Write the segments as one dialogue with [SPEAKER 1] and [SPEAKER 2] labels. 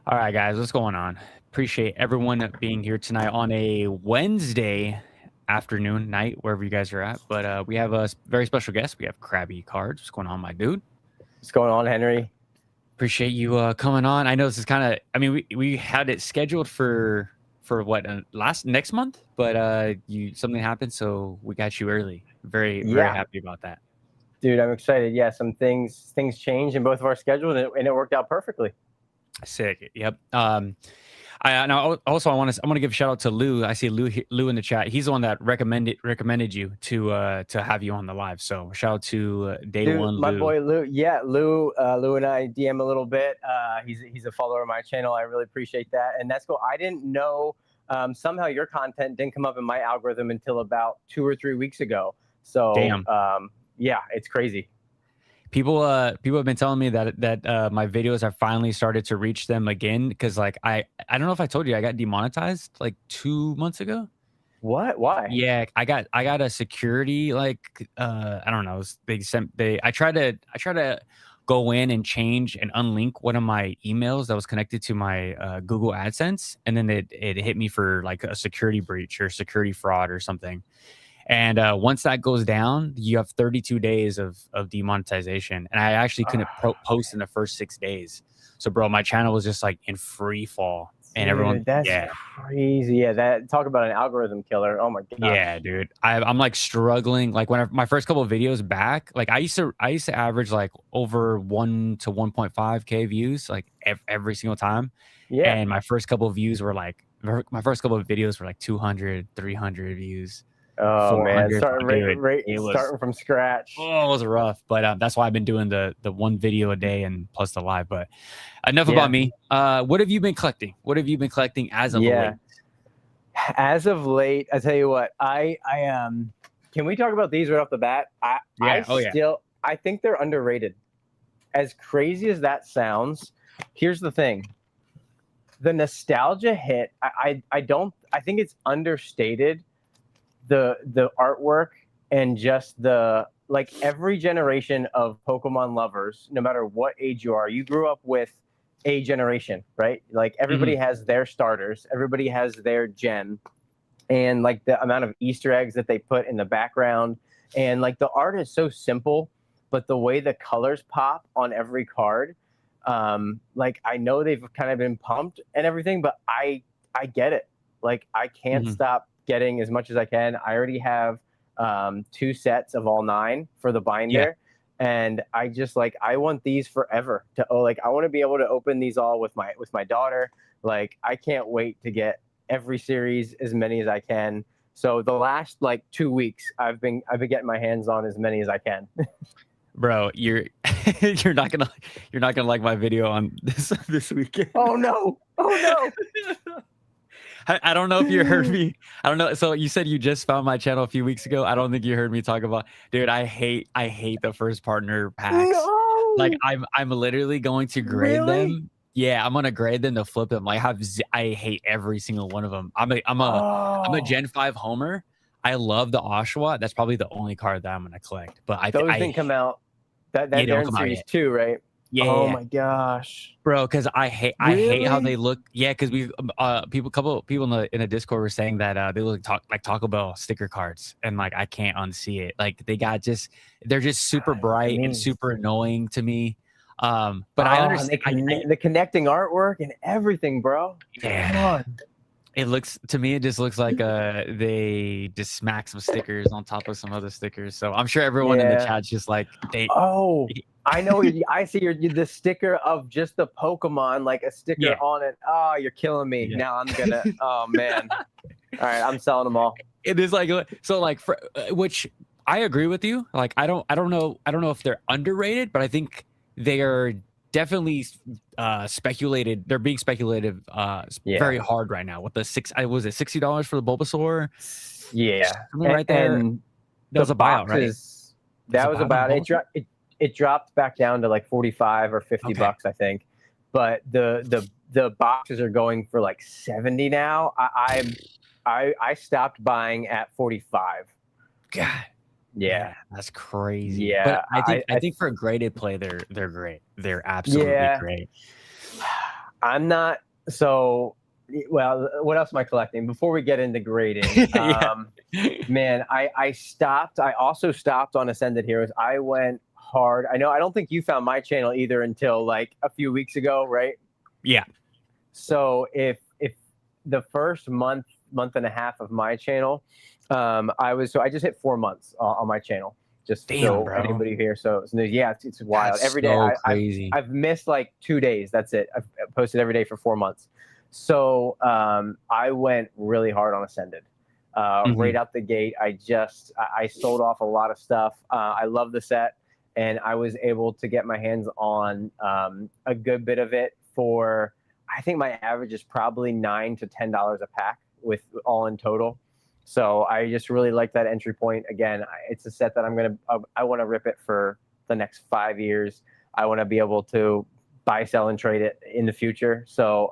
[SPEAKER 1] All right, guys, what's going on? Appreciate everyone being here tonight on a Wednesday afternoon, night, wherever you guys are at. But we have a very special guest. We have Krabby Cards. What's going on, my dude?
[SPEAKER 2] What's going on, Henry?
[SPEAKER 1] Appreciate you coming on. I know this is kind of. I mean, we had it scheduled for what next month, but you something happened, so we got you early. Very
[SPEAKER 2] Yeah,
[SPEAKER 1] happy about that.
[SPEAKER 2] dude, I'm excited. Yeah, some things changed in both of our schedules, and it worked out perfectly.
[SPEAKER 1] Sick. Yep. I now also I want to give a shout out to Lou. I see Lou in the chat. He's the one that recommended you to have you on the live. So shout out to day
[SPEAKER 2] Dude,
[SPEAKER 1] one
[SPEAKER 2] my
[SPEAKER 1] Lou.
[SPEAKER 2] boy Lou. Yeah, Lou and I DM a little bit. He's a follower of my channel. I really appreciate that, and that's cool. I didn't know. Somehow your content didn't come up in my algorithm until about 2 or 3 weeks ago. So
[SPEAKER 1] Damn.
[SPEAKER 2] yeah, it's crazy.
[SPEAKER 1] People have been telling me that my videos have finally started to reach them again because like I don't know if I told you I got demonetized like 2 months ago.
[SPEAKER 2] What? Why?
[SPEAKER 1] Yeah, I got a security like I don't know. I tried to go in and change and unlink one of my emails that was connected to my Google AdSense, and then it hit me for like a security breach or security fraud or something. And once that goes down, you have 32 days of demonetization, and I actually couldn't post in the first 6 days. So, bro, my channel was just like in free fall, and everyone,
[SPEAKER 2] Dude, that's
[SPEAKER 1] yeah.
[SPEAKER 2] crazy. Yeah, that talk about an algorithm killer. Oh my gosh.
[SPEAKER 1] Yeah, dude. I'm like struggling. Like my first couple of videos back, like I used to average like over 1 to 1.5K views like every single time.
[SPEAKER 2] Yeah.
[SPEAKER 1] And my first couple of views were like my first couple of videos were like 200, 300 views,
[SPEAKER 2] Oh man,
[SPEAKER 1] 400. Dude, it was
[SPEAKER 2] starting from scratch.
[SPEAKER 1] it was rough, but that's why I've been doing the one video a day and plus the live. But enough
[SPEAKER 2] Yeah.
[SPEAKER 1] about me. What have you been collecting? What have you been collecting as of
[SPEAKER 2] Yeah.
[SPEAKER 1] late?
[SPEAKER 2] As of late, I tell you what, I can we talk about these right off the bat?
[SPEAKER 1] Yeah. Oh yeah.
[SPEAKER 2] I think they're underrated. As crazy as that sounds, here's the thing. The nostalgia hit, I think it's understated the artwork and just the like every generation of Pokemon lovers, no matter what age you are, you grew up with a generation, right? Like everybody has their starters, everybody has their gen, and like the amount of Easter eggs that they put in the background, and like the art is so simple, but the way the colors pop on every card, like I know they've kind of been pumped and everything, but I get it. Like I can't stop getting as much as I can. I already have 2 sets of all 9 for the binder. And I just like I want these forever to like I want to be able to open these all with my daughter. Like I can't wait to get every series, as many as I can. So the last like 2 weeks I've been getting my hands on as many as I can.
[SPEAKER 1] Bro, you're you're not gonna like my video on this weekend.
[SPEAKER 2] Oh no. Oh no.
[SPEAKER 1] I don't know if you heard me. I don't know. So you said you just found my channel a few weeks ago. I don't think you heard me talk about, dude. I hate the first partner packs.
[SPEAKER 2] No.
[SPEAKER 1] Like I'm literally going to grade
[SPEAKER 2] Really?
[SPEAKER 1] them. Yeah, I'm gonna grade them to flip them. Like I hate every single one of them. I'm a Gen 5 homer. I love the Oshawott. That's probably the only card that I'm gonna collect. But
[SPEAKER 2] Those didn't come out. That
[SPEAKER 1] they
[SPEAKER 2] they're
[SPEAKER 1] don't
[SPEAKER 2] in
[SPEAKER 1] come out
[SPEAKER 2] series
[SPEAKER 1] yet.
[SPEAKER 2] 2, right?
[SPEAKER 1] Yeah,
[SPEAKER 2] Oh
[SPEAKER 1] yeah.
[SPEAKER 2] my gosh.
[SPEAKER 1] Bro, because I hate how they look. Yeah, because we couple people in the Discord were saying that they look like Taco Bell sticker cards, and like I can't unsee it. Like they're just super bright and super annoying to me. But I understand.
[SPEAKER 2] The connecting artwork and everything, bro.
[SPEAKER 1] Yeah.
[SPEAKER 2] Come on.
[SPEAKER 1] It just looks like they just smack some stickers on top of some other stickers. So I'm sure everyone in the chat's just like
[SPEAKER 2] Oh, I know. I see the sticker of just the Pokemon, like a sticker on it. Oh, you're killing me.
[SPEAKER 1] Yeah.
[SPEAKER 2] Now I'm gonna. Oh man. All right, I'm selling them all.
[SPEAKER 1] It is like so, like which I agree with you. Like I don't know if they're underrated, but I think they are definitely speculated. They're being speculative very hard right now with the was it $60 for the Bulbasaur?
[SPEAKER 2] Yeah,
[SPEAKER 1] right there.
[SPEAKER 2] And
[SPEAKER 1] that was a buyout, right?
[SPEAKER 2] That was about it. It dropped back down to like 45 or 50 bucks, I think. But the boxes are going for like 70 now. I stopped buying at 45.
[SPEAKER 1] God. Yeah, that's crazy.
[SPEAKER 2] Yeah,
[SPEAKER 1] but I think for a graded play, they're great. They're absolutely great.
[SPEAKER 2] I'm not so well. What else am I collecting? Before we get into grading,
[SPEAKER 1] Yeah.
[SPEAKER 2] man, I stopped. I also stopped on Ascended Heroes. I went hard. I know. I don't think you found my channel either until like a few weeks ago, right?
[SPEAKER 1] Yeah.
[SPEAKER 2] So if the first month and a half of my channel, I just hit 4 months on my channel. Just
[SPEAKER 1] Damn,
[SPEAKER 2] so
[SPEAKER 1] bro.
[SPEAKER 2] anybody here, so yeah, it's wild.
[SPEAKER 1] That's
[SPEAKER 2] Every day
[SPEAKER 1] so
[SPEAKER 2] I've
[SPEAKER 1] crazy.
[SPEAKER 2] I've missed like 2 days. That's it. I've posted every day for 4 months. So I went really hard on Ascended. Right
[SPEAKER 1] Mhm.
[SPEAKER 2] out the gate, I sold off a lot of stuff. I love the set, and I was able to get my hands on a good bit of it for. I think my average is probably $9 to $10 a pack with all in total. So I just really like that entry point. Again, it's a set that I want to rip it for the next 5 years. I want to be able to buy, sell, and trade it in the future. So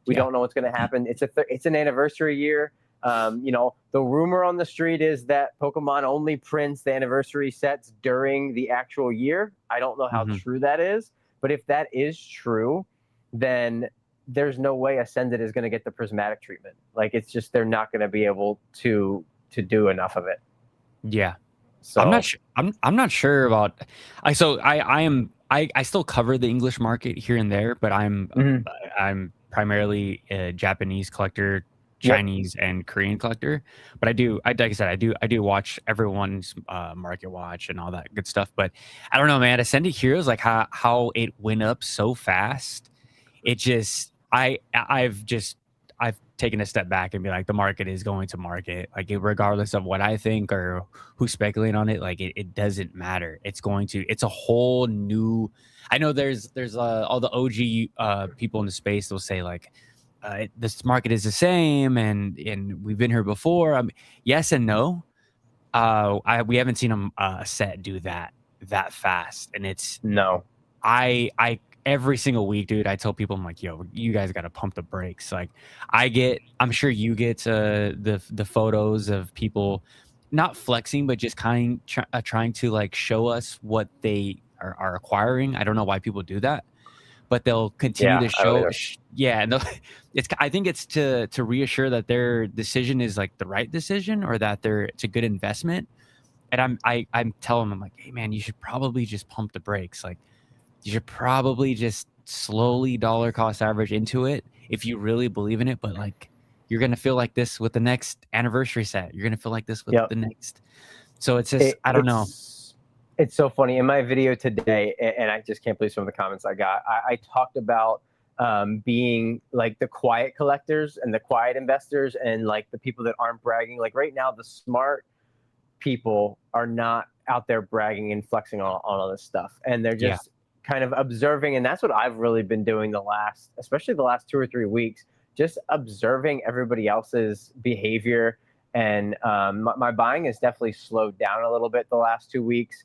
[SPEAKER 2] we
[SPEAKER 1] Yeah.
[SPEAKER 2] don't know what's going to happen. It's an anniversary year. The rumor on the street is that Pokemon only prints the anniversary sets during the actual year. I don't know how
[SPEAKER 1] Mhm.
[SPEAKER 2] true that is, but if that is true, then there's no way Ascended is going to get the prismatic treatment. Like it's just they're not going to be able to do enough of it.
[SPEAKER 1] Yeah. I'm not
[SPEAKER 2] So
[SPEAKER 1] sure. I'm not sure about. I still cover the English market here and there, but
[SPEAKER 2] mhm.
[SPEAKER 1] I'm primarily a Japanese collector,
[SPEAKER 2] Yep.
[SPEAKER 1] Chinese and Korean collector. But like I said, I do watch everyone's market watch and all that good stuff. But I don't know, man. Ascended Heroes, like how it went up so fast. It just I've taken a step back and be like, the market is going to market, like regardless of what I think or who's speculating on it. Like it doesn't matter. It's a whole new. I know there's all the OG people in the space will say like this market is the same and we've been here before. Yes and no. We haven't seen a set do that fast, and it's
[SPEAKER 2] No.
[SPEAKER 1] I every single week, dude, I tell people, I'm like, yo, you guys got to pump the brakes. Like, I'm sure you get the photos of people not flexing, but just trying to like show us what they are acquiring. I don't know why people do that, but they'll continue
[SPEAKER 2] Yeah,
[SPEAKER 1] to
[SPEAKER 2] I don't
[SPEAKER 1] show,
[SPEAKER 2] either.
[SPEAKER 1] yeah, and I think it's to reassure that their decision is like the right decision or that it's a good investment. And I'm telling them, I'm like, hey man, you should probably just pump the brakes. Like you should probably just slowly dollar cost average into it if you really believe in it. But like, you're gonna feel like this with the next anniversary set. You're gonna feel like this with
[SPEAKER 2] Yep.
[SPEAKER 1] the next. So it's just,
[SPEAKER 2] It,
[SPEAKER 1] I don't know.
[SPEAKER 2] it's it's so funny in my video today, and I just can't believe some of the comments I got. I talked about being like the quiet collectors and the quiet investors and like the people that aren't bragging. Like right now, the smart people are not out there bragging and flexing on all this stuff, and they're
[SPEAKER 1] Yeah,
[SPEAKER 2] just kind of observing. And that's what I've really been doing especially the last 2 or 3 weeks, just observing everybody else's behavior. And my buying has definitely slowed down a little bit the last 2 weeks.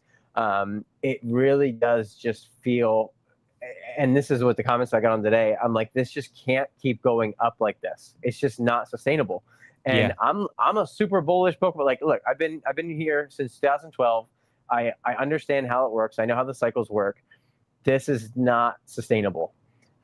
[SPEAKER 2] It really does just feel, and this is what the comments I got on today. I'm like, this just can't keep going up like this. It's just not sustainable. And
[SPEAKER 1] yeah,
[SPEAKER 2] I'm a super bullish Pokemon. Like, look, I've been here since 2012. I understand how it works. I know how the cycles work. This is not sustainable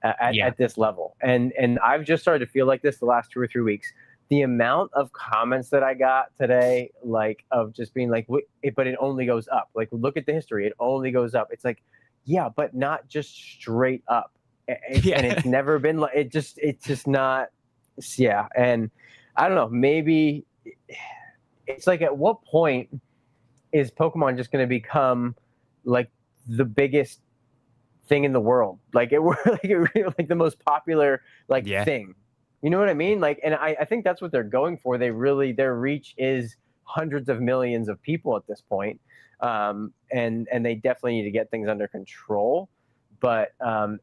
[SPEAKER 1] yeah,
[SPEAKER 2] at this level. And I've just started to feel like this the last 2 or 3 weeks. The amount of comments that I got today, like of just being like, but it only goes up. Like, look at the history. It only goes up. It's like, yeah, but not just straight up. And
[SPEAKER 1] yeah,
[SPEAKER 2] it's never been like it's just not. Yeah, and I don't know. Maybe it's like at what point is Pokemon just going to become like the biggest thing in the world? Like it were like the most popular like
[SPEAKER 1] yeah,
[SPEAKER 2] thing. You know what I mean? Like, and I think that's what they're going for. Their reach is hundreds of millions of people at this point, and they definitely need to get things under control. But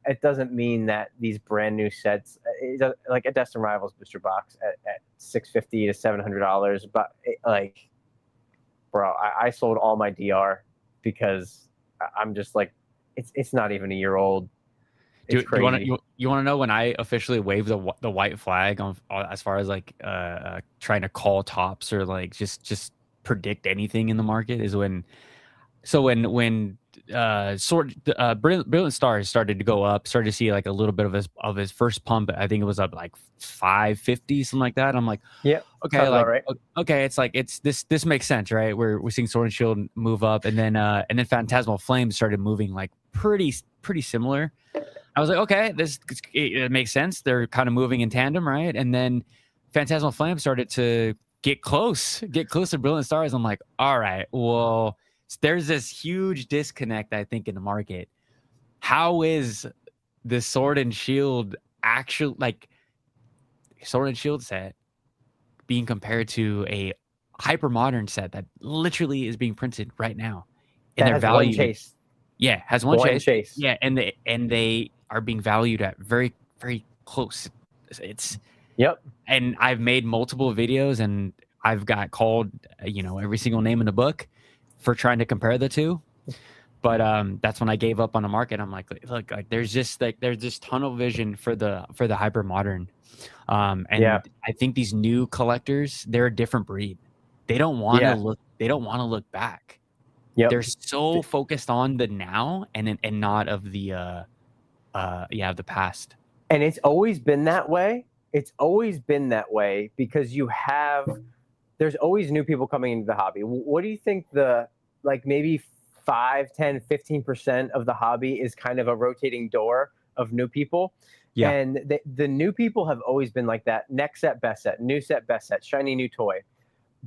[SPEAKER 2] it doesn't mean that these brand new sets, like a Destin Rivals booster box at $650 to $700, but like, bro, I sold all my DR because I'm just like, it's not even a year old. It's
[SPEAKER 1] do you want to
[SPEAKER 2] crazy.
[SPEAKER 1] you want to know when I officially waved the white flag on as far as like trying to call tops or like just predict anything in the market is when. So when Brilliant Stars started to go up, started to see like a little bit of his first pump. I think it was up like 550, something like that. I'm like,
[SPEAKER 2] Yep.
[SPEAKER 1] okay,
[SPEAKER 2] Sounds about
[SPEAKER 1] like
[SPEAKER 2] right.
[SPEAKER 1] okay, it's like this makes sense, right? We're seeing Sword and Shield move up, and then Phantasmal Flames started moving like pretty similar. I was like, okay, it makes sense. They're kind of moving in tandem, right? And then Phantasmal Flames started to get close to Brilliant Stars. I'm like, all right, well, there's this huge disconnect, I think, in the market. How is the Sword and Shield actual like Sword and Shield set being compared to a hyper modern set that literally is being printed right now, and
[SPEAKER 2] That
[SPEAKER 1] they're
[SPEAKER 2] has one
[SPEAKER 1] valued,
[SPEAKER 2] chase.
[SPEAKER 1] yeah, has one
[SPEAKER 2] One
[SPEAKER 1] chase,
[SPEAKER 2] chase.
[SPEAKER 1] yeah, and they are being valued at very close. It's
[SPEAKER 2] Yep.
[SPEAKER 1] and I've made multiple videos, and I've got called, every single name in the book for trying to compare the two. But that's when I gave up on the market. I'm like, look, like there's this tunnel vision for the hyper modern.
[SPEAKER 2] Yeah.
[SPEAKER 1] And I think these new collectors, they're a different breed. They don't want to
[SPEAKER 2] Yeah.
[SPEAKER 1] look. They don't want to look back.
[SPEAKER 2] Yep.
[SPEAKER 1] They're so focused on the now and not of the of the past.
[SPEAKER 2] And it's always been that way. It's always been that way because there's always new people coming into the hobby. What do you think like maybe 5, 10, 15% of the hobby is kind of a rotating door of new people?
[SPEAKER 1] Yeah.
[SPEAKER 2] And the new people have always been like that. Next set, best set, new set, best set, shiny new toy.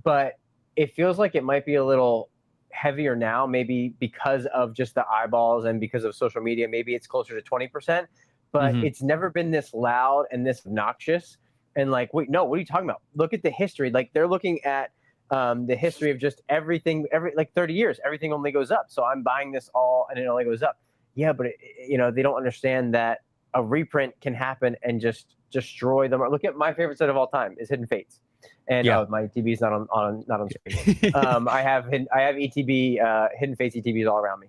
[SPEAKER 2] But it feels like it might be a little heavier now, maybe because of just the eyeballs and because of social media. Maybe it's closer to 20%, but
[SPEAKER 1] Mhm.
[SPEAKER 2] it's never been this loud and this obnoxious. And like, wait, no, what are you talking about? Look at the history. Like they're looking at the history of just everything, like 30 years, everything only goes up. So I'm buying this all and it only goes up. Yeah, but they don't understand that a reprint can happen and just destroy them. Look at my favorite set of all time is Hidden Fates. And
[SPEAKER 1] Yeah.
[SPEAKER 2] my TV is not on screen. I have ETB Hidden Fates ETBs all around me,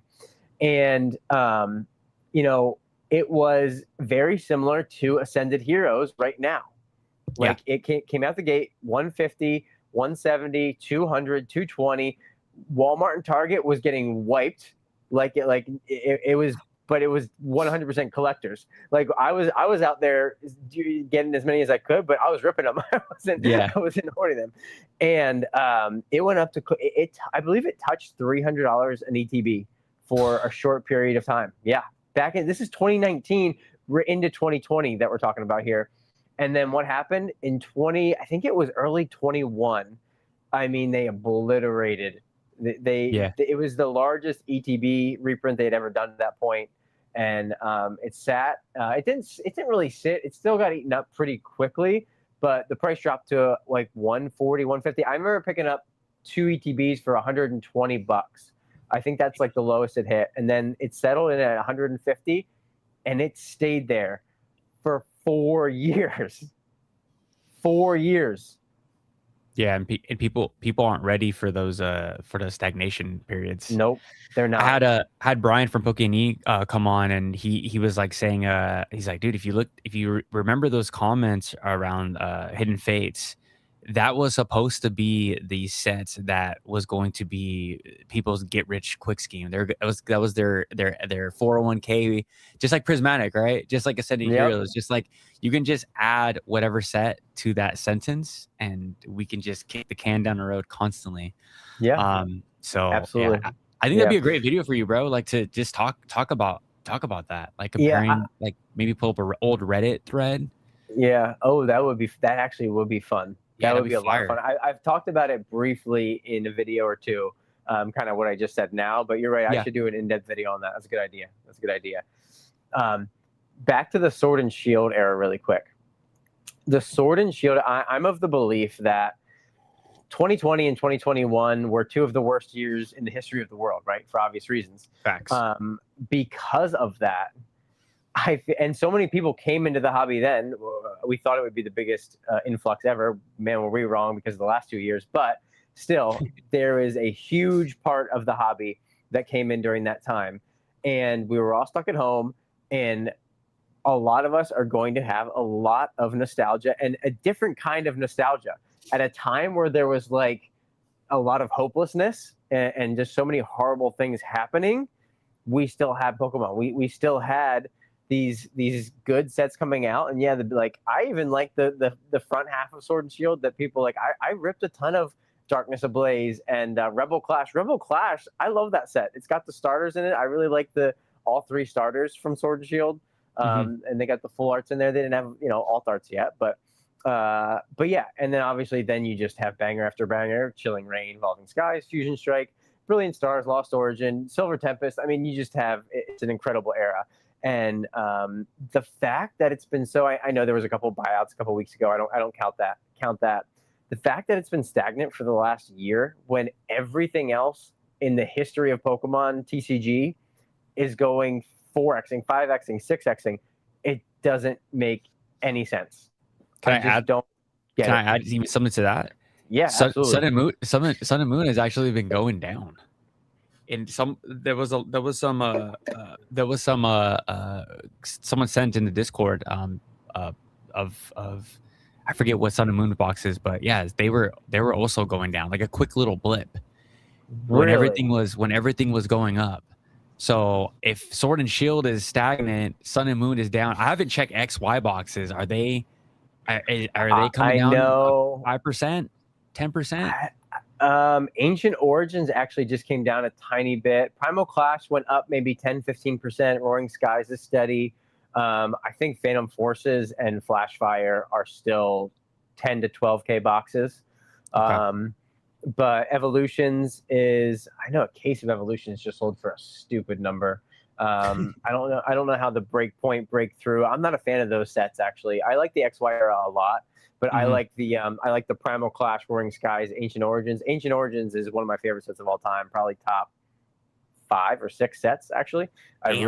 [SPEAKER 2] and it was very similar to Ascended Heroes right now. Like it came out the gate 150, 170, 200, 220. Walmart and Target was getting wiped. It was, but it was 100% collectors. Like I was out there getting as many as I could, but I was ripping them. I wasn't hoarding them. And it went up to I believe it touched $300 an ETB for a short period of time. Yeah, this is 2019. We're into 2020 that we're talking about here. And then what happened in I think it was early 21. I mean, they obliterated. It was the largest ETB reprint they'd ever done at that point. And it sat. It didn't really sit. It still got eaten up pretty quickly, but the price dropped to like 140, 150. I remember picking up 2 ETBs for $120. I think that's like the lowest it hit, and then it settled in at 150, and it stayed there for 4 years. 4 years.
[SPEAKER 1] Yeah, and people aren't ready for those stagnation periods.
[SPEAKER 2] Nope, they're not.
[SPEAKER 1] I had Brian from Pokemon come on, and he was like saying, he's like, dude, if you remember those comments around Hidden Fates, that was supposed to be the sets that was going to be people's get rich quick scheme. That was their 401k, just like Prismatic, right? Just like Ascending Heroes, just like you can just add whatever set to that sentence, and we can just kick the can down the road constantly.
[SPEAKER 2] Yeah.
[SPEAKER 1] So
[SPEAKER 2] absolutely.
[SPEAKER 1] Yeah, I think that'd be a great video for you, bro. Like to just talk about that, like comparing, like maybe pull up an old Reddit thread.
[SPEAKER 2] Yeah. Oh, that actually would be fun.
[SPEAKER 1] Yeah,
[SPEAKER 2] That would be a lot
[SPEAKER 1] fire.
[SPEAKER 2] of fun. I've talked about it briefly in a video or two, kind of what I just said now. But you're right. I should do an in-depth video on that. That's a good idea. Back to the Sword and Shield era really quick. The Sword and Shield, I'm of the belief that 2020 and 2021 were 2 of the worst years in the history of the world, right? For obvious reasons.
[SPEAKER 1] Facts.
[SPEAKER 2] Because of that, and so many people came into the hobby then. We thought it would be the biggest influx ever. Man, were we wrong because of the last 2 years. But still, there is a huge part of the hobby that came in during that time. And we were all stuck at home. And a lot of us are going to have a lot of nostalgia, and a different kind of nostalgia at a time where there was like a lot of hopelessness and just so many horrible things happening. we still had Pokemon. We still had these good sets coming out, and yeah, like I even like the front half of Sword and Shield that people like. I ripped a ton of Darkness Ablaze and Rebel Clash. Rebel Clash, I love that set. It's got the starters in it. I really like the all 3 starters from Sword and Shield,
[SPEAKER 1] Hmm.
[SPEAKER 2] and they got the full arts in there. They didn't have alt arts yet, but yeah, and then obviously then you just have banger after banger: Chilling Reign, Evolving Skies, Fusion Strike, Brilliant Stars, Lost Origin, Silver Tempest. I mean, you just have it's an incredible era. And the fact that it's been so, I know there was a couple buyouts a couple weeks ago. I don't count that. The fact that it's been stagnant for the last year, when everything else in the history of Pokemon TCG is going 4xing, 5xing, 6xing, it doesn't make any sense.
[SPEAKER 1] Can
[SPEAKER 2] I
[SPEAKER 1] I
[SPEAKER 2] just
[SPEAKER 1] add?
[SPEAKER 2] don't get
[SPEAKER 1] Can I
[SPEAKER 2] it.
[SPEAKER 1] add even something to that?
[SPEAKER 2] Yeah,
[SPEAKER 1] Sun
[SPEAKER 2] absolutely.
[SPEAKER 1] and Moon, Sun and Moon has actually been going down. And someone sent in the Discord uh of I forget what Sun and Moon box is, but yeah, they were also going down, like a quick little blip
[SPEAKER 2] Really.
[SPEAKER 1] when everything was going up. So if Sword and Shield is stagnant, Sun and Moon is down. I haven't checked XY boxes. Are they coming
[SPEAKER 2] I
[SPEAKER 1] down
[SPEAKER 2] know.
[SPEAKER 1] 5%, 10%?
[SPEAKER 2] Ancient Origins actually just came down a tiny bit. Primal Clash went up maybe 10-15%. Roaring Skies is steady. I think Phantom Forces and Flashfire are still 10 to 12K boxes.
[SPEAKER 1] Okay.
[SPEAKER 2] But Evolutions is, I know a case of Evolutions just sold for a stupid number. I don't know. I don't know how the Breakpoint Breakthrough. I'm not a fan of those sets actually. I like the XY era a lot, but
[SPEAKER 1] Hmm.
[SPEAKER 2] I like the Primal Clash, Roaring Skies, Ancient Origins. Ancient Origins is one of my favorite sets of all time. Probably top 5 or 6 sets actually.
[SPEAKER 1] Damn.
[SPEAKER 2] I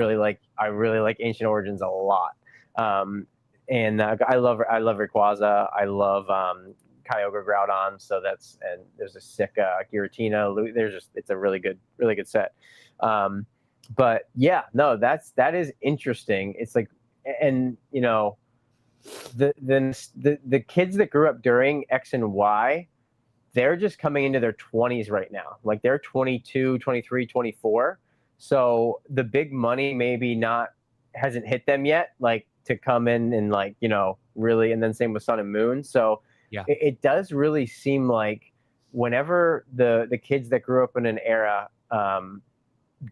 [SPEAKER 2] really like Ancient Origins a lot. Um, and I love Rayquaza. I love Kyogre Groudon. So and there's a sick Giratina. There's just it's a really good set. But yeah, no, that is interesting. It's like, and the kids that grew up during X and Y, they're just coming into their 20s right now. Like they're 22, 23, 24. So the big money maybe not hasn't hit them yet, like to come in and like, really, and then same with Sun and Moon. So
[SPEAKER 1] Yeah.
[SPEAKER 2] it does really seem like whenever the kids that grew up in an era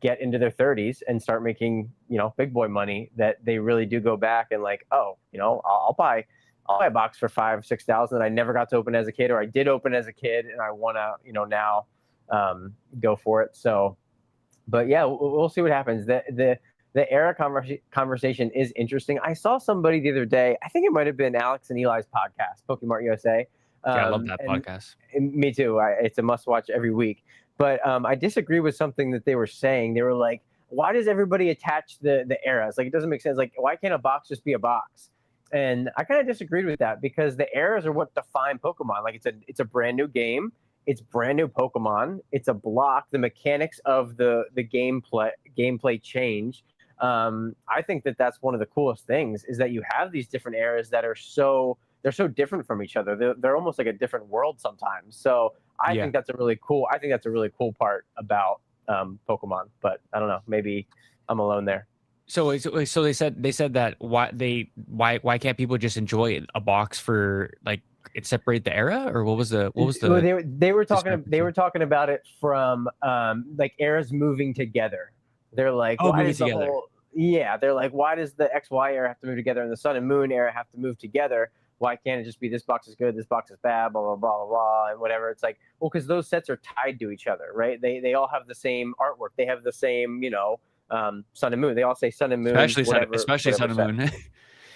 [SPEAKER 2] get into their 30s and start making big boy money, that they really do go back and like, oh, I'll buy a box for 5,000-6,000 that I never got to open as a kid, or I did open as a kid and I want to now go for it. So but yeah, we'll see what happens. The era conversation is interesting. I saw somebody the other day, I think it might have been Alex and Eli's podcast, Pokemart USA.
[SPEAKER 1] Yeah, I love that podcast.
[SPEAKER 2] And me too. It's a must watch every week. But I disagree with something that they were saying. They were like, why does everybody attach the eras? Like, it doesn't make sense. Like, why can't a box just be a box? And I kind of disagreed with that, because the eras are what define Pokemon. Like, it's a brand new game. It's brand new Pokemon. It's a block. The mechanics of the gameplay change. I think that's one of the coolest things, is that you have these different eras that are they're so different from each other. They're almost like a different world sometimes. So I
[SPEAKER 1] Yeah.
[SPEAKER 2] think that's a really cool. I think that's a really cool part about Pokemon. But I don't know. Maybe I'm alone there.
[SPEAKER 1] So they said that why can't people just enjoy a box for like it separate the era, or
[SPEAKER 2] Well, they
[SPEAKER 1] discrepancy?
[SPEAKER 2] were talking about it from like eras moving together. They're like,
[SPEAKER 1] Oh,
[SPEAKER 2] why
[SPEAKER 1] moving
[SPEAKER 2] does the
[SPEAKER 1] together.
[SPEAKER 2] whole yeah? They're like, why does the XY era have to move together and the Sun and Moon era have to move together? Why can't it just be this box is good, this box is bad, blah blah blah blah blah, and whatever? It's like, well, because those sets are tied to each other, right? They all have the same artwork. They have the same Sun and Moon. They all say Sun and Moon,
[SPEAKER 1] Especially
[SPEAKER 2] whatever
[SPEAKER 1] Sun and
[SPEAKER 2] set.
[SPEAKER 1] Moon.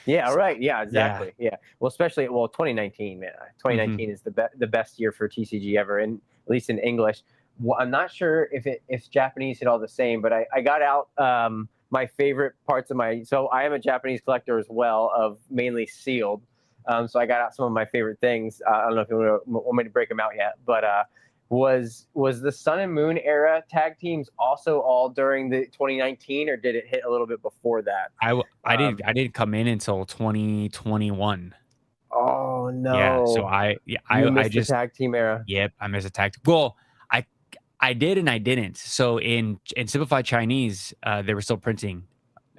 [SPEAKER 2] Yeah, right. Yeah,
[SPEAKER 1] Yeah.
[SPEAKER 2] exactly. Yeah. Well, especially 2019, man.
[SPEAKER 1] Hmm.
[SPEAKER 2] 2019 is the best year for TCG ever, in at least in English. Well, I'm not sure if Japanese hit all the same, but I got out my favorite parts of my. So I am a Japanese collector as well, of mainly sealed. So I got out some of my favorite things. I don't know if you want me to break them out yet, but was the Sun and Moon era tag teams also all during the 2019, or did it hit a little bit before that?
[SPEAKER 1] I didn't come in until 2021.
[SPEAKER 2] Oh
[SPEAKER 1] Yeah. So
[SPEAKER 2] no,
[SPEAKER 1] I yeah
[SPEAKER 2] you
[SPEAKER 1] I
[SPEAKER 2] missed the
[SPEAKER 1] just
[SPEAKER 2] tag team era.
[SPEAKER 1] yep I missed a tactic. Well, I I did and I didn't. So in simplified Chinese, they were still printing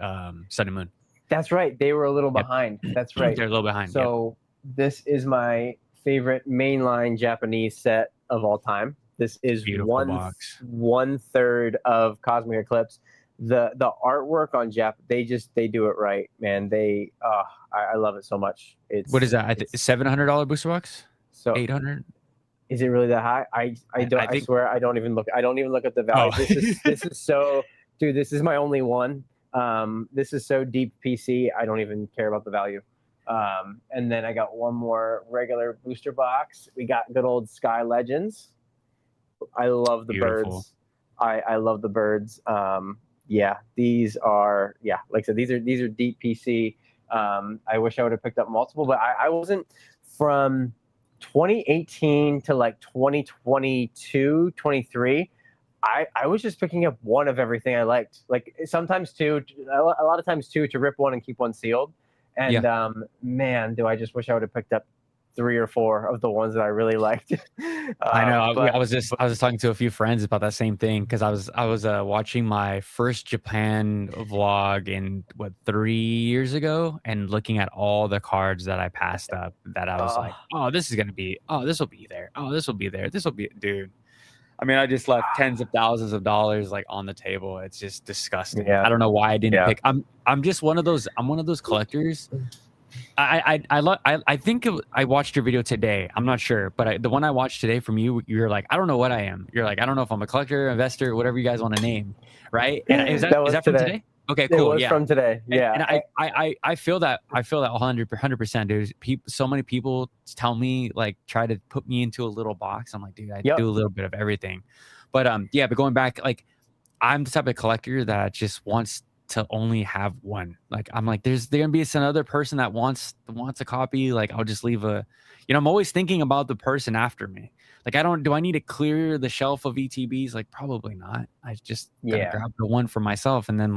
[SPEAKER 1] Sun and Moon.
[SPEAKER 2] That's right. They were a little
[SPEAKER 1] Yep.
[SPEAKER 2] behind. That's right.
[SPEAKER 1] They're a little behind. Yep.
[SPEAKER 2] So this is my favorite mainline Japanese set of all time. This is
[SPEAKER 1] Beautiful box.
[SPEAKER 2] one third of Cosmic Eclipse. The artwork on they do it right, man. I love it so much.
[SPEAKER 1] What is that? I think $700 booster box.
[SPEAKER 2] So
[SPEAKER 1] 800.
[SPEAKER 2] is it really that high? I don't. I swear I don't even look. I don't even look at the value.
[SPEAKER 1] Oh.
[SPEAKER 2] This is so, dude. This is my only one. This is so deep PC. I don't even care about the value. And then I got one more regular booster box. We got good old Sky Legends. I love the
[SPEAKER 1] Beautiful.
[SPEAKER 2] birds. I love the birds. Yeah, these are, yeah, like I said, these are deep PC. I wish I would have picked up multiple, but I wasn't from 2018 to like 2022, 23. I was just picking up one of everything I liked. Like sometimes two, a lot of times two, to rip one and keep one sealed. And man, do I just wish I would have picked up 3 or 4 of the ones that I really liked.
[SPEAKER 1] I know. I was just talking to a few friends about that same thing, because I was watching my first Japan vlog in 3 years ago, and looking at all the cards that I passed up, that I was like, oh, this is gonna be, oh, this will be there, oh, this will be there, this will be, dude. I mean, I just left tens of thousands of dollars like on the table. It's just disgusting.
[SPEAKER 2] Yeah.
[SPEAKER 1] I don't know why I didn't pick. I'm just one of those. I'm one of those collectors. I think I watched your video today. I'm not sure, but the one I watched today from you, you're like, I don't know what I am. You're like, I don't know if I'm a collector, investor, whatever you guys want to name, right? And is that from today? Okay, cool.
[SPEAKER 2] It was from today. Yeah.
[SPEAKER 1] And I feel that 100%, dude. So many people tell me, like, try to put me into a little box. I'm like, dude, I do a little bit of everything. But but going back, like, I'm the type of collector that just wants to only have one. Like, I'm like, there's gonna be another person that wants a copy. Like, I'll just leave I'm always thinking about the person after me. Like, do I need to clear the shelf of ETBs? Like, probably not. I just gotta grab the one for myself. And then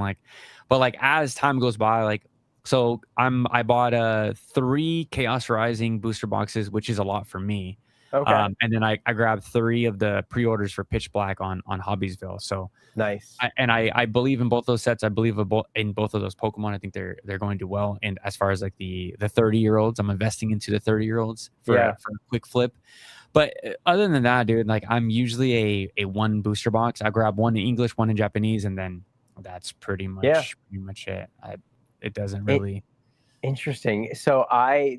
[SPEAKER 1] but like, as time goes by, like, so I bought 3 Chaos Rising booster boxes, which is a lot for me.
[SPEAKER 2] Okay.
[SPEAKER 1] And then I grabbed 3 of the pre-orders for Pitch Black on Hobbiesville. So
[SPEAKER 2] nice.
[SPEAKER 1] I believe in both those sets. I believe in both of those Pokemon. I think they're going to do well. And as far as like the 30-year-olds, I'm investing into the 30-year-olds for a quick flip. But other than that, dude, like, I'm usually a one booster box. I grab one in English, one in Japanese, and then that's pretty much it. It doesn't really.
[SPEAKER 2] Interesting. So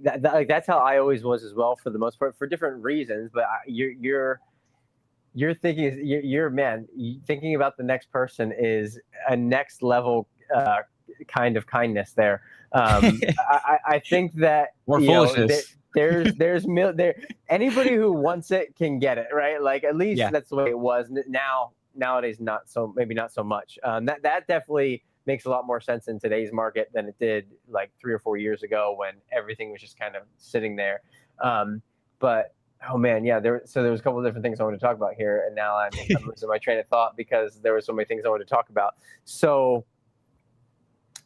[SPEAKER 2] that's how I always was as well, for the most part, for different reasons. But you're thinking about the next person is a next level kind of kindness there. I think that
[SPEAKER 1] more foolishness.
[SPEAKER 2] Anybody who wants it can get it, right? Like, at least that's the way it was. Nowadays, maybe not so much. That definitely makes a lot more sense in today's market than it did like 3 or 4 years ago, when everything was just kind of sitting there. But oh man, there was a couple of different things I wanted to talk about here, and now I'm losing my train of thought because there were so many things I wanted to talk about. So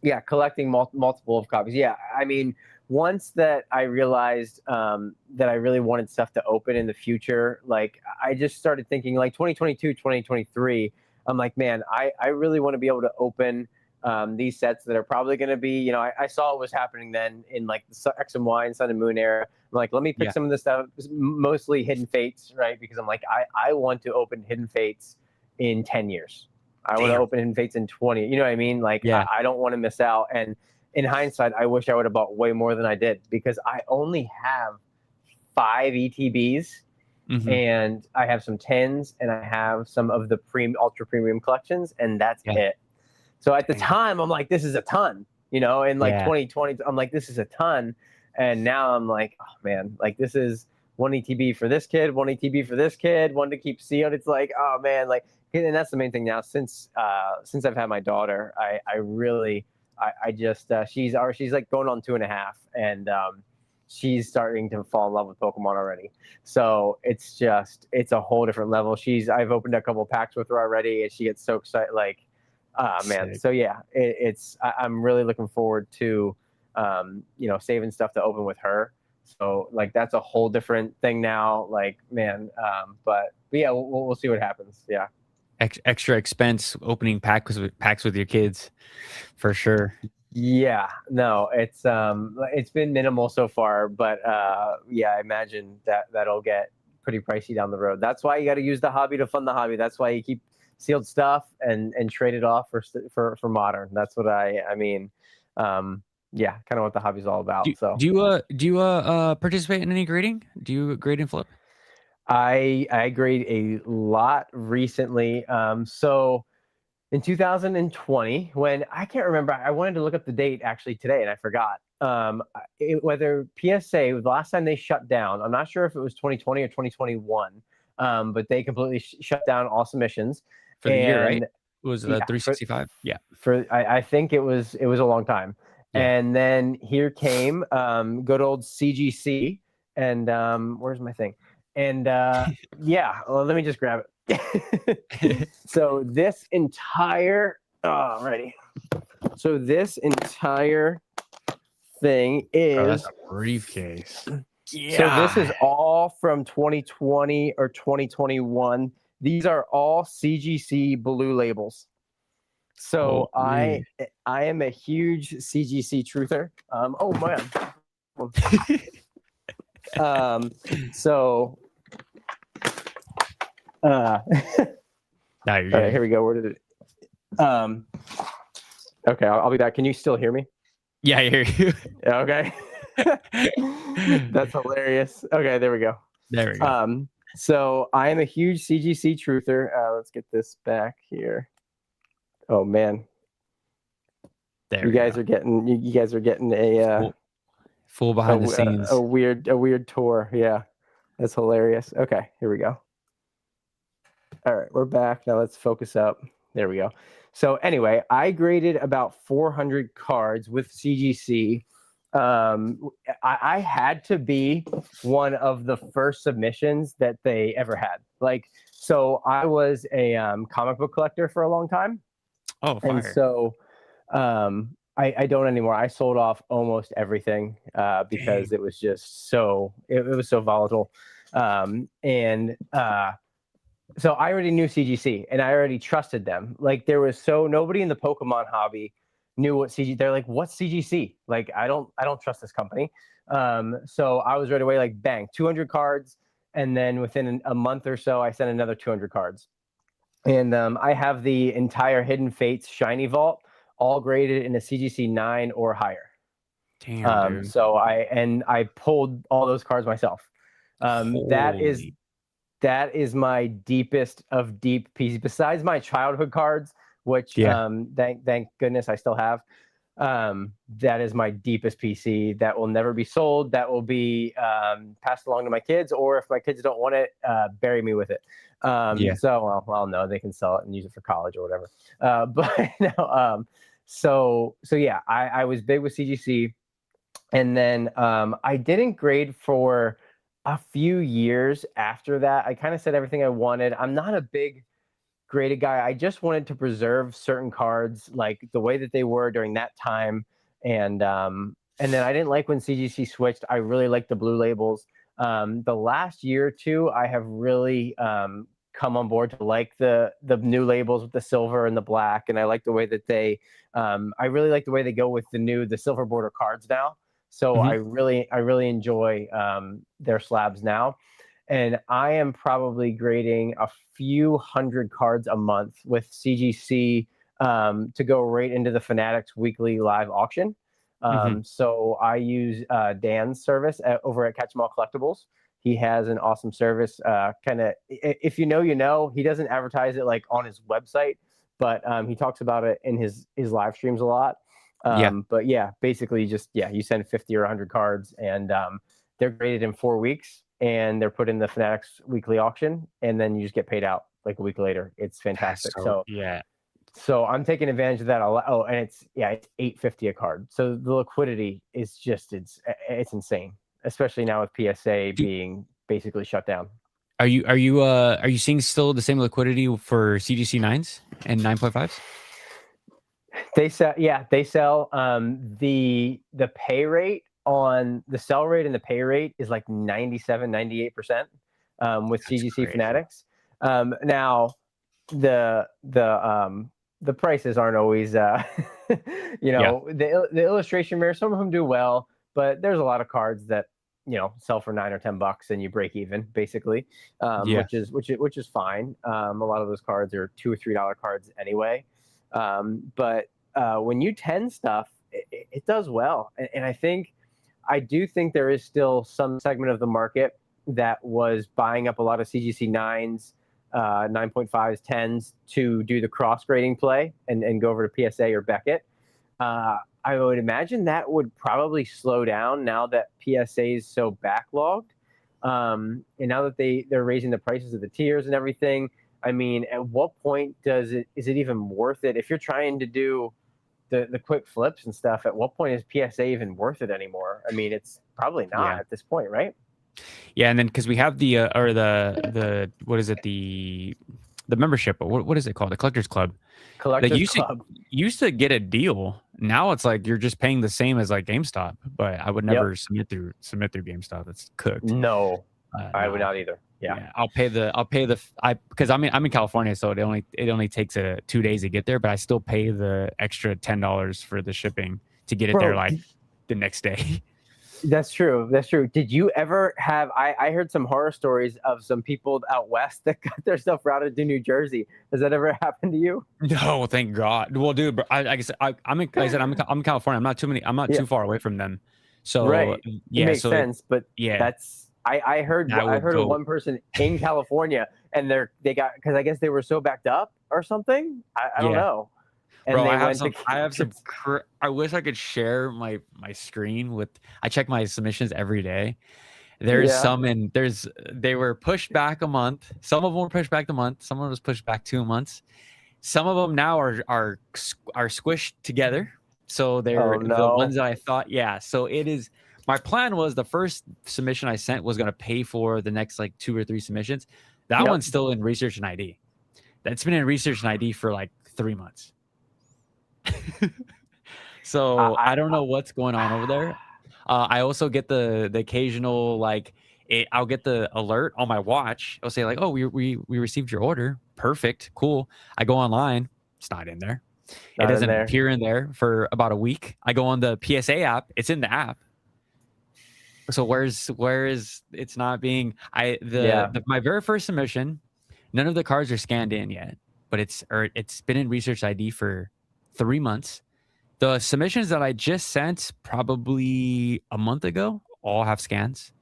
[SPEAKER 2] yeah, collecting multiple of copies. Yeah, I mean, once that I realized that I really wanted stuff to open in the future, like, I just started thinking, like, 2022, 2023, I'm like, man, I really want to be able to open these sets that are probably going to be, I saw what was happening then in like the X and Y and Sun and Moon era. I'm like, let me pick some of this stuff, mostly Hidden Fates, right? Because I'm like, I want to open Hidden Fates in 10 years. I want to open Hidden Fates in 20. You know what I mean? Like, I don't want to miss out. And in hindsight, I wish I would have bought way more than I did, because I only have 5 ETBs. Mm-hmm. And I have some 10s, and I have some of the ultra premium collections, and that's it. So at the time, I'm like, this is a ton, in like 2020, I'm like, this is a ton. And now I'm like, oh man, like, this is 1 ETB for this kid, 1 ETB for this kid, 1 to keep sealed. It's like, oh man, like, and that's the main thing now. Since I've had my daughter, I really just she's like going on 2.5, and she's starting to fall in love with Pokemon already. So it's a whole different level. I've opened a couple packs with her already, and she gets so excited. Like, man. So yeah, I'm really looking forward to, saving stuff to open with her. So like that's a whole different thing now. Like man, but yeah, we'll see what happens. Yeah.
[SPEAKER 1] Extra expense opening packs with your kids, for sure.
[SPEAKER 2] Yeah, no, it's been minimal so far, but yeah, I imagine that'll get pretty pricey down the road. That's why you got to use the hobby to fund the hobby. That's why you keep sealed stuff and trade it off for modern. That's what I mean. Yeah, kind of what the hobby's all
[SPEAKER 1] Do
[SPEAKER 2] about. So
[SPEAKER 1] do you participate in any grading? Do you grade and flip?
[SPEAKER 2] I grade a lot recently. So in 2020, when I can't remember, I wanted to look up the date actually today and I forgot. Whether PSA, the last time they shut down, I'm not sure if it was 2020 or 2021, but they completely shut down all submissions.
[SPEAKER 1] For the year, right?
[SPEAKER 2] And
[SPEAKER 1] It was
[SPEAKER 2] yeah,
[SPEAKER 1] 365. Yeah.
[SPEAKER 2] I think it was a long time.
[SPEAKER 1] Yeah.
[SPEAKER 2] And then here came good old CGC, and where's my thing? And yeah, well, let me just grab it. So this entire ready. So this entire thing
[SPEAKER 1] Oh, that's
[SPEAKER 2] is
[SPEAKER 1] a briefcase.
[SPEAKER 2] so this is
[SPEAKER 1] Yeah.
[SPEAKER 2] all from 2020 or 2021. These are all CGC blue labels. So
[SPEAKER 1] Holy.
[SPEAKER 2] I am a huge CGC truther. Oh man. So
[SPEAKER 1] No, you're
[SPEAKER 2] all right,
[SPEAKER 1] good.
[SPEAKER 2] here we go. Where did it? Okay, I'll be back. Can you still hear me?
[SPEAKER 1] Yeah, I hear you.
[SPEAKER 2] Okay. That's hilarious. Okay, there we go.
[SPEAKER 1] There we go.
[SPEAKER 2] So I am a huge CGC truther. Let's get this back here. Oh man,
[SPEAKER 1] There
[SPEAKER 2] you
[SPEAKER 1] we
[SPEAKER 2] guys
[SPEAKER 1] go.
[SPEAKER 2] are getting you guys are getting
[SPEAKER 1] Full behind the scenes.
[SPEAKER 2] a weird tour. Yeah, that's hilarious. Okay, here we go. All right, we're back. Now let's focus up. There we go. So anyway, I graded about 400 cards with CGC. I had to be one of the first submissions that they ever had. Like, so I was a comic book collector for a long time,
[SPEAKER 1] Oh,
[SPEAKER 2] and
[SPEAKER 1] fire.
[SPEAKER 2] so I don't anymore. I sold off almost everything because
[SPEAKER 1] Dang.
[SPEAKER 2] it was just it was so volatile, and so I already knew CGC and I already trusted them. Like there was nobody in the Pokemon hobby knew what CG. They're like, what's CGC? Like I don't trust this company. So I was right away like bang, 200 cards, and then within a month or so, I sent another 200 cards. And I have the entire Hidden Fates Shiny Vault all graded in a CGC 9 or higher.
[SPEAKER 1] Damn, dude.
[SPEAKER 2] So I pulled all those cards myself.
[SPEAKER 1] Holy.
[SPEAKER 2] That is my deepest of deep pieces. Besides my childhood cards, which
[SPEAKER 1] Yeah.
[SPEAKER 2] thank goodness I still have. That is my deepest PC. That will never be sold. That will be passed along to my kids, or if my kids don't want it, bury me with it.
[SPEAKER 1] Yeah.
[SPEAKER 2] So well, no, they can sell it and use it for college or whatever. But no, so yeah, I was big with CGC, and then I didn't grade for a few years after that. I kind of said everything I wanted. I'm not a big graded guy. I just wanted to preserve certain cards like the way that they were during that time. And then I didn't like when CGC switched. I really liked the blue labels. The last year or two, I have really come on board to like the new labels with the silver and the black. And I like the way that I really like the way they go with the silver border cards now. So
[SPEAKER 1] Mhm.
[SPEAKER 2] I really enjoy their slabs now, and I am probably grading a few hundred cards a month with CGC to go right into the Fanatics weekly live auction.
[SPEAKER 1] Mhm.
[SPEAKER 2] So I use Dan's service over at Catch 'Em All Collectibles. He has an awesome service. Kind of, if you know, you know. He doesn't advertise it like on his website, but he talks about it in his live streams a lot.
[SPEAKER 1] Yeah.
[SPEAKER 2] But yeah, basically you send 50 or 100 cards, and they're graded in 4 weeks, and they're put in the Fanatics weekly auction, and then you just get paid out like a week later. It's
[SPEAKER 1] That's
[SPEAKER 2] fantastic.
[SPEAKER 1] so
[SPEAKER 2] So
[SPEAKER 1] yeah.
[SPEAKER 2] I'm taking advantage of that a lot. Oh, and it's $8.50 a card. So the liquidity is just it's insane, especially now with PSA
[SPEAKER 1] Do,
[SPEAKER 2] being basically shut down.
[SPEAKER 1] are you seeing still the same liquidity for CGC 9s and 9.5s?
[SPEAKER 2] They sell, yeah, they sell. The pay rate on the sell rate and the pay rate is like 97, 98% with
[SPEAKER 1] That's
[SPEAKER 2] CGC
[SPEAKER 1] crazy.
[SPEAKER 2] Fanatics. Now the the prices aren't always
[SPEAKER 1] Yeah.
[SPEAKER 2] the illustration mirror, some of them do well, but there's a lot of cards that sell for $9 or $10 and you break even basically,
[SPEAKER 1] Yeah.
[SPEAKER 2] which is fine. A lot of those cards are $2 or $3 cards anyway, but when you 10 stuff, it does well, and I do think there is still some segment of the market that was buying up a lot of CGC nines, 9.5s, 10s to do the cross grading play and go over to PSA or Beckett. I would imagine that would probably slow down now that PSA is so backlogged. And now that they're raising the prices of the tiers and everything. I mean, at what point is it even worth it? If you're trying to do the quick flips and stuff, at what point is PSA even worth it anymore? I mean, it's probably not
[SPEAKER 1] Yeah.
[SPEAKER 2] at this point, right?
[SPEAKER 1] Yeah. And then because we have the or the what is it, the membership, but what is it called, the collectors club, like
[SPEAKER 2] Collectors Club.
[SPEAKER 1] used to get a deal. Now it's like you're just paying the same as like GameStop, but I would
[SPEAKER 2] Yep.
[SPEAKER 1] never submit through GameStop. That's cooked.
[SPEAKER 2] No, I would
[SPEAKER 1] No.
[SPEAKER 2] not either. Yeah.
[SPEAKER 1] Yeah, I'll pay the because I'm in California, so it only takes 2 days to get there, but I still pay the extra $10 for the shipping to get it there
[SPEAKER 2] Bro,
[SPEAKER 1] like the next day.
[SPEAKER 2] that's true. That's true. Did you ever have? I heard some horror stories of some people out west that got their stuff routed to New Jersey. Has that ever happened to you?
[SPEAKER 1] No, thank God. Well, dude, bro, I guess I'm in, like I said, I'm in California. I'm not
[SPEAKER 2] Yeah,
[SPEAKER 1] too far away from them. So
[SPEAKER 2] right. It
[SPEAKER 1] yeah,
[SPEAKER 2] makes
[SPEAKER 1] so
[SPEAKER 2] sense, but
[SPEAKER 1] yeah,
[SPEAKER 2] that's I heard
[SPEAKER 1] that
[SPEAKER 2] I
[SPEAKER 1] would
[SPEAKER 2] heard of
[SPEAKER 1] go.
[SPEAKER 2] one person in California, and they got, because I guess they were so backed up or something. I don't
[SPEAKER 1] Yeah,
[SPEAKER 2] know, and
[SPEAKER 1] bro,
[SPEAKER 2] they went
[SPEAKER 1] I have
[SPEAKER 2] to
[SPEAKER 1] some I wish I could share my screen with. I check my submissions every day. There's
[SPEAKER 2] yeah.
[SPEAKER 1] some in there's they were pushed back a month. Some of them were pushed back a month. Some of them was pushed back 2 months. Some of them now are squished together. So they're
[SPEAKER 2] Oh
[SPEAKER 1] the ones
[SPEAKER 2] no.
[SPEAKER 1] that I thought, yeah. So it is, my plan was the first submission I sent was going to pay for the next like 2 or 3 submissions. That
[SPEAKER 2] Yep.
[SPEAKER 1] one's still in research and ID. That's been in research and ID for like 3 months. So
[SPEAKER 2] I,
[SPEAKER 1] I don't know what's going on over there. I also get the occasional like I'll get the alert on my watch. I'll say like, "Oh, we received your order. Perfect, cool." I go online, it's not in there. It
[SPEAKER 2] not in
[SPEAKER 1] doesn't
[SPEAKER 2] there.
[SPEAKER 1] appear in there for about a week. I go on the PSA app. It's in the app. So where is it's not being?
[SPEAKER 2] Yeah.
[SPEAKER 1] My very first submission, none of the cards are scanned in yet, but it's been in research ID for 3 months. The submissions that I just sent probably a month ago all have scans.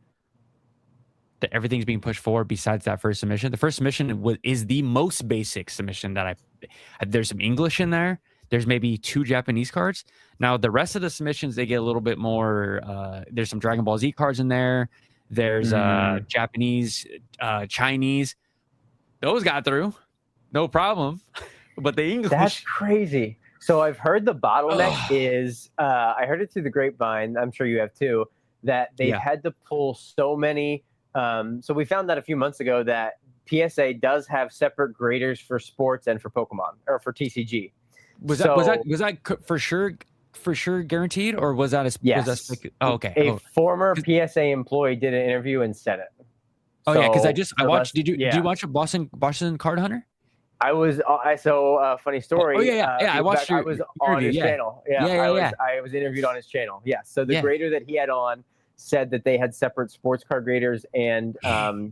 [SPEAKER 1] That everything's being pushed forward besides that first submission. The first submission is the most basic submission that there's some English in there. There's maybe 2 Japanese cards. Now the rest of the submissions, they get a little bit more. There's some Dragon Ball Z cards in there. There's
[SPEAKER 2] Mm.
[SPEAKER 1] Japanese, Chinese. Those got through, no problem. But the
[SPEAKER 2] That's
[SPEAKER 1] English,
[SPEAKER 2] crazy. So I've heard the bottleneck is, I heard it through the grapevine, I'm sure you have too, that they've
[SPEAKER 1] yeah.
[SPEAKER 2] had to pull so many. So we found out a few months ago that PSA does have separate graders for sports and for Pokemon, or for TCG.
[SPEAKER 1] Was that was that
[SPEAKER 2] So
[SPEAKER 1] was that for sure guaranteed, or was that
[SPEAKER 2] yes,
[SPEAKER 1] oh, okay.
[SPEAKER 2] a
[SPEAKER 1] Oh,
[SPEAKER 2] former
[SPEAKER 1] 'cause-
[SPEAKER 2] PSA employee did an interview and said it.
[SPEAKER 1] oh yeah, because I
[SPEAKER 2] So
[SPEAKER 1] watched.
[SPEAKER 2] that's,
[SPEAKER 1] Did you
[SPEAKER 2] yeah.
[SPEAKER 1] watch a Boston Card Hunter?
[SPEAKER 2] I was funny
[SPEAKER 1] Oh
[SPEAKER 2] story.
[SPEAKER 1] yeah. I watched
[SPEAKER 2] I
[SPEAKER 1] your
[SPEAKER 2] was on
[SPEAKER 1] interview.
[SPEAKER 2] his
[SPEAKER 1] Yeah,
[SPEAKER 2] channel. Yeah,
[SPEAKER 1] yeah.
[SPEAKER 2] I was interviewed on his channel. Yeah. So the
[SPEAKER 1] Yeah.
[SPEAKER 2] grader that he had on said that they had separate sports card graders and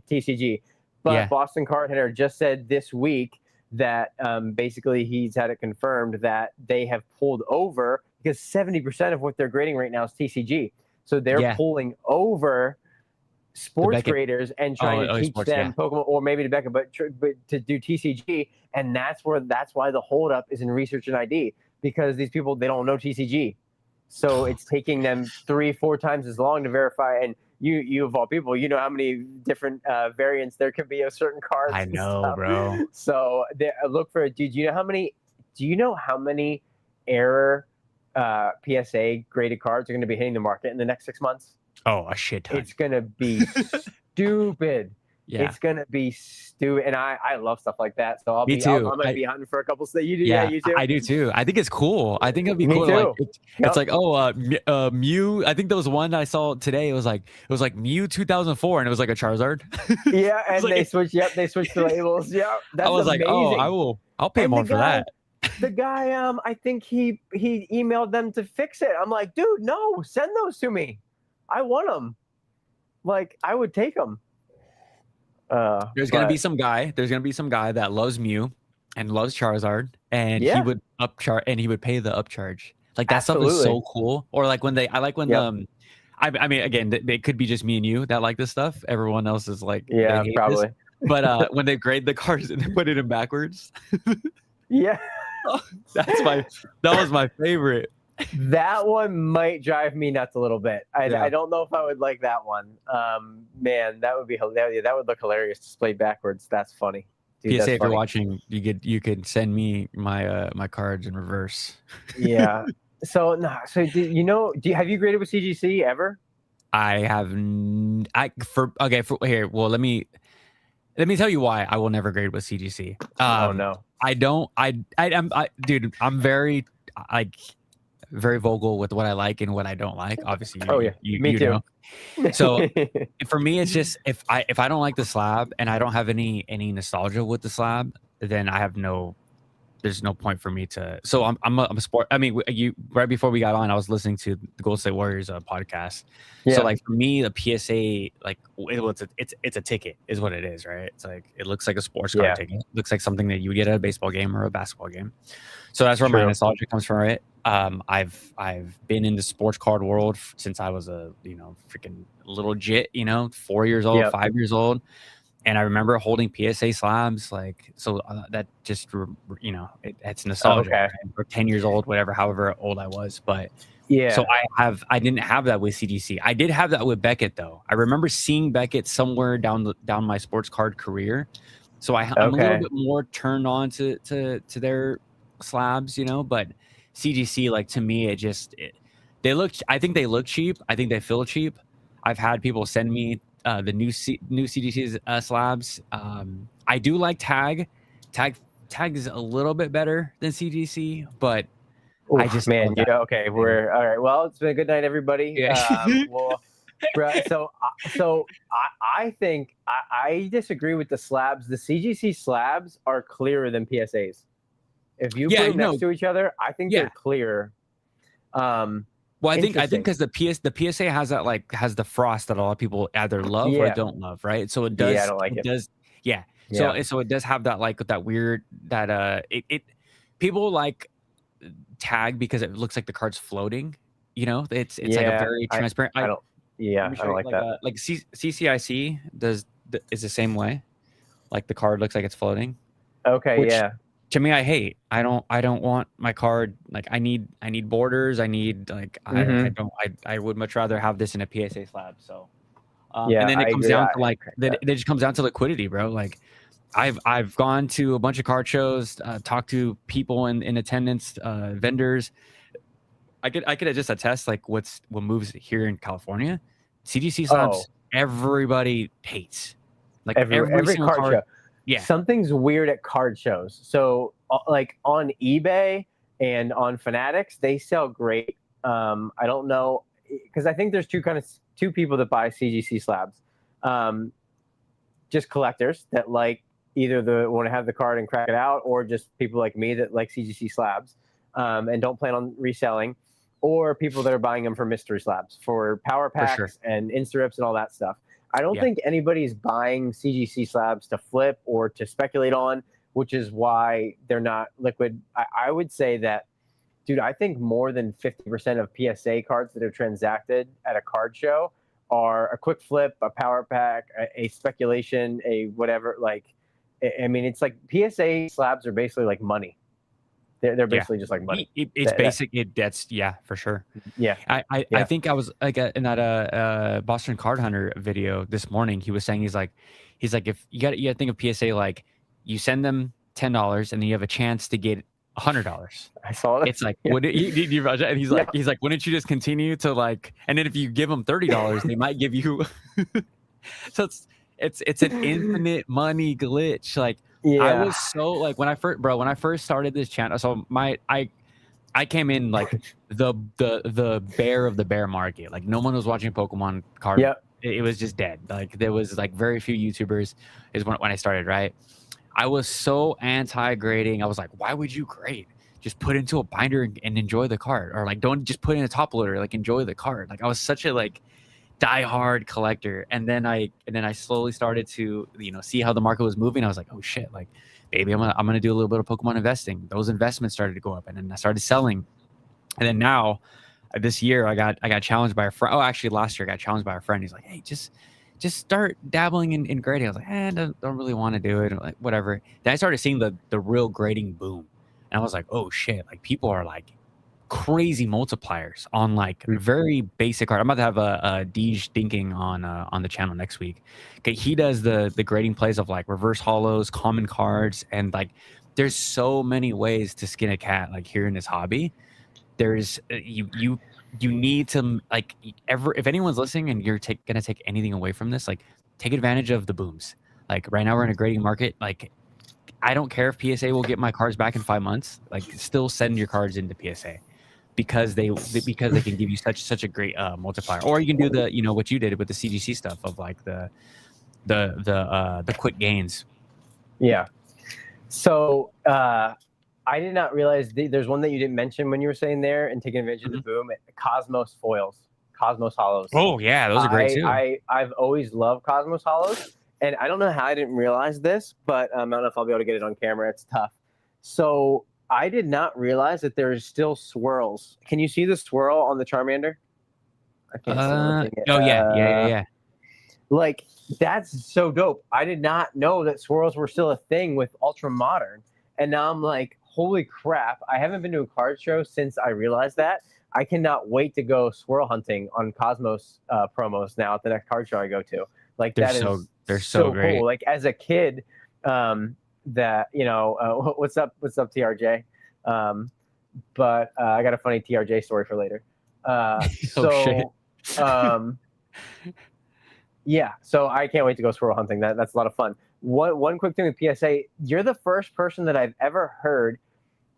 [SPEAKER 2] TCG. But
[SPEAKER 1] Yeah.
[SPEAKER 2] Boston Card Hunter just said this week that basically he's had it confirmed that they have pulled over, because 70% of what they're grading right now is TCG. So they're
[SPEAKER 1] Yeah.
[SPEAKER 2] pulling over
[SPEAKER 1] The
[SPEAKER 2] sports
[SPEAKER 1] Beckett.
[SPEAKER 2] graders and trying to teach
[SPEAKER 1] Sports.
[SPEAKER 2] them
[SPEAKER 1] Yeah.
[SPEAKER 2] Pokemon, or maybe to Becca, but to do TCG, and that's why the holdup is in research and ID, because these people, they don't know TCG, so it's taking them 3-4 times as long to verify. And you of all people, you know how many different variants there could be of certain cards
[SPEAKER 1] I
[SPEAKER 2] and
[SPEAKER 1] know,
[SPEAKER 2] stuff.
[SPEAKER 1] bro.
[SPEAKER 2] So look for it, dude. Do you know how many error PSA graded cards are going to be hitting the market in the next 6 months?
[SPEAKER 1] Oh, a shit ton.
[SPEAKER 2] It's going to be stupid.
[SPEAKER 1] Yeah.
[SPEAKER 2] It's gonna be stupid, and I love stuff like that. So
[SPEAKER 1] Me too.
[SPEAKER 2] I might be hunting for a couple. So you do, yeah,
[SPEAKER 1] Yeah,
[SPEAKER 2] you too.
[SPEAKER 1] I do too. I think it's cool. I think it'd be
[SPEAKER 2] Me
[SPEAKER 1] cool to like
[SPEAKER 2] too.
[SPEAKER 1] it's
[SPEAKER 2] Yep.
[SPEAKER 1] like, oh, Mew. I think there was one I saw today. It was like Mew 2004, and it was like a Charizard.
[SPEAKER 2] Yeah,
[SPEAKER 1] It's
[SPEAKER 2] and
[SPEAKER 1] like
[SPEAKER 2] they switch. Yep, they switch the labels. Yeah,
[SPEAKER 1] I
[SPEAKER 2] that's
[SPEAKER 1] was like, oh,
[SPEAKER 2] amazing.
[SPEAKER 1] I'll pay
[SPEAKER 2] And
[SPEAKER 1] more for that.
[SPEAKER 2] the guy, I think he emailed them to fix it. I'm like, dude, no, send those to me. I want them. Like, I would take them. But
[SPEAKER 1] There's gonna be some guy that loves Mew and loves Charizard, and
[SPEAKER 2] yeah,
[SPEAKER 1] he would pay the upcharge. Like that stuff is
[SPEAKER 2] absolutely.
[SPEAKER 1] so cool. Or like I like when
[SPEAKER 2] Yep.
[SPEAKER 1] I mean again, it could be just me and you that like this stuff. Everyone else is like they
[SPEAKER 2] Yeah,
[SPEAKER 1] hate this.
[SPEAKER 2] probably.
[SPEAKER 1] But when they grade the cards and they put it in backwards,
[SPEAKER 2] Yeah.
[SPEAKER 1] that's my that was my favorite.
[SPEAKER 2] That one might drive me nuts a little bit.
[SPEAKER 1] Yeah.
[SPEAKER 2] I don't know if I would like that one. Man, that would be that would look hilarious displayed backwards. That's funny, dude.
[SPEAKER 1] PSA,
[SPEAKER 2] That's
[SPEAKER 1] if you're
[SPEAKER 2] funny.
[SPEAKER 1] watching, you could send me my my cards in reverse.
[SPEAKER 2] Yeah. So no. So have you graded with CGC ever?
[SPEAKER 1] I have I for okay for here. Well, let me tell you why I will never grade with CGC.
[SPEAKER 2] Oh no.
[SPEAKER 1] I don't. Dude. I'm very like very vocal with what I like and what I don't like. Obviously,
[SPEAKER 2] Oh yeah. Me
[SPEAKER 1] you
[SPEAKER 2] too.
[SPEAKER 1] know. So for me, it's just if I don't like the slab and I don't have any nostalgia with the slab, then I have there's no point for me to. So I'm a sport. I mean, you right before we got on, I was listening to the Golden State Warriors podcast.
[SPEAKER 2] Yeah.
[SPEAKER 1] So like for me, the PSA like it's a ticket is what it is, right? It's like it looks like a sports card
[SPEAKER 2] Yeah.
[SPEAKER 1] ticket. It looks like something that you would get at a baseball game or a basketball game. So that's where my
[SPEAKER 2] True.
[SPEAKER 1] nostalgia comes from, right? I've been in the sports card world since I was a freaking little jit, 4 years old,
[SPEAKER 2] Yep.
[SPEAKER 1] 5 years old. And I remember holding PSA slabs, like so that just it's nostalgia.
[SPEAKER 2] Okay.
[SPEAKER 1] Right? Or 10 years old, whatever, however old I was. But
[SPEAKER 2] Yeah.
[SPEAKER 1] so I didn't have that with CDC. I did have that with Beckett though. I remember seeing Beckett somewhere down my sports card career. So I'm a little bit more turned on to their slabs, But CGC, like to me, I think they look cheap. I think they feel cheap. I've had people send me the new CDC's slabs. I do like Tag. Tag is a little bit better than CGC, but
[SPEAKER 2] Oof,
[SPEAKER 1] I just
[SPEAKER 2] man, okay, we're all right. Well, it's been a good night, everybody.
[SPEAKER 1] Yeah.
[SPEAKER 2] Well, so I think I disagree with the slabs. The CGC slabs are clearer than PSAs. If you put them next to each other, I think they're clearer.
[SPEAKER 1] Well, I think because the PSA has that has the frost that a lot of people either love or don't love, right? So it does.
[SPEAKER 2] Yeah, I don't like it.
[SPEAKER 1] Does. Yeah.
[SPEAKER 2] Yeah.
[SPEAKER 1] So it does have that weird it people like Tag because it looks like the card's floating. It's like a very transparent.
[SPEAKER 2] I don't like that.
[SPEAKER 1] Like CCIC is the same way. Like the card looks like it's floating.
[SPEAKER 2] Okay.
[SPEAKER 1] Which,
[SPEAKER 2] yeah.
[SPEAKER 1] To me, I hate. I don't want my card like I need borders. I need I would much rather have this in a PSA slab. So and then it comes down to it just comes down to liquidity, bro. Like I've gone to a bunch of card shows, talked to people in attendance, vendors. I could just attest like what moves here in California. CGC slabs everybody hates. Like every
[SPEAKER 2] card show.
[SPEAKER 1] Yeah.
[SPEAKER 2] Something's weird at card shows. So like on eBay and on Fanatics, they sell great. I don't know because I think there's two people that buy CGC slabs. Just collectors that like either want to have the card and crack it out, or just people like me that like CGC slabs and don't plan on reselling, or people that are buying them for mystery slabs for power packs and insta-rips and all that stuff. I don't think anybody's buying CGC slabs to flip or to speculate on, which is why they're not liquid. I would say that, dude, I think more than 50% of PSA cards that are transacted at a card show are a quick flip, a power pack, a speculation, a whatever. Like, I mean, it's like PSA slabs are basically like money. They're basically just like money.
[SPEAKER 1] It's basic. That's for sure.
[SPEAKER 2] Yeah.
[SPEAKER 1] I think I was like in that Boston Card Hunter video this morning. He was saying he's like if you got to think of PSA like you send them $10 and then you have a chance to get $100.
[SPEAKER 2] I saw it.
[SPEAKER 1] It's like and he's like he's like wouldn't you just continue to like and then if you give them $30 they might give you so it's an infinite money glitch. Like I
[SPEAKER 2] Yeah.
[SPEAKER 1] was so like when I first started this channel, so I came in like the bear of the bear market. Like no one was watching Pokemon card.
[SPEAKER 2] Yep.
[SPEAKER 1] It was just dead. Like there was like very few YouTubers is when I started, right? I was so anti-grading. I was like, why would you grade? Just put it into a binder and enjoy the card. Or like don't just put it in a top loader, like enjoy the card. Like I was such a like diehard collector. And then I slowly started to, see how the market was moving. I was like, oh shit, like maybe I'm gonna do a little bit of Pokemon investing. Those investments started to go up, and then I started selling. And then now, this year, I got challenged by a friend. Oh, actually, last year I got challenged by a friend. He's like, hey, just start dabbling in grading. I was like, don't really want to do it. Like whatever. Then I started seeing the real grading boom, and I was like, oh shit, like people are like crazy multipliers on like very basic art. I'm about to have a Deej thinking on the channel next week. Okay, he does the grading plays of like reverse hollows, common cards, and like there's so many ways to skin a cat like here in this hobby. There's you need to like if anyone's listening and you're gonna take anything away from this, like take advantage of the booms. Like right now we're in a grading market. Like I don't care if PSA will get my cards back in 5 months. Like still send your cards into PSA because they can give you such a great multiplier. Or you can do what you did with the CGC stuff of like the quick gains.
[SPEAKER 2] Yeah. So I did not realize there's one that you didn't mention when you were saying there and taking advantage of the boom. Cosmos foils, Cosmos hollows.
[SPEAKER 1] Oh yeah, those are great too.
[SPEAKER 2] I've always loved Cosmos hollows, and I don't know how I didn't realize this, but I don't know if I'll be able to get it on camera. It's tough. So I did not realize that there is still swirls. Can you see the swirl on the Charmander? I can't see.
[SPEAKER 1] Oh yeah.
[SPEAKER 2] Like that's so dope. I did not know that swirls were still a thing with Ultra Modern, and now I'm like, holy crap! I haven't been to a card show since I realized that. I cannot wait to go swirl hunting on Cosmos promos now at the next card show I go to. Like they're so great. Cool. Like as a kid, that what's up TRJ, but I got a funny TRJ story for later. Yeah, so I can't wait to go squirrel hunting. That's a lot of fun. One quick thing with PSA, you're the first person that I've ever heard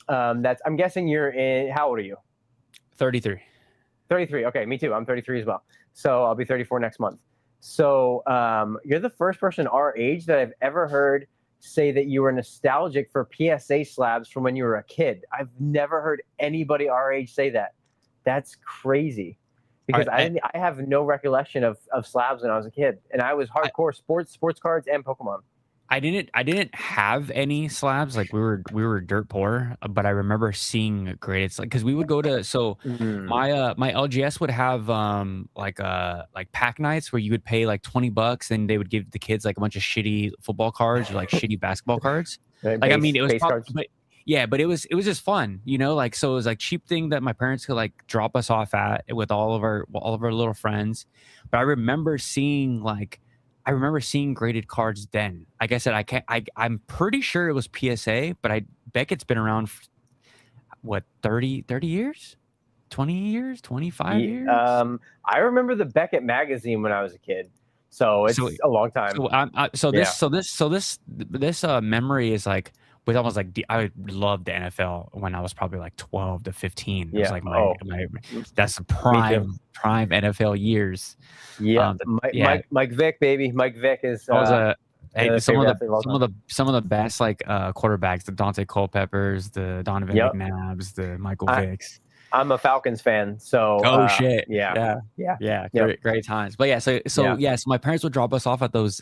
[SPEAKER 2] I'm guessing you're in, how old are you?
[SPEAKER 1] 33.
[SPEAKER 2] 33, okay, me too. I'm 33 as well. So I'll be 34 next month. So you're the first person our age that I've ever heard say that you were nostalgic for PSA slabs from when you were a kid. I've never heard anybody our age say that. That's crazy. Because I have no recollection of slabs when I was a kid, and I was hardcore sports cards and Pokemon.
[SPEAKER 1] I didn't have any slabs. Like we were dirt poor, but I remember seeing graded, like because we would go to my LGS would have like pack nights where you would pay like $20 and they would give the kids like a bunch of shitty football cards or like shitty basketball cards. Like I mean it was probably, but it was just fun, like so it was like cheap thing that my parents could like drop us off at with all of our little friends. But I remember seeing graded cards then. Like I said, I'm pretty sure it was PSA, but I bet it's been around what 30 years? 20 years, 25 years?
[SPEAKER 2] I remember the Beckett magazine when I was a kid. So it's a long time.
[SPEAKER 1] This memory is like with almost like I loved the NFL when I was probably like 12 to 15. It was like that's the prime NFL years.
[SPEAKER 2] Yeah, Mike Vick, baby. Mike Vick is
[SPEAKER 1] some of the best like quarterbacks, the Dante Culpeppers, the Donovan McNabbs, the Michael Vicks.
[SPEAKER 2] I'm a Falcons fan, so
[SPEAKER 1] shit. Yeah. Great times. But so my parents would drop us off at those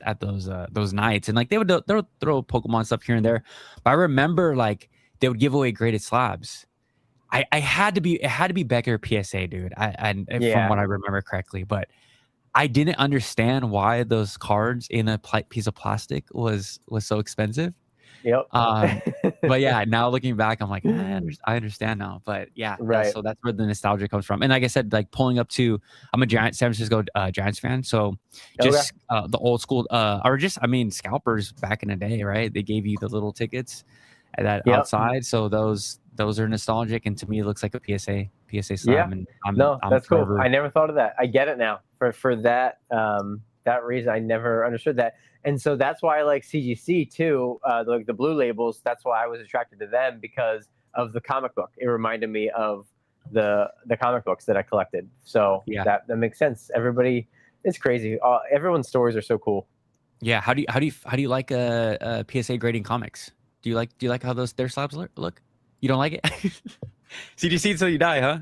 [SPEAKER 1] nights, and like they would throw Pokemon stuff here and there. But I remember like they would give away graded slabs. It had to be Becker PSA, dude. From what I remember correctly, but I didn't understand why those cards in a piece of plastic was so expensive.
[SPEAKER 2] Yep.
[SPEAKER 1] But yeah, now looking back, I'm like, I understand now. But yeah,
[SPEAKER 2] right.
[SPEAKER 1] So that's where the nostalgia comes from. And like I said, like pulling up to, I'm a San Francisco Giants fan. So just the old school, scalpers back in the day, right? They gave you the little tickets that outside. So those are nostalgic. And to me, it looks like a PSA slab.
[SPEAKER 2] Yeah.
[SPEAKER 1] And I'm
[SPEAKER 2] that's
[SPEAKER 1] forever...
[SPEAKER 2] cool. I never thought of that. I get it now for that. that reason. I never understood that, and so that's why I like CGC too. Like the blue labels. That's why I was attracted to them because of the comic book. It reminded me of the comic books that I collected. So
[SPEAKER 1] Yeah.
[SPEAKER 2] that makes sense. Everybody, it's crazy. Everyone's stories are so cool.
[SPEAKER 1] Yeah. How do you like PSA grading comics? Do you like how those their slabs look? You don't like it? CGC until you die, huh?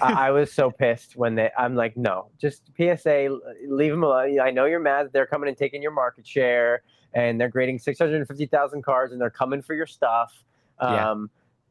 [SPEAKER 2] I was so pissed when I'm like, no, just PSA, leave them alone. I know you're mad that they're coming and taking your market share, and they're grading 650,000 cards, and they're coming for your stuff.
[SPEAKER 1] Yeah.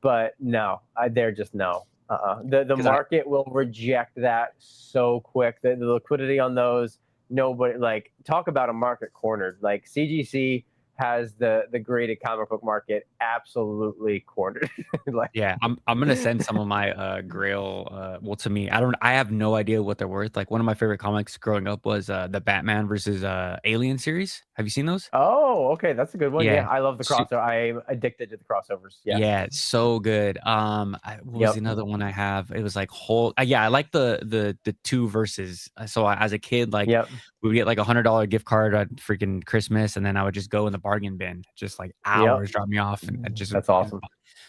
[SPEAKER 2] But no, they're just no. The
[SPEAKER 1] Because I
[SPEAKER 2] market will reject that so quick. The liquidity on those, nobody like talk about a market cornered. Like CGC has the graded comic book market absolutely cornered. Like,
[SPEAKER 1] Yeah, I'm gonna send some of my Grail. Well, to me, I have no idea what they're worth. Like one of my favorite comics growing up was the Batman versus Alien series. Have you seen those?
[SPEAKER 2] oh, okay, that's a good one.
[SPEAKER 1] Yeah,
[SPEAKER 2] Yeah, I love the
[SPEAKER 1] su-
[SPEAKER 2] crossover. I'm addicted to the crossovers. Yes.
[SPEAKER 1] yeah, so good. What was
[SPEAKER 2] Yep.
[SPEAKER 1] another one I have? It was like whole. Yeah, I like the two verses. So as a kid, like
[SPEAKER 2] Yep.
[SPEAKER 1] we would get like $100 gift card at freaking Christmas, and then I would just go in the bargain bin, just like
[SPEAKER 2] Yep.
[SPEAKER 1] hours, drop me off, and just.
[SPEAKER 2] That's awesome.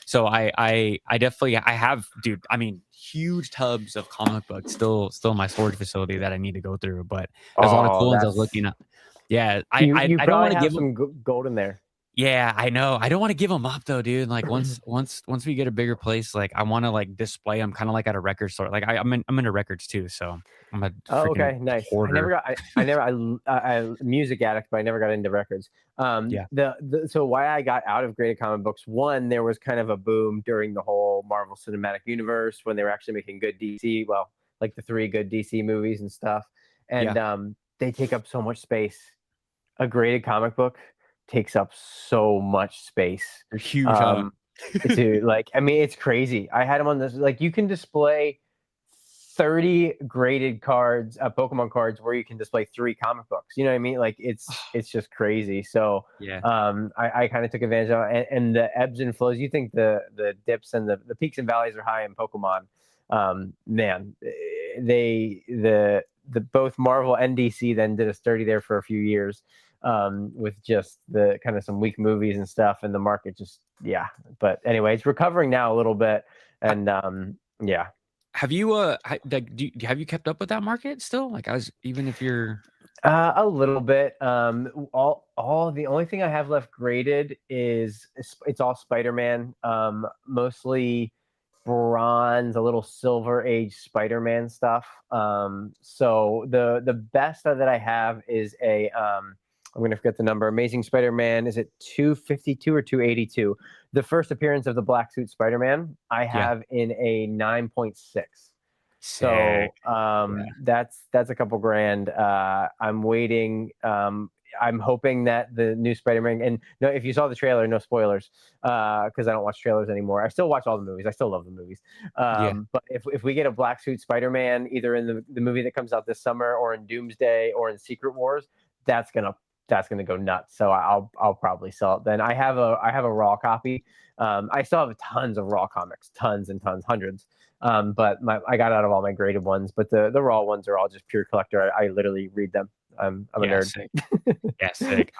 [SPEAKER 1] So I definitely I have, dude. I mean, huge tubs of comic books still in my storage facility that I need to go through. But there's a lot of
[SPEAKER 2] Oh,
[SPEAKER 1] cool ones I was
[SPEAKER 2] that's
[SPEAKER 1] looking at. Yeah, I
[SPEAKER 2] you.
[SPEAKER 1] I,
[SPEAKER 2] You
[SPEAKER 1] I don't want
[SPEAKER 2] probably
[SPEAKER 1] to
[SPEAKER 2] have
[SPEAKER 1] give them.
[SPEAKER 2] some gold in there.
[SPEAKER 1] Yeah, I know. I don't want to give them up though, dude. Like once we get a bigger place, like I want to like display them kind of like at a record store. Like I'm into records too, so I'm a
[SPEAKER 2] Oh,
[SPEAKER 1] freaking
[SPEAKER 2] okay, nice. I never
[SPEAKER 1] hoarder.
[SPEAKER 2] got. I never. I music addict, but I never got into records.
[SPEAKER 1] Yeah,
[SPEAKER 2] So why I got out of graded comic books? One, there was kind of a boom during the whole Marvel Cinematic Universe when they were actually making good DC. Well, like the three good DC movies and stuff, and
[SPEAKER 1] yeah,
[SPEAKER 2] they take up so much space. A graded comic book takes up so much space.
[SPEAKER 1] they're huge, huh?
[SPEAKER 2] Um, Dude, like I mean, it's crazy. I had them on this. Like you can display 30 graded cards, Pokemon cards, where you can display three comic books. You know what I mean? Like it's just crazy. So
[SPEAKER 1] Yeah.
[SPEAKER 2] I kind of took advantage of it. And the ebbs and flows. You think the dips and the peaks and valleys are high in Pokemon. Man, the both Marvel and DC then did a sturdy there for a few years. With just the kind of some weak movies and stuff, and the market just yeah. But anyway, it's recovering now a little bit, and yeah.
[SPEAKER 1] Have you like have you kept up with that market still? Like as even if you're
[SPEAKER 2] A little bit. All the only thing I have left graded is it's all Spider-Man. Mostly bronze, a little silver age Spider-Man stuff. So the best that I have is a I'm gonna forget the number. Amazing Spider-Man. Is it 252 or 282? The first appearance of the black suit Spider-Man I
[SPEAKER 1] yeah,
[SPEAKER 2] have in a 9.6.
[SPEAKER 1] sick.
[SPEAKER 2] So that's a couple grand. I'm waiting. I'm hoping that the new Spider-Man, and no, if you saw the trailer, no spoilers, because I don't watch trailers anymore. I still watch all the movies. I still love the movies.
[SPEAKER 1] Yeah.
[SPEAKER 2] But if we get a black suit Spider-Man, either in the movie that comes out this summer, or in Doomsday, or in Secret Wars, that's gonna that's gonna go nuts. So I'll probably sell it then. I have a raw copy. I still have tons of raw comics, tons and tons, hundreds. But I got out of all my graded ones, but the raw ones are all just pure collector. I literally read them. I'm a
[SPEAKER 1] Yeah,
[SPEAKER 2] nerd.
[SPEAKER 1] sick. Yeah, sick.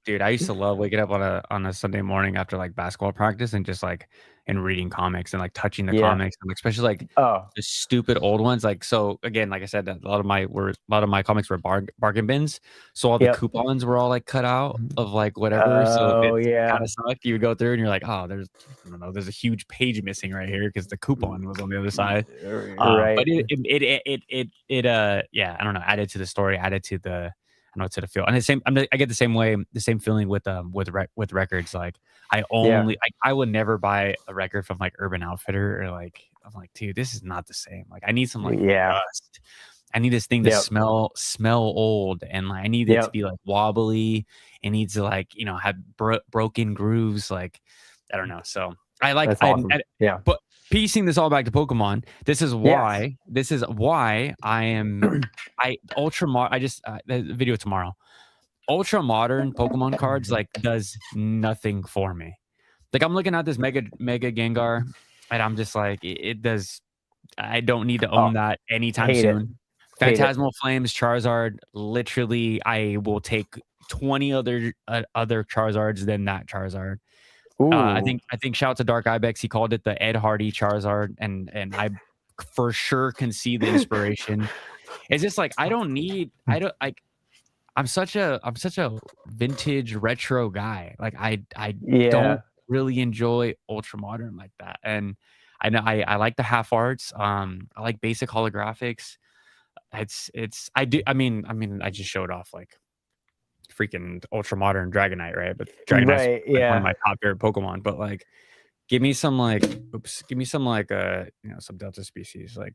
[SPEAKER 1] Dude, I used to love waking up on a Sunday morning after like basketball practice and just like and reading comics and like touching the
[SPEAKER 2] Yeah.
[SPEAKER 1] comics and like, especially like
[SPEAKER 2] Oh,
[SPEAKER 1] the stupid old ones. Like so again, like I said, a lot of my comics were bargain bins. So all the
[SPEAKER 2] yep.
[SPEAKER 1] coupons were all like cut out of like whatever. So
[SPEAKER 2] Oh,
[SPEAKER 1] it
[SPEAKER 2] yeah.
[SPEAKER 1] kind of sucked. You would go through and you're like, oh, I don't know, there's a huge page missing right here because the coupon was on the other side. But
[SPEAKER 2] Right.
[SPEAKER 1] yeah, I don't know, added to the story, added to the I know to the feel. And the same I get the same feeling with records. Like
[SPEAKER 2] Yeah.
[SPEAKER 1] I would never buy a record from like Urban Outfitter or like I'm like, dude, this is not the same. Like I need some like
[SPEAKER 2] Yeah.
[SPEAKER 1] rust. I need this thing to
[SPEAKER 2] Yep.
[SPEAKER 1] smell old and like I need it to
[SPEAKER 2] Yep.
[SPEAKER 1] be like wobbly. It needs to like, have broken grooves. Like I don't know. So I like
[SPEAKER 2] That's awesome. Yeah.
[SPEAKER 1] but piecing this all back to Pokemon,
[SPEAKER 2] Yes.
[SPEAKER 1] this is why I ultra I just the video tomorrow. Ultra modern Pokemon cards like does nothing for me. Like I'm looking at this mega Gengar and I'm just like it does I don't need to
[SPEAKER 2] Oh,
[SPEAKER 1] own that anytime
[SPEAKER 2] hate it.
[SPEAKER 1] soon.
[SPEAKER 2] Hate it.
[SPEAKER 1] Phantasmal Flames, Charizard. Literally, I will take 20 other Charizards than that Charizard.
[SPEAKER 2] Ooh.
[SPEAKER 1] I think shout out to Dark Ibex. He called it the Ed Hardy Charizard, and I for sure can see the inspiration. It's just like I don't like. I'm such a vintage retro guy. Like I
[SPEAKER 2] Yeah.
[SPEAKER 1] don't really enjoy ultra modern like that. And I know I like the half arts. I like basic holographics. I do. I just showed off like freaking ultra modern Dragonite, right? But Dragonite's
[SPEAKER 2] Right.
[SPEAKER 1] like one of
[SPEAKER 2] Yeah.
[SPEAKER 1] my top favorite Pokemon. But like, give me some like, give me some like some Delta species. Like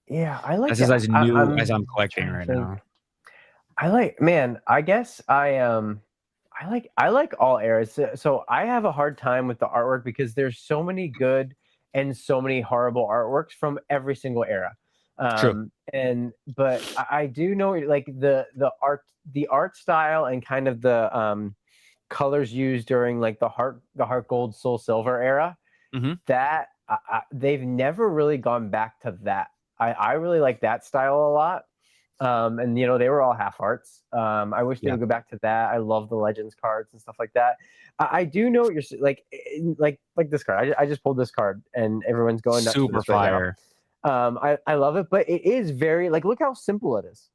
[SPEAKER 2] Yeah. I like
[SPEAKER 1] this
[SPEAKER 2] it.
[SPEAKER 1] is as new as I'm
[SPEAKER 2] I'm
[SPEAKER 1] collecting
[SPEAKER 2] trying to
[SPEAKER 1] right
[SPEAKER 2] think.
[SPEAKER 1] now.
[SPEAKER 2] Man, I guess I like all eras. So I have a hard time with the artwork because there's so many good and so many horrible artworks from every single era.
[SPEAKER 1] True.
[SPEAKER 2] And but I do know like the art style and kind of the colors used during like the heart gold soul silver era,
[SPEAKER 1] Hmm.
[SPEAKER 2] that they've never really gone back to that. I really like that style a lot. And they were all half arts. I wish they
[SPEAKER 1] Yeah.
[SPEAKER 2] would go back to that. I love the legends cards and stuff like that. I do know what like this card. I just pulled this card and everyone's going nuts for
[SPEAKER 1] Super
[SPEAKER 2] this right
[SPEAKER 1] fire.
[SPEAKER 2] now. I love it, but it is very like look how simple it is.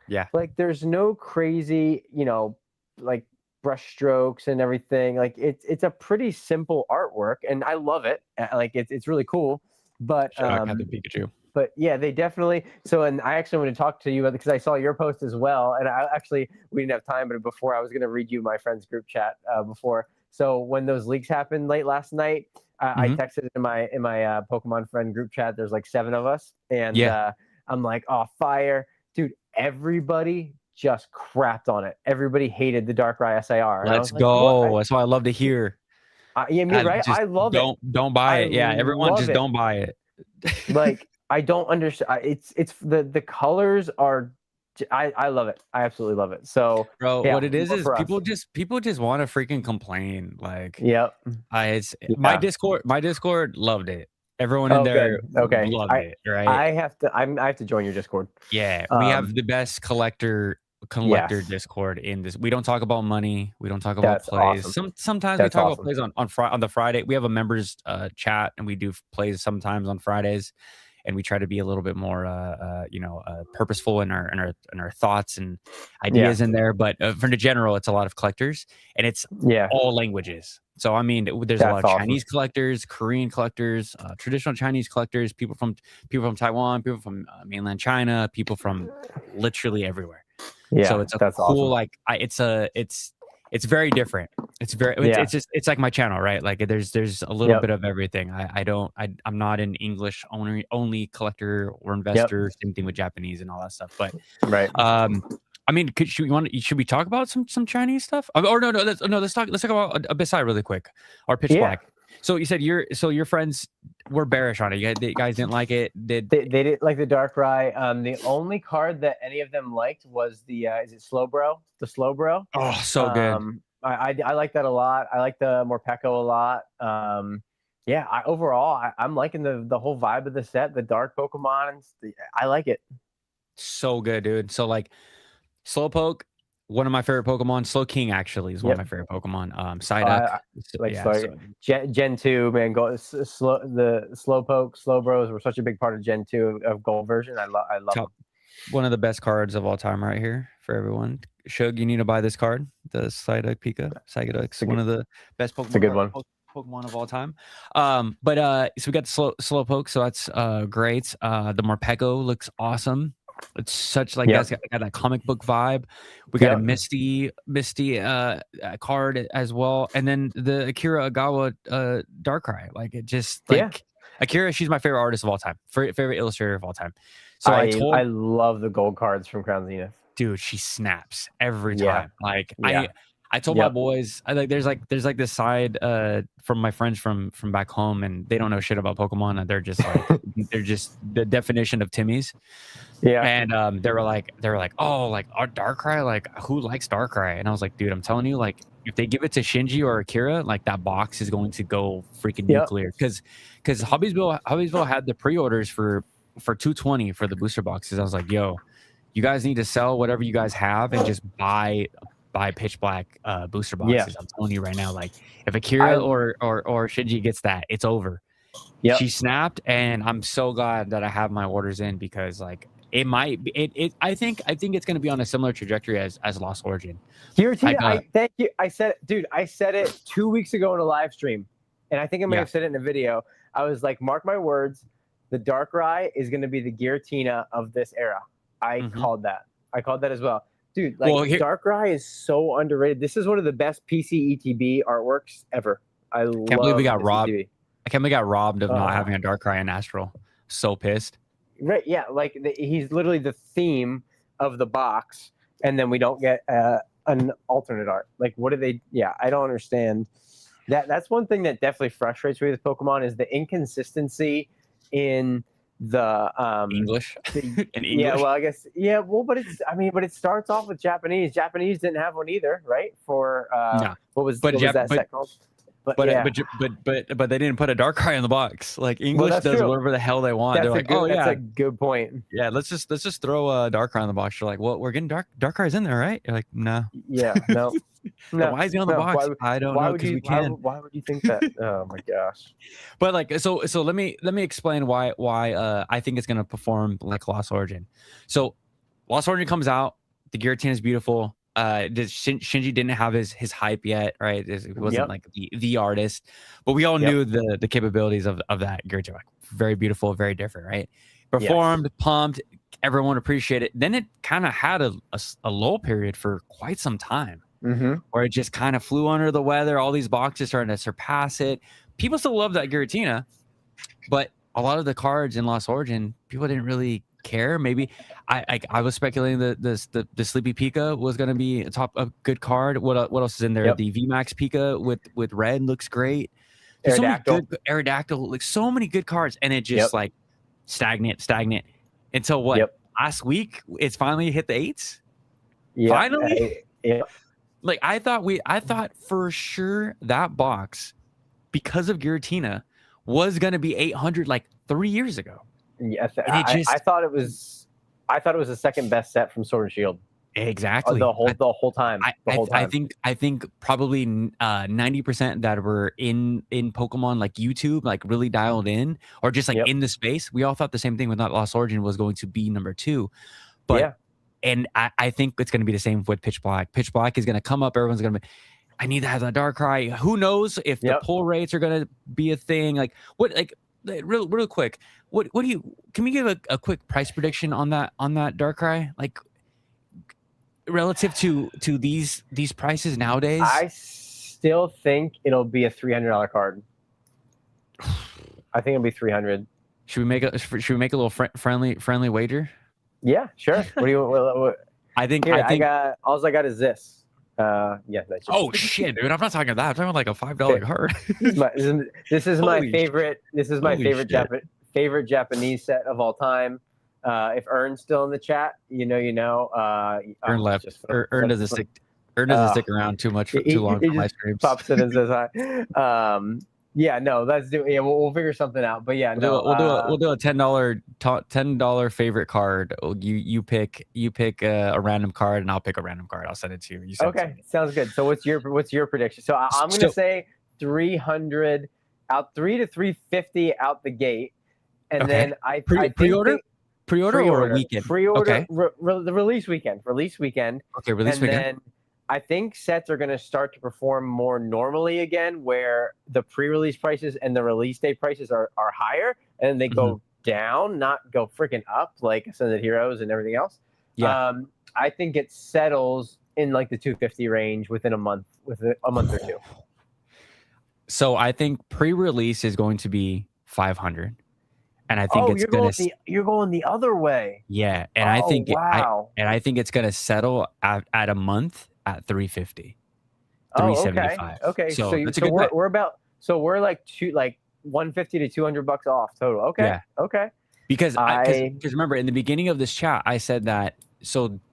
[SPEAKER 1] Yeah.
[SPEAKER 2] Like there's no crazy, like brush strokes and everything. Like it's a pretty simple artwork, and I love it. Like it's really cool. But
[SPEAKER 1] Shout out Captain Pikachu.
[SPEAKER 2] but yeah, they definitely. So, and I actually want to talk to you because I saw your post as well, and we didn't have time, but before I was going to read you my friend's group chat before. So when those leaks happened late last night, I texted in my Pokemon friend group chat. There's like 7 of us, and I'm like, oh, fire, dude! Everybody just crapped on it. Everybody hated the Darkrai SIR. And
[SPEAKER 1] Let's
[SPEAKER 2] like,
[SPEAKER 1] go. That's what I love to hear.
[SPEAKER 2] Yeah, me right.
[SPEAKER 1] Just
[SPEAKER 2] I love it.
[SPEAKER 1] Don't buy it. Yeah, everyone
[SPEAKER 2] love
[SPEAKER 1] just
[SPEAKER 2] it.
[SPEAKER 1] don't buy it.
[SPEAKER 2] Like I don't understand. It's the colors are. I love it. I absolutely love it. So,
[SPEAKER 1] Bro,
[SPEAKER 2] yeah,
[SPEAKER 1] what it is
[SPEAKER 2] for us.
[SPEAKER 1] people just want to freaking complain. Like,
[SPEAKER 2] Yep.
[SPEAKER 1] my
[SPEAKER 2] Yeah.
[SPEAKER 1] Discord loved it. Everyone in
[SPEAKER 2] Oh,
[SPEAKER 1] there
[SPEAKER 2] good. Okay.
[SPEAKER 1] loved it, right?
[SPEAKER 2] I have to join your Discord.
[SPEAKER 1] Yeah, we have the best collector
[SPEAKER 2] Yes.
[SPEAKER 1] Discord in this. We don't talk about money. We don't talk about
[SPEAKER 2] That's
[SPEAKER 1] plays.
[SPEAKER 2] awesome.
[SPEAKER 1] Sometimes we
[SPEAKER 2] That's
[SPEAKER 1] talk
[SPEAKER 2] awesome.
[SPEAKER 1] about plays on the Friday. We have a members chat and we do plays sometimes on Fridays, and we try to be a little bit more purposeful in our thoughts and ideas in there. But for the general, it's a lot of collectors, and it's all languages. So I mean, there's a lot of Chinese collectors, Korean collectors, traditional Chinese collectors, people from Taiwan, people from mainland China, people from literally everywhere.
[SPEAKER 2] Yeah,
[SPEAKER 1] so it's a
[SPEAKER 2] that's
[SPEAKER 1] cool
[SPEAKER 2] awesome.
[SPEAKER 1] it's very different. It's like my channel, right? Like there's a little bit of everything. I'm not an English only collector or investor. Same thing with Japanese and all that stuff. But
[SPEAKER 2] right.
[SPEAKER 1] I mean, should we talk about some Chinese stuff? Or no, let's talk about Abyssai really quick. Or Pitch Black. So you said your friends were bearish on it. You guys didn't like it. They
[SPEAKER 2] didn't like the Darkrai. The only card that any of them liked was the is it Slowbro? The Slowbro.
[SPEAKER 1] Oh, so good.
[SPEAKER 2] I like that a lot. I like the Morpeko a lot. Overall I'm liking the whole vibe of the set. The dark Pokemon. I like it.
[SPEAKER 1] So good, dude. So like Slowpoke, one of my favorite Pokemon. Slowking actually is one of my favorite Pokemon. Psyduck.
[SPEAKER 2] Gen 2, man. The Slowpoke, Slowbros were such a big part of Gen 2 of Gold version. I love them.
[SPEAKER 1] One of the best cards of all time right here for everyone. Shug, you need to buy this card. The Psyduck Pika. Psyduck's one of the best Pokemon.
[SPEAKER 2] It's a good one.
[SPEAKER 1] Pokemon of all time. So we got the Slowpoke, so that's great. The Morpeko looks awesome. It's such like that's got that comic book vibe. We got a Misty card as well, and then the Akira Agawa Darkrai. Like it just like Akira, she's my favorite artist of all time, favorite illustrator of all time. So I
[SPEAKER 2] love the gold cards from Crown Zenith.
[SPEAKER 1] Dude, she snaps every time. Like I told my boys, there's like this side from my friends from back home, and they don't know shit about Pokemon, and they're just like they're just the definition of Timmies. Yeah. And they were like, oh, like our Darkrai, like who likes Darkrai? And I was like, dude, I'm telling you, like if they give it to Shinji or Akira, like that box is going to go freaking nuclear. Because Hobbiesville had the pre-orders for 220 for the booster boxes. I was like, yo, you guys need to sell whatever you guys have and just buy pitch black booster
[SPEAKER 2] Yeah.
[SPEAKER 1] boxes. I'm telling you right now, like if
[SPEAKER 2] I
[SPEAKER 1] Akira or Shinji gets that, it's over.
[SPEAKER 2] Yep.
[SPEAKER 1] She snapped, and I'm so glad that I have my orders in, because like it might be, I think it's going to be on a similar trajectory as Lost Origin.
[SPEAKER 2] Giratina, thank you. I said it 2 weeks ago in a live stream, and I think I may have said it in a video. I was like, mark my words, the Darkrai is going to be the Giratina of this era. I called that. I called that as well. Dude, like, Darkrai is so underrated. This is one of the best PC ETB artworks ever. I
[SPEAKER 1] can't believe we got robbed.
[SPEAKER 2] ETB.
[SPEAKER 1] I can't believe we got robbed of not having a Darkrai in Astral. So pissed.
[SPEAKER 2] Right, yeah, like he's literally the theme of the box, and then we don't get an alternate art. Like, what do they? Yeah, I don't understand. That's one thing that definitely frustrates me with Pokemon is the inconsistency in the
[SPEAKER 1] English.
[SPEAKER 2] In English.
[SPEAKER 1] Yeah,
[SPEAKER 2] well, I guess but it starts off with Japanese. Japanese didn't have one either, right? For
[SPEAKER 1] no.
[SPEAKER 2] what was that set called? But
[SPEAKER 1] they didn't put a Darkrai in the box. Like, English does whatever the hell they want. They're like,
[SPEAKER 2] that's a good point.
[SPEAKER 1] Yeah, let's just throw a Darkrai in the box. You're like, well, we're getting Darkrai's in there, right? You're like, no.
[SPEAKER 2] Yeah, no.
[SPEAKER 1] No. Why is he on the box? I don't know, because we can.
[SPEAKER 2] Why would you think that? Oh my gosh.
[SPEAKER 1] But like, so let me explain why I think it's gonna perform like Lost Origin. So Lost Origin comes out, the Giratina is beautiful. Shinji didn't have his hype yet, right? It wasn't like the artist, but we all knew the capabilities of that Giratina. Like, very beautiful, very different, right? Performed, pumped, everyone appreciated it. Then it kind of had a lull period for quite some time, where it just kind of flew under the weather. All these boxes starting to surpass it. People still love that Giratina, but a lot of the cards in Lost Origin, people didn't really care. Maybe I was speculating that the Sleepy Pika was going to be a good card. What else is in there? The VMAX Pika with red looks great. There's Aerodactyl, like so many good cards, and it just like stagnant until what? Last week it's finally hit the 8s. Finally. Like, I thought for sure that box, because of Giratina, was going to be 800 like 3 years ago.
[SPEAKER 2] Yes, I thought it was the second best set from Sword and Shield.
[SPEAKER 1] Exactly.
[SPEAKER 2] The whole time.
[SPEAKER 1] I think probably 90% that were in Pokemon, like YouTube, like really dialed in, or just like in the space. We all thought the same thing with not Lost Origin was going to be number 2. But and I think it's going to be the same with Pitch Black. Pitch Black is going to come up. Everyone's going to be, I need to have that Darkrai. Who knows if the pull rates are going to be a thing? Like, what, like, real quick, what do you, can we give a quick price prediction on that Darkrai, like relative to these prices nowadays?
[SPEAKER 2] I still think it'll be a $300 card. I think it'll be 300.
[SPEAKER 1] Should we make a little friendly wager?
[SPEAKER 2] Yeah, sure. What do you? What?
[SPEAKER 1] I think
[SPEAKER 2] all I got is this. That's
[SPEAKER 1] oh shit, dude! I'm not talking about that. I'm talking like a $5 card.
[SPEAKER 2] This is my favorite. This is my favorite Japanese set of all time. If Ern's still in the chat, you know.
[SPEAKER 1] Ern left. Ern doesn't stick around too long for my streams.
[SPEAKER 2] Pops in and says hi. Yeah, no, let's do. Yeah, we'll figure something out. But yeah,
[SPEAKER 1] we'll do a $10 favorite card. You pick a random card, and I'll pick a random card. I'll send it to you.
[SPEAKER 2] Okay, sounds good. So what's your prediction? So I'm gonna say 300 out, 300 to 350 out the gate, and then I
[SPEAKER 1] pre-order or weekend.
[SPEAKER 2] Pre-order. The release weekend.
[SPEAKER 1] Okay, release weekend.
[SPEAKER 2] Then I think sets are going to start to perform more normally again, where the pre-release prices and the release day prices are higher, and they go down, not go freaking up like Ascended Heroes and everything else. Yeah. I think it settles in like the 250 range within a month or 2.
[SPEAKER 1] So I think pre-release is going to be 500. And I think
[SPEAKER 2] you're going the other way.
[SPEAKER 1] Yeah, and I think I think it's going to settle at a month at 350, 375.
[SPEAKER 2] Okay. So we're like 150 to $200 off total. Okay. Yeah. Okay.
[SPEAKER 1] Because remember, in the beginning of this chat, I said that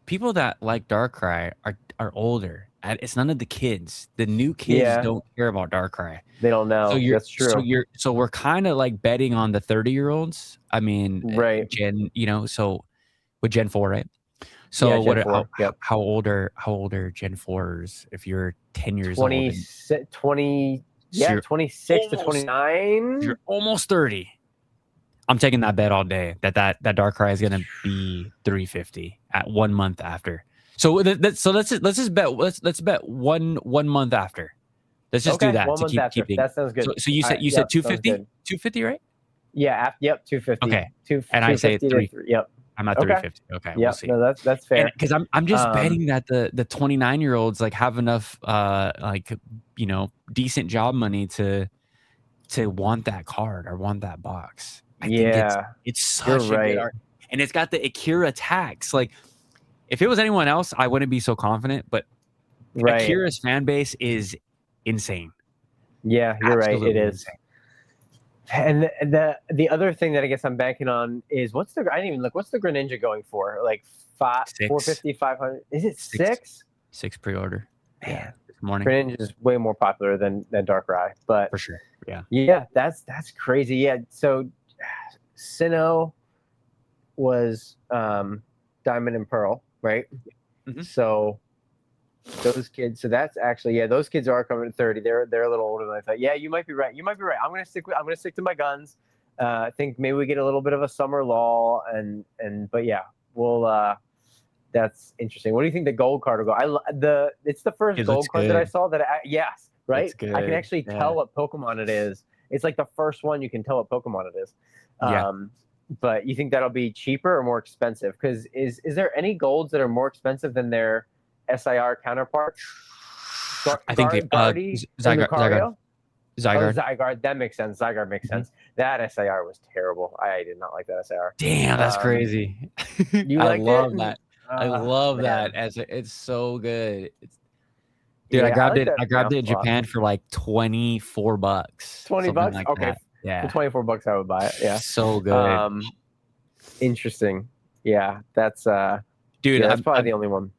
[SPEAKER 1] people that like Darkrai are older. It's none of the kids. The new kids don't care about Darkrai.
[SPEAKER 2] They don't know. That's true.
[SPEAKER 1] So we're kind of like betting on the 30-year-olds. I mean,
[SPEAKER 2] right.
[SPEAKER 1] Gen, so with Gen 4, right?
[SPEAKER 2] Yeah,
[SPEAKER 1] So
[SPEAKER 2] Gen
[SPEAKER 1] what?
[SPEAKER 2] 4. Yep.
[SPEAKER 1] How old are Gen 4s? If you're 10 years old
[SPEAKER 2] 20,
[SPEAKER 1] and
[SPEAKER 2] 20
[SPEAKER 1] so
[SPEAKER 2] yeah,
[SPEAKER 1] you're
[SPEAKER 2] 26 to
[SPEAKER 1] almost
[SPEAKER 2] 29.
[SPEAKER 1] 30. I'm taking that bet all day that Darkrai is gonna be 350 at 1 month after. So so let's bet one month after. Let's just do
[SPEAKER 2] Okay,
[SPEAKER 1] that
[SPEAKER 2] one
[SPEAKER 1] to
[SPEAKER 2] month
[SPEAKER 1] keep
[SPEAKER 2] after.
[SPEAKER 1] it.
[SPEAKER 2] That sounds
[SPEAKER 1] So
[SPEAKER 2] good.
[SPEAKER 1] you said
[SPEAKER 2] Yep, sounds
[SPEAKER 1] 250?
[SPEAKER 2] good.
[SPEAKER 1] 250, right?
[SPEAKER 2] Yeah, yep, 250.
[SPEAKER 1] Okay. And I say
[SPEAKER 2] 250 to
[SPEAKER 1] three.
[SPEAKER 2] 3. Yep.
[SPEAKER 1] I'm at
[SPEAKER 2] Okay.
[SPEAKER 1] 350. Okay, we'll
[SPEAKER 2] Yep.
[SPEAKER 1] see.
[SPEAKER 2] No, that's
[SPEAKER 1] And
[SPEAKER 2] fair.
[SPEAKER 1] because I'm just
[SPEAKER 2] Um,
[SPEAKER 1] betting that the 29-year-olds like have enough like decent job money to want that card or want that box. I think
[SPEAKER 2] yeah,
[SPEAKER 1] it's
[SPEAKER 2] you're
[SPEAKER 1] such a good
[SPEAKER 2] right.
[SPEAKER 1] art. And it's got the Akira tax. Like if it was anyone else, I wouldn't be so confident, but
[SPEAKER 2] Right.
[SPEAKER 1] Akira's fan base is insane.
[SPEAKER 2] Yeah, you're right. It
[SPEAKER 1] Absolutely
[SPEAKER 2] is.
[SPEAKER 1] insane.
[SPEAKER 2] And the other thing that I guess I'm banking on is I didn't even look. What's the Greninja going for? Like
[SPEAKER 1] Six,
[SPEAKER 2] 450, 500? Is it
[SPEAKER 1] six,
[SPEAKER 2] 6?
[SPEAKER 1] six pre-order. Yeah,
[SPEAKER 2] Man,
[SPEAKER 1] this morning
[SPEAKER 2] Greninja is way more popular than Darkrai, but
[SPEAKER 1] for sure. Yeah.
[SPEAKER 2] yeah, that's crazy. Yeah, so Sinnoh was Diamond and Pearl, right?
[SPEAKER 1] Mhm.
[SPEAKER 2] So those kids. So that's actually, yeah, those kids are coming to 30. They're a little older than I thought. Yeah, you might be right. You might be right. I'm gonna stick to my guns. I think maybe we get a little bit of a summer lull, but yeah, we'll. That's interesting. What do you think the gold card will go? It's the first
[SPEAKER 1] It looks
[SPEAKER 2] gold card that I
[SPEAKER 1] good.
[SPEAKER 2] saw yes, right.
[SPEAKER 1] Looks
[SPEAKER 2] I can
[SPEAKER 1] good.
[SPEAKER 2] actually
[SPEAKER 1] Yeah.
[SPEAKER 2] tell what Pokemon it is. It's like the first one you can tell what Pokemon it is.
[SPEAKER 1] Yeah.
[SPEAKER 2] But you think that'll be cheaper or more expensive? Because is there any golds that are more expensive than their SIR counterpart?
[SPEAKER 1] I think the
[SPEAKER 2] Guardy and
[SPEAKER 1] Zygarde.
[SPEAKER 2] Lucario? Oh,
[SPEAKER 1] Zygarde.
[SPEAKER 2] Zygarde. That makes sense. Zygarde makes
[SPEAKER 1] Mhm.
[SPEAKER 2] sense. That SIR was terrible. I did not like that SIR.
[SPEAKER 1] Damn, that's crazy.
[SPEAKER 2] You
[SPEAKER 1] I
[SPEAKER 2] liked it?
[SPEAKER 1] love that. I love that
[SPEAKER 2] Man.
[SPEAKER 1] It's so good. Dude,
[SPEAKER 2] Yeah, I like
[SPEAKER 1] I
[SPEAKER 2] that
[SPEAKER 1] grabbed
[SPEAKER 2] mouth
[SPEAKER 1] it in
[SPEAKER 2] a lot.
[SPEAKER 1] Japan for like 24 bucks,
[SPEAKER 2] 20
[SPEAKER 1] something
[SPEAKER 2] bucks?
[SPEAKER 1] like
[SPEAKER 2] Okay.
[SPEAKER 1] that.
[SPEAKER 2] For
[SPEAKER 1] Yeah.
[SPEAKER 2] 24 bucks, I would buy it. Yeah.
[SPEAKER 1] So good.
[SPEAKER 2] Interesting. Yeah, that's
[SPEAKER 1] Dude,
[SPEAKER 2] yeah, that's probably the only one.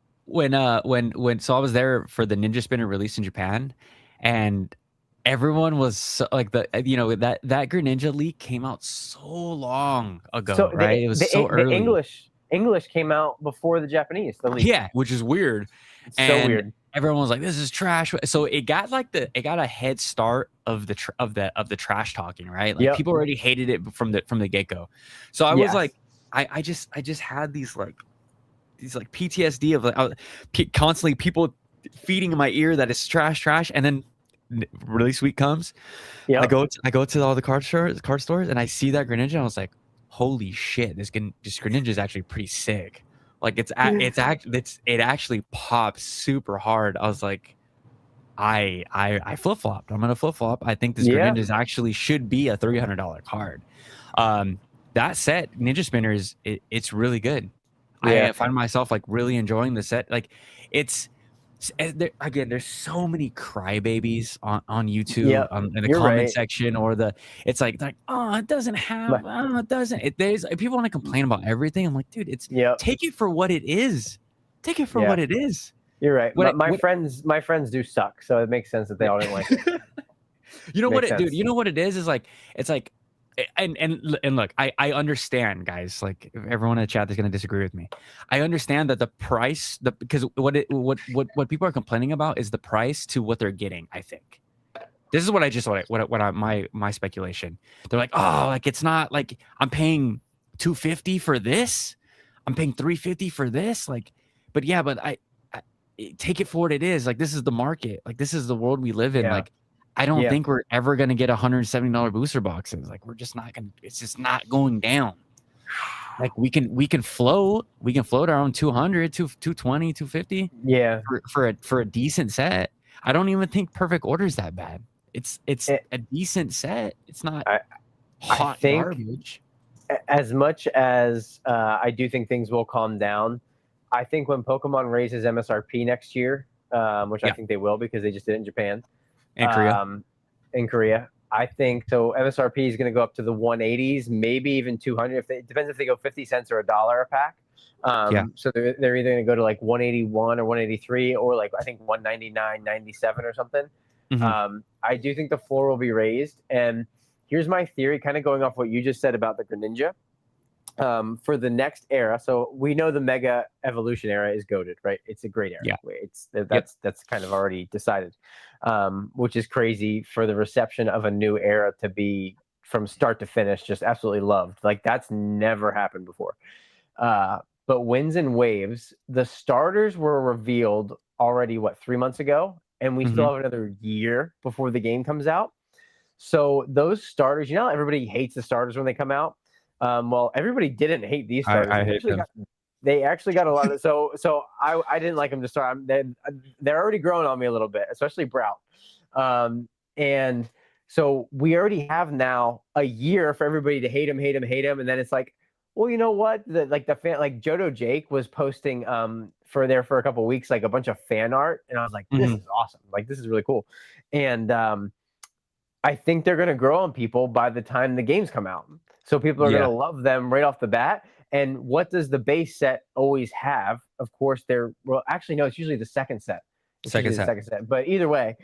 [SPEAKER 1] so I was there for the Ninja Spinner release in Japan, and everyone was like that Greninja leak came out so long
[SPEAKER 2] So
[SPEAKER 1] ago, right? It was so
[SPEAKER 2] the
[SPEAKER 1] early.
[SPEAKER 2] English came out before the Japanese, the leak.
[SPEAKER 1] Yeah, which is weird.
[SPEAKER 2] It's so
[SPEAKER 1] And
[SPEAKER 2] weird.
[SPEAKER 1] everyone was like, "This is trash." So it got a head start of the trash talking, right? Like
[SPEAKER 2] Yep.
[SPEAKER 1] people already hated it from the get go. So I was
[SPEAKER 2] Yes.
[SPEAKER 1] like, I just had these PTSD of constantly people feeding in my ear that it's trash, and then release week comes.
[SPEAKER 2] Yeah.
[SPEAKER 1] I go to all the card stores, and I see that Greninja. And I was like, "Holy shit! This Greninja is actually pretty sick." Like it actually pops super hard. I was like, I flip flopped. I'm gonna flip flop. I think this
[SPEAKER 2] Yeah.
[SPEAKER 1] Greninja actually should be a $300 card. That set Ninja Spinner it's really good.
[SPEAKER 2] Yeah.
[SPEAKER 1] I find myself like really enjoying the set. Like it's again, there's so many crybabies on YouTube
[SPEAKER 2] Yep.
[SPEAKER 1] in the
[SPEAKER 2] You're
[SPEAKER 1] comment
[SPEAKER 2] right.
[SPEAKER 1] section or it's like oh it doesn't have oh it doesn't there's people want to complain about everything. I'm like dude
[SPEAKER 2] Yep.
[SPEAKER 1] take it for what it is. Take it for
[SPEAKER 2] Yeah.
[SPEAKER 1] what it is.
[SPEAKER 2] You're right.
[SPEAKER 1] What
[SPEAKER 2] My friends do suck, so it makes sense that they all didn't like it.
[SPEAKER 1] You know what
[SPEAKER 2] Makes
[SPEAKER 1] it, dude?
[SPEAKER 2] sense.
[SPEAKER 1] You know what it is? Is like it's like, and look, I understand, guys. Like if everyone in the chat is gonna disagree with me. I understand that the price, because what people are complaining about is the price to what they're getting. I think this is my speculation. They're like, oh, like it's not like I'm paying 250 for this. I'm paying 350 for this. Like, but yeah, but I take it for what it is. Like this is the market. Like this is the world we live in.
[SPEAKER 2] Yeah.
[SPEAKER 1] Like I don't
[SPEAKER 2] Yeah.
[SPEAKER 1] think we're ever gonna get $170 booster boxes. Like we're just not gonna. It's just not going down. Like we can float our own 200, 220, 250
[SPEAKER 2] Yeah.
[SPEAKER 1] for a decent set. I don't even think Perfect Order is that bad. It's
[SPEAKER 2] It,
[SPEAKER 1] a decent set. It's not
[SPEAKER 2] I
[SPEAKER 1] hot
[SPEAKER 2] think
[SPEAKER 1] garbage.
[SPEAKER 2] as much as I do think things will calm down, I think when Pokemon raises MSRP next year, which I
[SPEAKER 1] Yeah.
[SPEAKER 2] think they will because they just did it in Japan,
[SPEAKER 1] In Korea.
[SPEAKER 2] I think so. MSRP is going to go up to the 180s, maybe even 200. It depends if they go 50 cents or $1 a pack.
[SPEAKER 1] Yeah.
[SPEAKER 2] So they're either going to go to like 181 or 183 or like I think 199.97 or something.
[SPEAKER 1] Mhm.
[SPEAKER 2] I do think the floor will be raised. And here's my theory, kind of going off what you just said about the Greninja. for the next era. So we know the Mega Evolution era is goated, right? It's a great era.
[SPEAKER 1] Yeah.
[SPEAKER 2] It's
[SPEAKER 1] Yep.
[SPEAKER 2] that's kind of already decided, which is crazy for the reception of a new era to be from start to finish just absolutely loved. Like that's never happened before. But Winds and Waves, the starters were revealed already, what, 3 months ago? And we still
[SPEAKER 1] Mhm.
[SPEAKER 2] have another year before the game comes out. So those starters, you know, everybody hates the starters when they come out. Well, everybody didn't hate these starters.
[SPEAKER 1] I hate them.
[SPEAKER 2] They actually got a lot of so I didn't like them to start. They're already growing on me a little bit, especially Brout. And so we already have now a year for everybody to hate him, and then it's like, well, you know what? The fan, like Jodo Jake was posting for a couple of weeks, like a bunch of fan art, and I was like, this
[SPEAKER 1] Mhm.
[SPEAKER 2] is awesome. Like this is really cool. And I think they're going to grow on people by the time the games come out. So people are going
[SPEAKER 1] Yeah.
[SPEAKER 2] to love them right off the bat. And what does the base set always have? Of course, well, actually, no, it's usually the second set. It's
[SPEAKER 1] Second
[SPEAKER 2] usually the
[SPEAKER 1] set.
[SPEAKER 2] second set. But either way,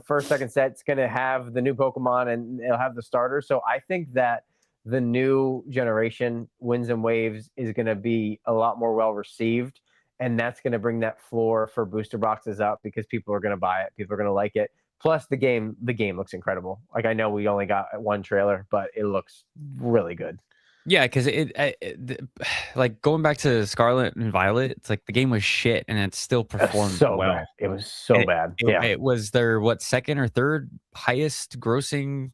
[SPEAKER 2] first, second set's going to have the new Pokemon and it'll have the starters. So I think that the new generation, Winds and Waves, is going to be a lot more well received. And that's going to bring that floor for booster boxes up because people are going to buy it. People are going to like it. Plus, the game looks incredible. Like I know we only got one trailer, but it looks really good.
[SPEAKER 1] Yeah, because like going back to Scarlet and Violet, it's like the game was shit and it still performed
[SPEAKER 2] So bad.
[SPEAKER 1] well.
[SPEAKER 2] It was so
[SPEAKER 1] And
[SPEAKER 2] bad. Yeah.
[SPEAKER 1] it was their second or third highest grossing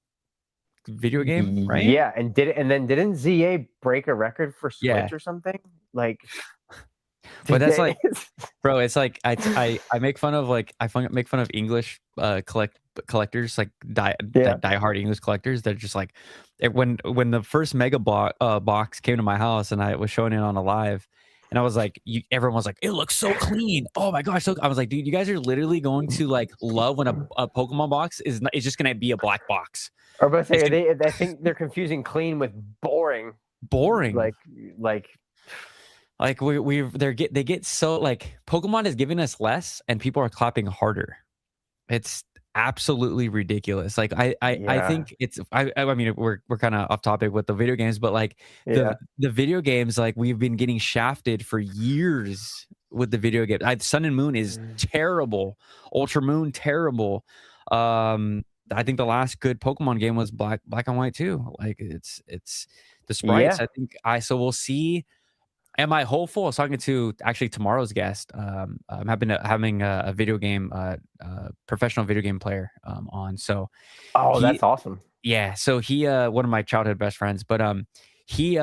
[SPEAKER 1] video game, right?
[SPEAKER 2] Yeah, and didn't ZA break a record for
[SPEAKER 1] Yeah,
[SPEAKER 2] Switch or something? Like,
[SPEAKER 1] but
[SPEAKER 2] did
[SPEAKER 1] that's
[SPEAKER 2] they?
[SPEAKER 1] like, bro, it's like I make fun of make fun of English collectors, like
[SPEAKER 2] Yeah.
[SPEAKER 1] diehard English collectors. They're just like when the first box came to my house and I was showing it on a live. And I was like, everyone was like, it looks so clean. Oh my gosh. So I was like, dude, you guys are literally going to like love when a Pokemon box is just going to be a black box.
[SPEAKER 2] Or but
[SPEAKER 1] It's
[SPEAKER 2] say I think they're confusing clean with boring.
[SPEAKER 1] boring.
[SPEAKER 2] Like
[SPEAKER 1] Like they get so like Pokemon is giving us less and people are clapping harder. It's absolutely ridiculous. Like I
[SPEAKER 2] yeah.
[SPEAKER 1] think it's I mean we're kind of off topic with the video games, but like
[SPEAKER 2] Yeah.
[SPEAKER 1] the video games, like we've been getting shafted for years with the video game. Sun and Moon is terrible. Ultra Moon terrible. I think the last good Pokemon game was Black and White too. Like it's the sprites.
[SPEAKER 2] Yeah.
[SPEAKER 1] So we'll see. Am I hopeful? I was talking to actually tomorrow's guest. I'm having a video game, professional video game player on. So
[SPEAKER 2] Oh,
[SPEAKER 1] he,
[SPEAKER 2] that's awesome.
[SPEAKER 1] yeah. So he, one of my childhood best friends, but he,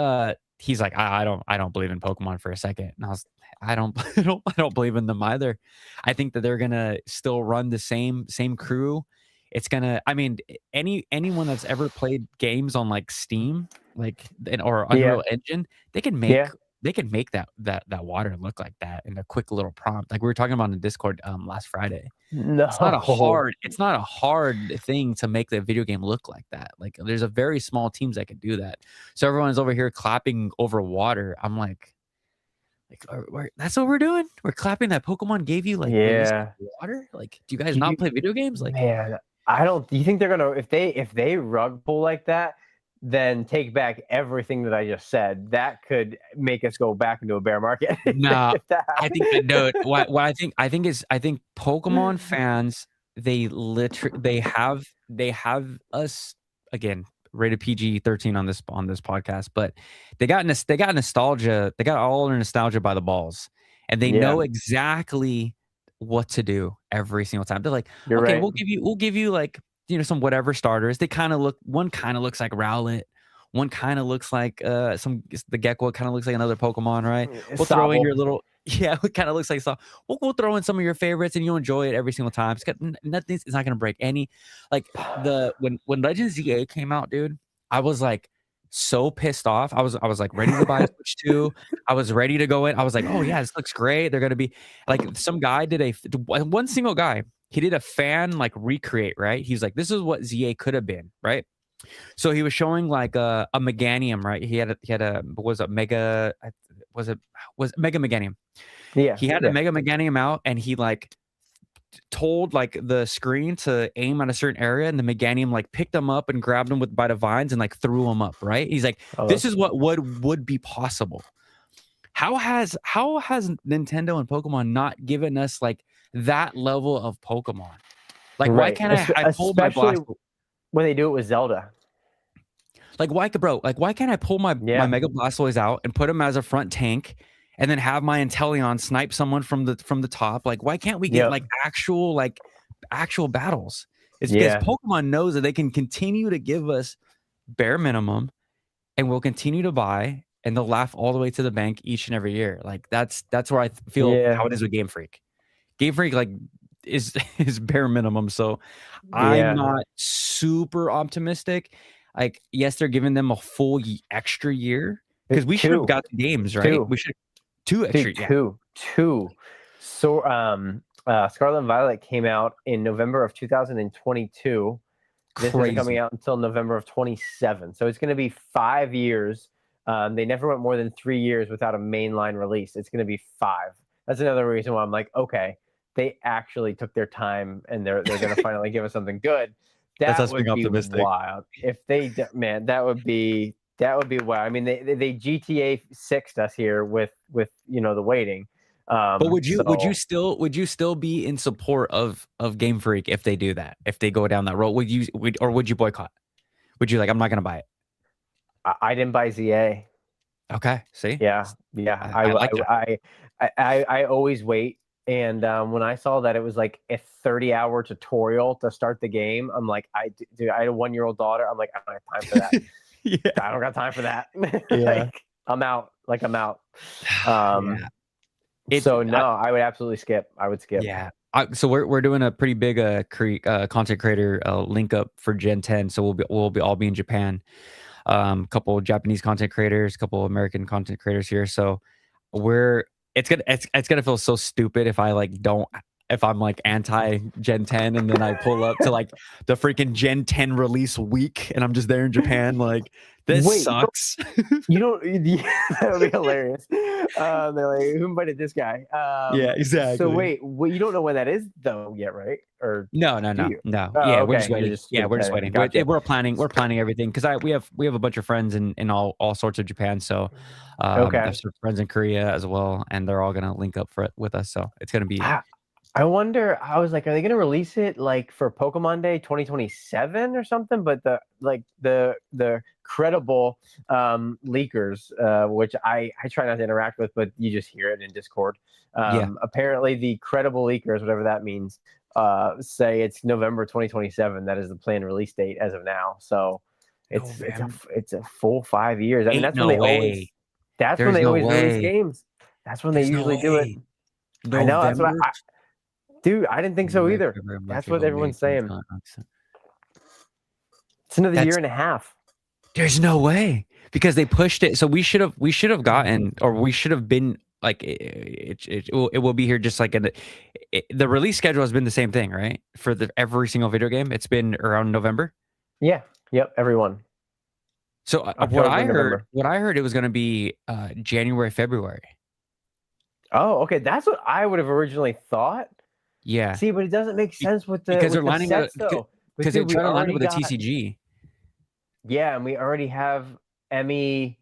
[SPEAKER 1] he's like, I don't believe in Pokemon for a second. And I don't, I don't believe in them either. I think that they're gonna still run the same crew. It's gonna. I mean, anyone that's ever played games on like Steam, or
[SPEAKER 2] Yeah.
[SPEAKER 1] Unreal Engine, they can make
[SPEAKER 2] Yeah.
[SPEAKER 1] that water look like that in a quick little prompt. Like we were talking about in Discord last Friday.
[SPEAKER 2] No.
[SPEAKER 1] It's not a hard thing to make the video game look like that. Like there's a very small teams that can do that. So everyone's over here clapping over water. I'm like that's what we're doing. We're clapping that Pokemon gave you like
[SPEAKER 2] Yeah.
[SPEAKER 1] water. Like, do you guys not play video games? Like,
[SPEAKER 2] Man, I don't. Do you think they're gonna if they rug pull like that? Then take back everything that I just said. That could make us go back into a bear market.
[SPEAKER 1] nah.
[SPEAKER 2] If that
[SPEAKER 1] I think that no. What I think Pokemon fans, they have us again rated PG-13 on this podcast, but they got nostalgia. They got all their nostalgia by the balls, and they
[SPEAKER 2] Yeah,
[SPEAKER 1] know exactly what to do every single time. They're like,
[SPEAKER 2] you're
[SPEAKER 1] okay,
[SPEAKER 2] right.
[SPEAKER 1] we'll give you like some whatever starters. One kind of looks like Rowlet. One kind of looks like the Gecko kind of looks like another Pokemon, right? We'll throw in
[SPEAKER 2] Sobble.
[SPEAKER 1] your little yeah, it kind of looks like stuff. We'll throw in some of your favorites and you'll enjoy it every single time. It's got nothing. It's not gonna break any. Like when Legends ZA came out, dude, I was like so pissed off. I was like ready to buy a Switch 2. I was ready to go in. I was like, oh yeah, this looks great. They're gonna be like some guy did one single guy. He did a fan like recreate, right? He's like, this is what ZA could have been, right? So he was showing like a Meganium, right? He had a was it Mega was Mega Meganium.
[SPEAKER 2] Yeah,
[SPEAKER 1] He had a Mega Meganium out and he like told like the screen to aim at a certain area, and the Meganium like picked them up and grabbed them by the vines and like threw them up. Right? He's like,
[SPEAKER 2] Oh,
[SPEAKER 1] this
[SPEAKER 2] that's
[SPEAKER 1] is what would be possible. How has Nintendo and Pokemon not given us like that level of Pokemon? Like, why
[SPEAKER 2] right.
[SPEAKER 1] can't I pull my
[SPEAKER 2] Especially
[SPEAKER 1] blast?
[SPEAKER 2] when they do it with Zelda.
[SPEAKER 1] Like, why can't I pull my
[SPEAKER 2] Yeah.
[SPEAKER 1] Mega Blastoise out and put him as a front tank, and then have my Inteleon snipe someone from the top? Like, why can't we get
[SPEAKER 2] Yep.
[SPEAKER 1] like actual battles? It's because
[SPEAKER 2] Yeah.
[SPEAKER 1] Pokemon knows that they can continue to give us bare minimum, and we'll continue to buy, and they'll laugh all the way to the bank each and every year. Like that's where I feel
[SPEAKER 2] Yeah.
[SPEAKER 1] how it is with Game Freak. Game Freak like is is bare minimum. So I'm
[SPEAKER 2] Yeah.
[SPEAKER 1] not super optimistic. Like, yes, they're giving them a full extra year because we should have
[SPEAKER 2] Two.
[SPEAKER 1] got the games, right?
[SPEAKER 2] Two.
[SPEAKER 1] We should two extra.
[SPEAKER 2] Dude,
[SPEAKER 1] Yeah,
[SPEAKER 2] two. So, Scarlet and Violet came out in November of 2022. This isn't coming
[SPEAKER 1] crazy.
[SPEAKER 2] out until November of 27. So it's going to be 5 years. They never went more than 3 years without a mainline release. It's going to be 5. That's another reason why I'm like, okay, they actually took their time and they're going to finally give us something good.
[SPEAKER 1] That's
[SPEAKER 2] That
[SPEAKER 1] us being
[SPEAKER 2] would be
[SPEAKER 1] optimistic.
[SPEAKER 2] wild if they man. That would be wild. I mean, they GTA 6'd us here with the waiting.
[SPEAKER 1] But would you
[SPEAKER 2] So
[SPEAKER 1] still be in support of Game Freak if they do that? If they go down that road, would you boycott? Would you like? I'm not gonna buy it.
[SPEAKER 2] I didn't buy ZA.
[SPEAKER 1] Okay, see,
[SPEAKER 2] Yeah, yeah.
[SPEAKER 1] I like that.
[SPEAKER 2] I always wait. And when I saw that it was like a 30-hour tutorial to start the game, I'm like, I had a 1-year-old daughter. I'm like, I don't have time for that.
[SPEAKER 1] Yeah,
[SPEAKER 2] I don't got time for that.
[SPEAKER 1] yeah,
[SPEAKER 2] Like, I'm out. Like, I'm out.
[SPEAKER 1] yeah. It's
[SPEAKER 2] So no, I would absolutely skip. I would skip.
[SPEAKER 1] Yeah. So we're doing a pretty big content creator link up for Gen 10. So we'll be all be in Japan. Couple Japanese content creators, couple American content creators here. So it's gonna feel so stupid if I like don't if I'm like anti Gen 10 and then I pull up to like the freaking Gen 10 release week and I'm just there in Japan like this
[SPEAKER 2] Wait,
[SPEAKER 1] sucks.
[SPEAKER 2] you don't. That would be hilarious. They're like, who invited this guy?
[SPEAKER 1] Yeah,
[SPEAKER 2] So
[SPEAKER 1] exactly.
[SPEAKER 2] wait, you don't know when that is though yet, right? Or
[SPEAKER 1] No.
[SPEAKER 2] do you?
[SPEAKER 1] Yeah,
[SPEAKER 2] Oh,
[SPEAKER 1] we're
[SPEAKER 2] okay.
[SPEAKER 1] just waiting. Yeah, we're just waiting.
[SPEAKER 2] Gotcha.
[SPEAKER 1] We're planning everything because we have a bunch of friends in all sorts of Japan. So I
[SPEAKER 2] Okay.
[SPEAKER 1] have some friends in Korea as well, and they're all gonna link up for it with us. So it's gonna be
[SPEAKER 2] I wonder. I was like, are they going to release it like for Pokemon Day 2027 or something? But the credible leakers, which I try not to interact with, but you just hear it in Discord.
[SPEAKER 1] yeah.
[SPEAKER 2] Apparently, the credible leakers, whatever that means, say it's November 2027. That is the planned release date as of now. So it's a full 5 years. I mean,
[SPEAKER 1] Ain't
[SPEAKER 2] that's
[SPEAKER 1] no
[SPEAKER 2] when they
[SPEAKER 1] way.
[SPEAKER 2] always. That's when
[SPEAKER 1] There's
[SPEAKER 2] they
[SPEAKER 1] no
[SPEAKER 2] always release
[SPEAKER 1] way.
[SPEAKER 2] games. That's when
[SPEAKER 1] There's
[SPEAKER 2] they
[SPEAKER 1] no
[SPEAKER 2] usually do it.
[SPEAKER 1] way.
[SPEAKER 2] I know. That's what
[SPEAKER 1] November.
[SPEAKER 2] dude, I didn't think so
[SPEAKER 1] January,
[SPEAKER 2] either.
[SPEAKER 1] February, March,
[SPEAKER 2] That's what
[SPEAKER 1] April, May,
[SPEAKER 2] everyone's
[SPEAKER 1] June,
[SPEAKER 2] saying.
[SPEAKER 1] July, August.
[SPEAKER 2] It's another
[SPEAKER 1] That's
[SPEAKER 2] year and a half.
[SPEAKER 1] There's no way because they pushed it. So we should have gotten, or we should have been like it will be here just like the release schedule has been the same thing, right? For every single video game, it's been around November.
[SPEAKER 2] Yeah. Yep. Everyone.
[SPEAKER 1] So
[SPEAKER 2] October, November.
[SPEAKER 1] what I heard it was going to be January, February.
[SPEAKER 2] Oh, okay. That's what I would have originally thought.
[SPEAKER 1] Yeah.
[SPEAKER 2] See, but it doesn't make sense with the
[SPEAKER 1] because they're
[SPEAKER 2] with the
[SPEAKER 1] lining
[SPEAKER 2] sets,
[SPEAKER 1] up
[SPEAKER 2] though.
[SPEAKER 1] because they
[SPEAKER 2] Dude, we
[SPEAKER 1] try to line
[SPEAKER 2] already
[SPEAKER 1] up with a
[SPEAKER 2] got-
[SPEAKER 1] TCG.
[SPEAKER 2] Yeah, and we already have Emmy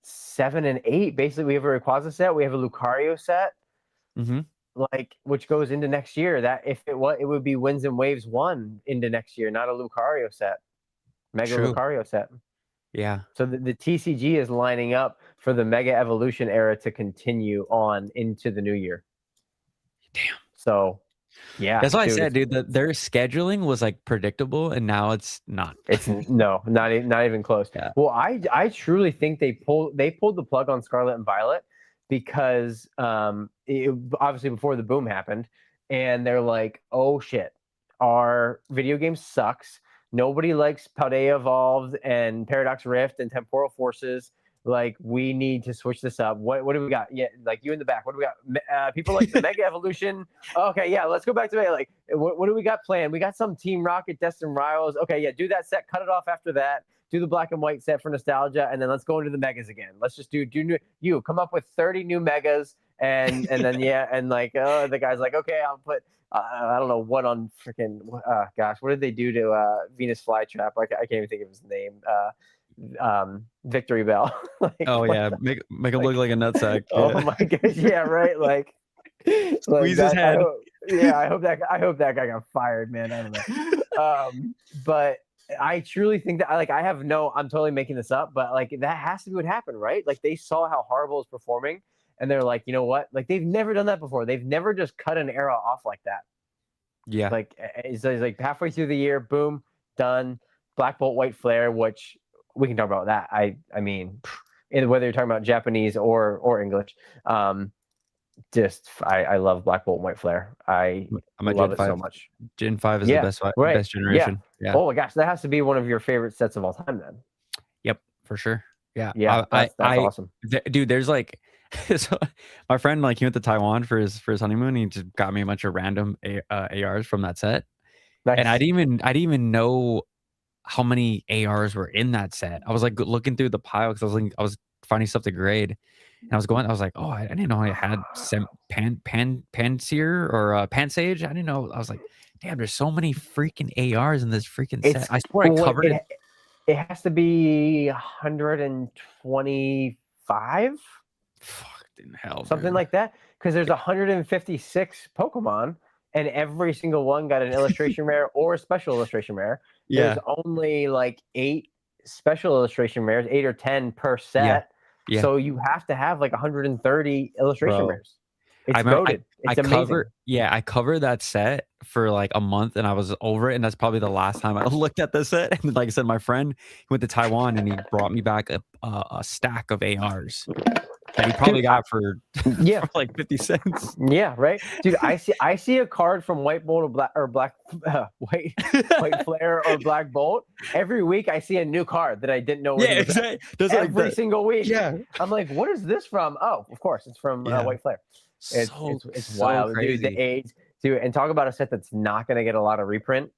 [SPEAKER 2] 7 and 8. Basically, we have a Rayquaza set. We have a Lucario set.
[SPEAKER 1] Mm-hmm.
[SPEAKER 2] Like, which goes into next year. That if it would be Winds and Waves 1 into next year, not a Lucario set. Mega
[SPEAKER 1] True.
[SPEAKER 2] Lucario set.
[SPEAKER 1] Yeah.
[SPEAKER 2] So the TCG is lining up for the Mega Evolution era to continue on into the new year.
[SPEAKER 1] Damn.
[SPEAKER 2] So, yeah.
[SPEAKER 1] That's why I said, dude, their scheduling was like predictable, and now it's not.
[SPEAKER 2] It's not even close.
[SPEAKER 1] Yeah.
[SPEAKER 2] Well, I truly think they pulled the plug on Scarlet and Violet because obviously before the boom happened, and they're like, oh shit, our video game sucks. Nobody likes Paldea Evolved and Paradox Rift and Temporal Forces. Like, we need to switch this up. What do we got? Yeah, like you in the back. What do we got? People like the Mega Evolution. Okay, yeah, let's go back to it. Like, what do we got planned? We got some Team Rocket, Destin Rivals. Okay, yeah, do that set. Cut it off after that. Do the black and white set for nostalgia, and then let's go into the megas again. Let's just do new. You come up with 30 new megas and then and like the guy's like, okay, I'll put I don't know what on freaking gosh, what did they do to Venus flytrap? Like I can't even think of his name. Victory Bell. Like
[SPEAKER 1] Oh
[SPEAKER 2] what
[SPEAKER 1] yeah,
[SPEAKER 2] the,
[SPEAKER 1] make him look like a nutsack.
[SPEAKER 2] oh
[SPEAKER 1] Yeah.
[SPEAKER 2] my gosh, yeah, right. Like
[SPEAKER 1] Squeeze his
[SPEAKER 2] that.
[SPEAKER 1] head.
[SPEAKER 2] I hope that guy got fired, man. I don't know. But I truly think that I have no. I'm totally making this up, but like that has to be what happened, right? Like they saw how horrible it was performing, and they're like, you know what? Like they've never done that before. They've never just cut an era off like that.
[SPEAKER 1] Yeah.
[SPEAKER 2] Like it's like halfway through the year, boom, done. Black Bolt White Flare, which we can talk about that. I mean, whether you're talking about Japanese or English, just I love Black Bolt White Flare. I
[SPEAKER 1] I'm a
[SPEAKER 2] love
[SPEAKER 1] Gen
[SPEAKER 2] it so
[SPEAKER 1] 5.
[SPEAKER 2] much.
[SPEAKER 1] Gen 5 is the
[SPEAKER 2] Yeah, right.
[SPEAKER 1] best
[SPEAKER 2] Yeah.
[SPEAKER 1] generation. Yeah.
[SPEAKER 2] Oh my gosh, that has to be one of your favorite sets of all time, then.
[SPEAKER 1] Yep, for sure. Yeah.
[SPEAKER 2] Yeah, that's awesome.
[SPEAKER 1] Dude, there's like so my friend like he went to Taiwan for his honeymoon. He just got me a bunch of random ARs from that set. And
[SPEAKER 2] Nice.
[SPEAKER 1] I didn't even know how many ARs were in that set. I was like looking through the pile because I was finding stuff to grade. And I was like, oh, I didn't know I had Panseer or Pansage. I didn't know. I was like, damn, there's so many freaking ARs in this freaking set.
[SPEAKER 2] It's
[SPEAKER 1] I swear I
[SPEAKER 2] what
[SPEAKER 1] covered it.
[SPEAKER 2] it has to be 125,
[SPEAKER 1] Fucking hell,
[SPEAKER 2] something
[SPEAKER 1] dude.
[SPEAKER 2] like that, because there's 156 Pokemon, and every single one got an illustration rare or a special illustration rare.
[SPEAKER 1] Yeah.
[SPEAKER 2] There's only like 8 special illustration rares, 8 or 10 per set.
[SPEAKER 1] Yeah. Yeah.
[SPEAKER 2] So you have to have like 130 illustration
[SPEAKER 1] Bro.
[SPEAKER 2] rares. It's
[SPEAKER 1] I remember
[SPEAKER 2] goated. It's amazing.
[SPEAKER 1] I covered that set for like a month and I was over it. And that's probably the last time I looked at the set. And like I said, my friend went to Taiwan and he brought me back a stack of ARs that he probably got for,
[SPEAKER 2] yeah,
[SPEAKER 1] for like 50 cents.
[SPEAKER 2] Yeah, right, dude. I see a card from White Bolt or Black White Flare or Black Bolt every week. I see a new card that I didn't know.
[SPEAKER 1] Yeah, exactly.
[SPEAKER 2] Every single week.
[SPEAKER 1] Yeah,
[SPEAKER 2] I'm like, what is this from? Oh, of course, it's from White Flare. It's
[SPEAKER 1] so
[SPEAKER 2] wild,
[SPEAKER 1] crazy.
[SPEAKER 2] dude. The age, dude, and talk about a set that's not going to get a lot of reprint.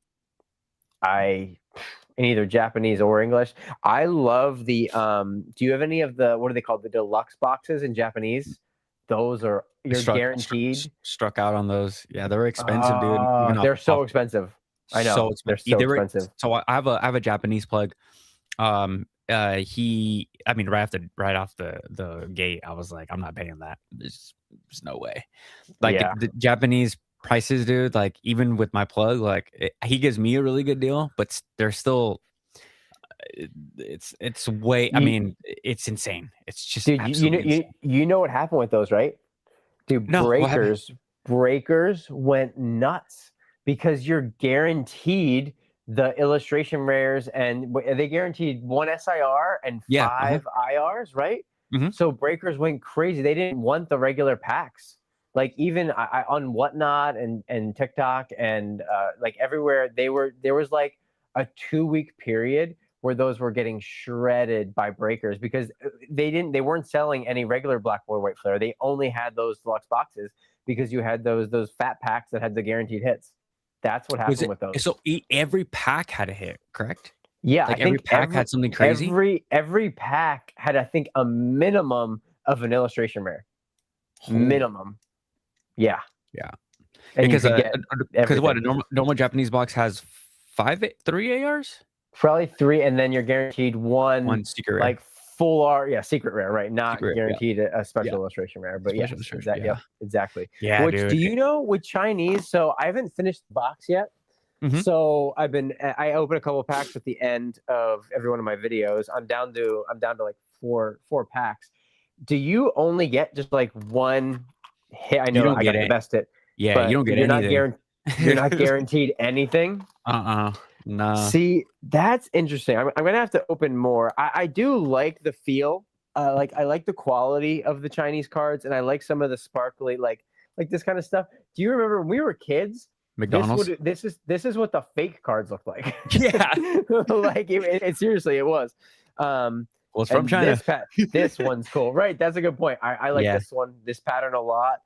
[SPEAKER 2] In either Japanese or English. I love the do you have any of the, what are they called, the deluxe boxes in Japanese? Those are guaranteed.
[SPEAKER 1] Struck out on those. Yeah, they're expensive, dude.
[SPEAKER 2] They're so expensive. I know. They're so expensive.
[SPEAKER 1] So I have a Japanese plug. Right off the gate, I was like, I'm not paying that. There's no way. Like the Japanese prices, dude, like even with my plug, like he gives me a really good deal, but they're still it's way, I mean, it's insane. It's just, dude,
[SPEAKER 2] you know what happened with those, right? Dude,
[SPEAKER 1] no,
[SPEAKER 2] breakers went nuts because you're guaranteed the illustration rares, and they guaranteed 1 SIR and 5 IRs, right? So breakers went crazy. They didn't want the regular packs. Like even I on Whatnot and TikTok and like everywhere, there was like a 2-week period where those were getting shredded by breakers because they weren't selling any regular Black Boy White Flare. They only had those deluxe boxes because you had those fat packs that had the guaranteed hits. That's what happened with those.
[SPEAKER 1] So every pack had a hit, correct?
[SPEAKER 2] Yeah,
[SPEAKER 1] like every pack had something crazy.
[SPEAKER 2] Every pack had, I think, a minimum of an illustration rare. Minimum. Yeah.
[SPEAKER 1] Yeah.
[SPEAKER 2] And
[SPEAKER 1] because what a normal Japanese box has 3 ARs?
[SPEAKER 2] Probably 3, and then you're guaranteed one
[SPEAKER 1] secret rare.
[SPEAKER 2] Like full R, secret rare, right? Not
[SPEAKER 1] secret,
[SPEAKER 2] guaranteed a special illustration rare, but
[SPEAKER 1] special
[SPEAKER 2] exactly.
[SPEAKER 1] Yeah,
[SPEAKER 2] which,
[SPEAKER 1] dude.
[SPEAKER 2] do you know, with Chinese? So I haven't finished the box yet. So I opened a couple packs at the end of every one of my videos. I'm down to like four packs. Do you only get just like one hit? I know I got the best hit.
[SPEAKER 1] Yeah, you don't get anything.
[SPEAKER 2] You're not guaranteed anything.
[SPEAKER 1] No.
[SPEAKER 2] See, that's interesting. I'm gonna have to open more. I do like the feel. Like I like the quality of the Chinese cards, and I like some of the sparkly, like this kind of stuff. Do you remember when we were kids?
[SPEAKER 1] McDonald's.
[SPEAKER 2] This is what the fake cards look like.
[SPEAKER 1] Yeah.
[SPEAKER 2] Like it seriously, it was.
[SPEAKER 1] Well, it's from China.
[SPEAKER 2] This one's cool, right? That's a good point. I like this pattern a lot.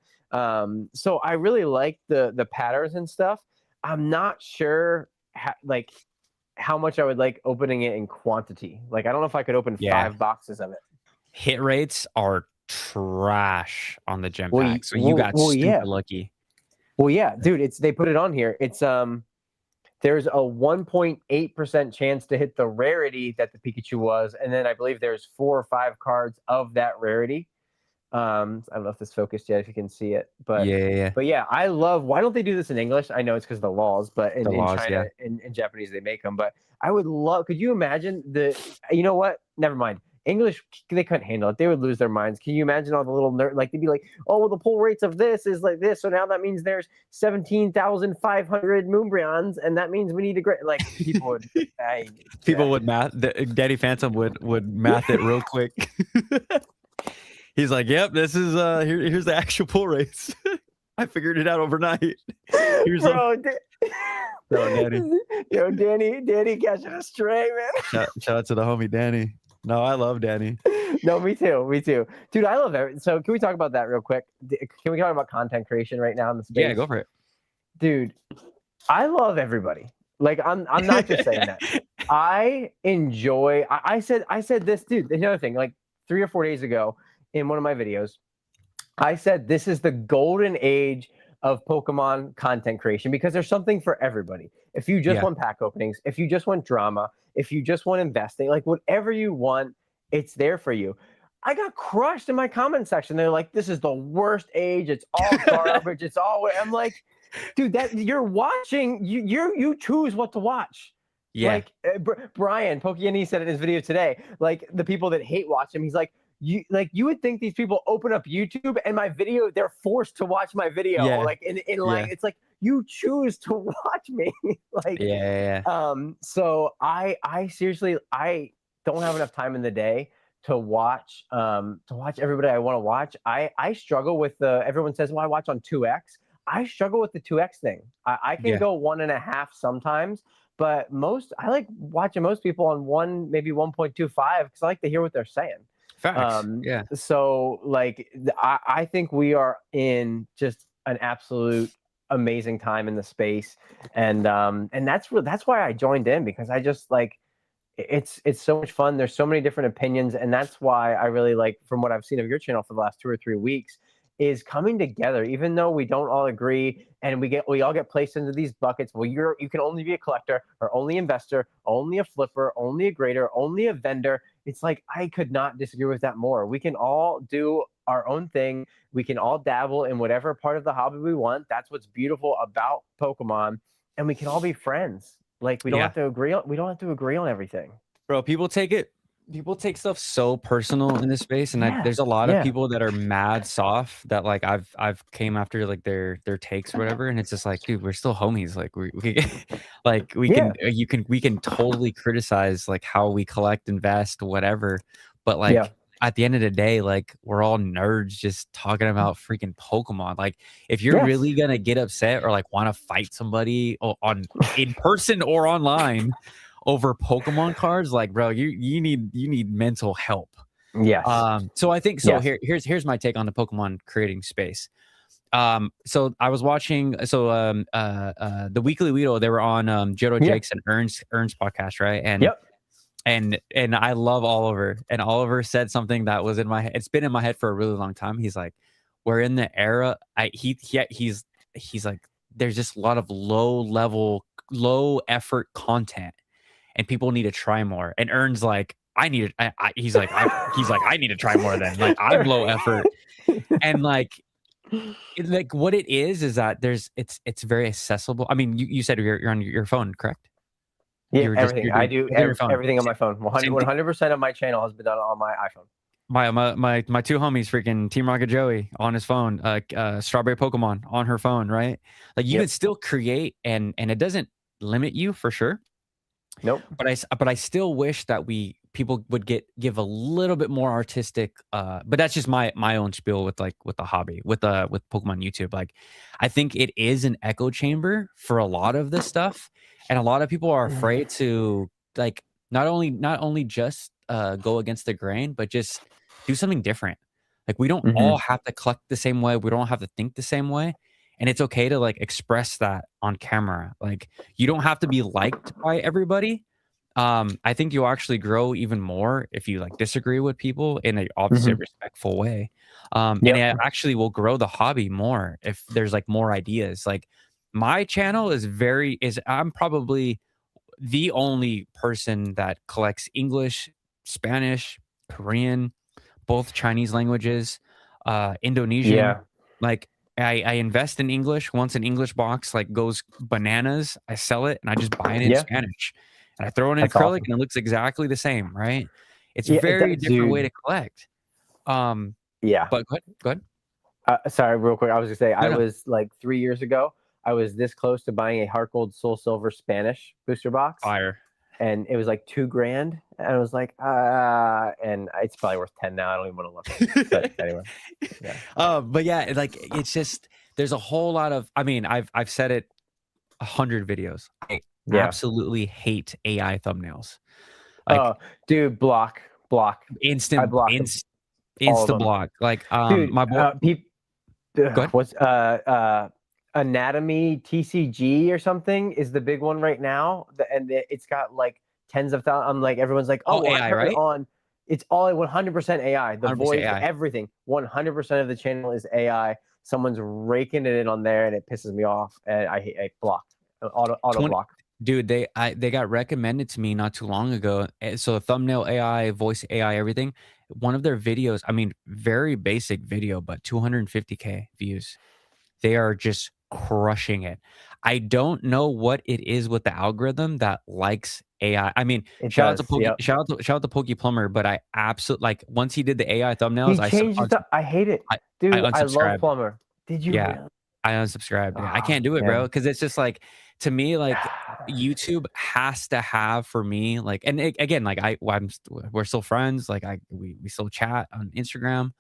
[SPEAKER 2] So I really like the patterns and stuff. I'm not sure how much I would like opening it in quantity. Like I don't know if I could open 5 boxes of it.
[SPEAKER 1] Hit rates are trash on the gem
[SPEAKER 2] Well,
[SPEAKER 1] pack. So you got
[SPEAKER 2] yeah.
[SPEAKER 1] stupid lucky.
[SPEAKER 2] Well, yeah, dude. They put it on here. It's there's a 1.8% chance to hit the rarity that the Pikachu was, and then I believe there's 4 or 5 cards of that rarity. I don't know if this focused yet, if you can see it,
[SPEAKER 1] Yeah.
[SPEAKER 2] but yeah, I love. Why don't they do this in English? I know it's because of the laws, but
[SPEAKER 1] The
[SPEAKER 2] in
[SPEAKER 1] laws,
[SPEAKER 2] China,
[SPEAKER 1] yeah.
[SPEAKER 2] in Japanese, they make them. But I would love. Could you imagine the? You know what? Never mind. English, they couldn't handle it. They would lose their minds. Can you imagine all the little nerd? Like they'd be like, "Oh, well, the pull rates of this is like this, so now that means there's 17,500 Moonbryons, and that means we need to like people would.
[SPEAKER 1] People would math. Daddy Phantom would math it real quick. He's like, "Yep, this is here's the actual pull rates. I figured it out overnight." Here's
[SPEAKER 2] Bro,
[SPEAKER 1] Danny.
[SPEAKER 2] Yo, Danny catching a stray, man.
[SPEAKER 1] Shout out to the homie Danny. No, I love Danny.
[SPEAKER 2] No, me too, dude. I love it. So, can we talk about that real quick? Can we talk about content creation right now in the space?
[SPEAKER 1] Yeah, go for it,
[SPEAKER 2] dude. I love everybody. Like, I'm not just saying that. I enjoy. I said this, dude. Another thing, like 3 or 4 days ago, in one of my videos, I said this is the golden age of Pokemon content creation because there's something for everybody. If you just want pack openings, if you just want drama, if you just want investing, like whatever you want, it's there for you. I got crushed in my comment section. They're like, "This is the worst age. It's all garbage. It's all." I'm like, dude, that you're watching. You choose what to watch.
[SPEAKER 1] Yeah.
[SPEAKER 2] Like Brian Pokiani said in his video today, like the people that hate watch him, he's like, you would think these people open up YouTube and my video, they're forced to watch my video.
[SPEAKER 1] Yeah.
[SPEAKER 2] Like in like it's like you choose to watch me. Like so I seriously I don't have enough time in the day to watch everybody I want to watch. I struggle with the everyone says, well, I watch on 2x. I struggle with the 2x thing. I can go 1.5 sometimes, but I like watching most people on 1, maybe 1.25 because I like to hear what they're saying.
[SPEAKER 1] Facts.
[SPEAKER 2] So like I think we are in just an absolute amazing time in the space, and that's why I joined in, because I just like it's so much fun. There's so many different opinions, and that's why I really like, from what I've seen of your channel for the last 2 or 3 weeks, is coming together, even though we don't all agree and we all get placed into these buckets. Well, you can only be a collector, or only investor, only a flipper, only a grader, only a vendor. It's like, I could not disagree with that more. We can all do our own thing. We can all dabble in whatever part of the hobby we want. That's what's beautiful about Pokemon, and we can all be friends. Like we don't have to agree on everything.
[SPEAKER 1] Bro, people take stuff so personal in this space, and there's a lot of people that are mad soft that like I've came after like their takes or whatever, and it's just like, dude, we're still homies. Like we can totally criticize like how we collect, invest, whatever, but like at the end of the day, like we're all nerds just talking about freaking Pokemon. Like if you're really gonna get upset or like want to fight somebody on in person or online over Pokemon cards, like bro, you need mental help. So I think here's my take on the Pokemon creating space. So I was watching the Weekly Weedle, they were on Jodo Jake's and Ern's podcast, right? And and I love Oliver, and Oliver said something that was in my head. It's been in my head for a really long time. He's like, we're in the era he's like, there's just a lot of low effort content, and people need to try more. And Ern's like, he's like, I need to try more then. Like, I'm low effort. And like what it is that it's very accessible. I mean, you said you're on your phone, correct?
[SPEAKER 2] Yeah, everything. I do everything on my phone. 100% of my channel has been done on my iPhone.
[SPEAKER 1] My two homies, freaking Team Rocket Joey on his phone, Strawberry Pokemon on her phone, right? Like you can still create, and it doesn't limit you for sure.
[SPEAKER 2] Nope.
[SPEAKER 1] But I still wish that people would give a little bit more artistic. But that's just my own spiel with the hobby with Pokemon YouTube. Like I think it is an echo chamber for a lot of this stuff, and a lot of people are afraid to like not only just go against the grain, but just do something different. Like we don't all have to collect the same way. We don't have to think the same way. And it's okay to like express that on camera. Like you don't have to be liked by everybody. I think you'll actually grow even more if you like disagree with people in a obviously
[SPEAKER 2] Hmm.
[SPEAKER 1] respectful way. And
[SPEAKER 2] Yep.
[SPEAKER 1] it actually will grow the hobby more if there's like more ideas. Like my channel is I'm probably the only person that collects English, Spanish, Korean, both Chinese languages, Indonesian.
[SPEAKER 2] Yeah.
[SPEAKER 1] Like I invest in English. Once an English box like goes bananas, I sell it and I just buy it in
[SPEAKER 2] Yeah.
[SPEAKER 1] Spanish. And I throw it in
[SPEAKER 2] That's
[SPEAKER 1] acrylic
[SPEAKER 2] awesome.
[SPEAKER 1] and it looks exactly the same, right? It's
[SPEAKER 2] Yeah,
[SPEAKER 1] very different way
[SPEAKER 2] dude.
[SPEAKER 1] to collect. Um,
[SPEAKER 2] Yeah.
[SPEAKER 1] but go ahead. Go ahead.
[SPEAKER 2] Sorry, real quick. I was gonna say
[SPEAKER 1] No,
[SPEAKER 2] I
[SPEAKER 1] no.
[SPEAKER 2] was like 3 years ago. I was this close to buying a Heart Gold Soul Silver Spanish booster box,
[SPEAKER 1] Fire.
[SPEAKER 2] and it was like 2 grand. And I was like, and it's probably worth 10 now. I don't even want to look. But anyway, yeah,
[SPEAKER 1] But yeah, like it's just there's a whole lot of. I mean, I've said it 100 videos. I
[SPEAKER 2] yeah.
[SPEAKER 1] absolutely hate AI thumbnails.
[SPEAKER 2] Oh,
[SPEAKER 1] Like
[SPEAKER 2] dude, block. I
[SPEAKER 1] instant,
[SPEAKER 2] blocked them,
[SPEAKER 1] inst,
[SPEAKER 2] all of
[SPEAKER 1] insta
[SPEAKER 2] them,
[SPEAKER 1] block. Like
[SPEAKER 2] dude.
[SPEAKER 1] my boy. Good.
[SPEAKER 2] What's Anatomy TCG or something is the big one right now, and it's got like tens of thousands. I'm like, everyone's like, oh,
[SPEAKER 1] All
[SPEAKER 2] well, I
[SPEAKER 1] AI,
[SPEAKER 2] turn it
[SPEAKER 1] right?
[SPEAKER 2] on. It's all 100% AI. The
[SPEAKER 1] 100%
[SPEAKER 2] voice,
[SPEAKER 1] AI.
[SPEAKER 2] everything, 100% of the channel is AI. Someone's raking it in on there, and it pisses me off. And I block, auto
[SPEAKER 1] 20,
[SPEAKER 2] block.
[SPEAKER 1] dude, they got recommended to me not too long ago. So thumbnail AI, voice AI, everything. One of their videos, I mean, very basic video, but 250K views. They are just crushing it. I don't know what it is with the algorithm that likes AI. I mean,
[SPEAKER 2] It does. Yep.
[SPEAKER 1] Shout out to Pokey Plumber, but I absolutely like once he did the AI thumbnails,
[SPEAKER 2] He changed it. I hate it,
[SPEAKER 1] I, I
[SPEAKER 2] dude. I love
[SPEAKER 1] unsubscribed.
[SPEAKER 2] Plumber. Did you
[SPEAKER 1] Yeah,
[SPEAKER 2] really?
[SPEAKER 1] I unsubscribed. Yeah, I
[SPEAKER 2] Oh
[SPEAKER 1] can't do it, bro,
[SPEAKER 2] man.
[SPEAKER 1] because it's just like to me, like YouTube has to have for me, like, and again, like we're still friends. Like we still chat on Instagram,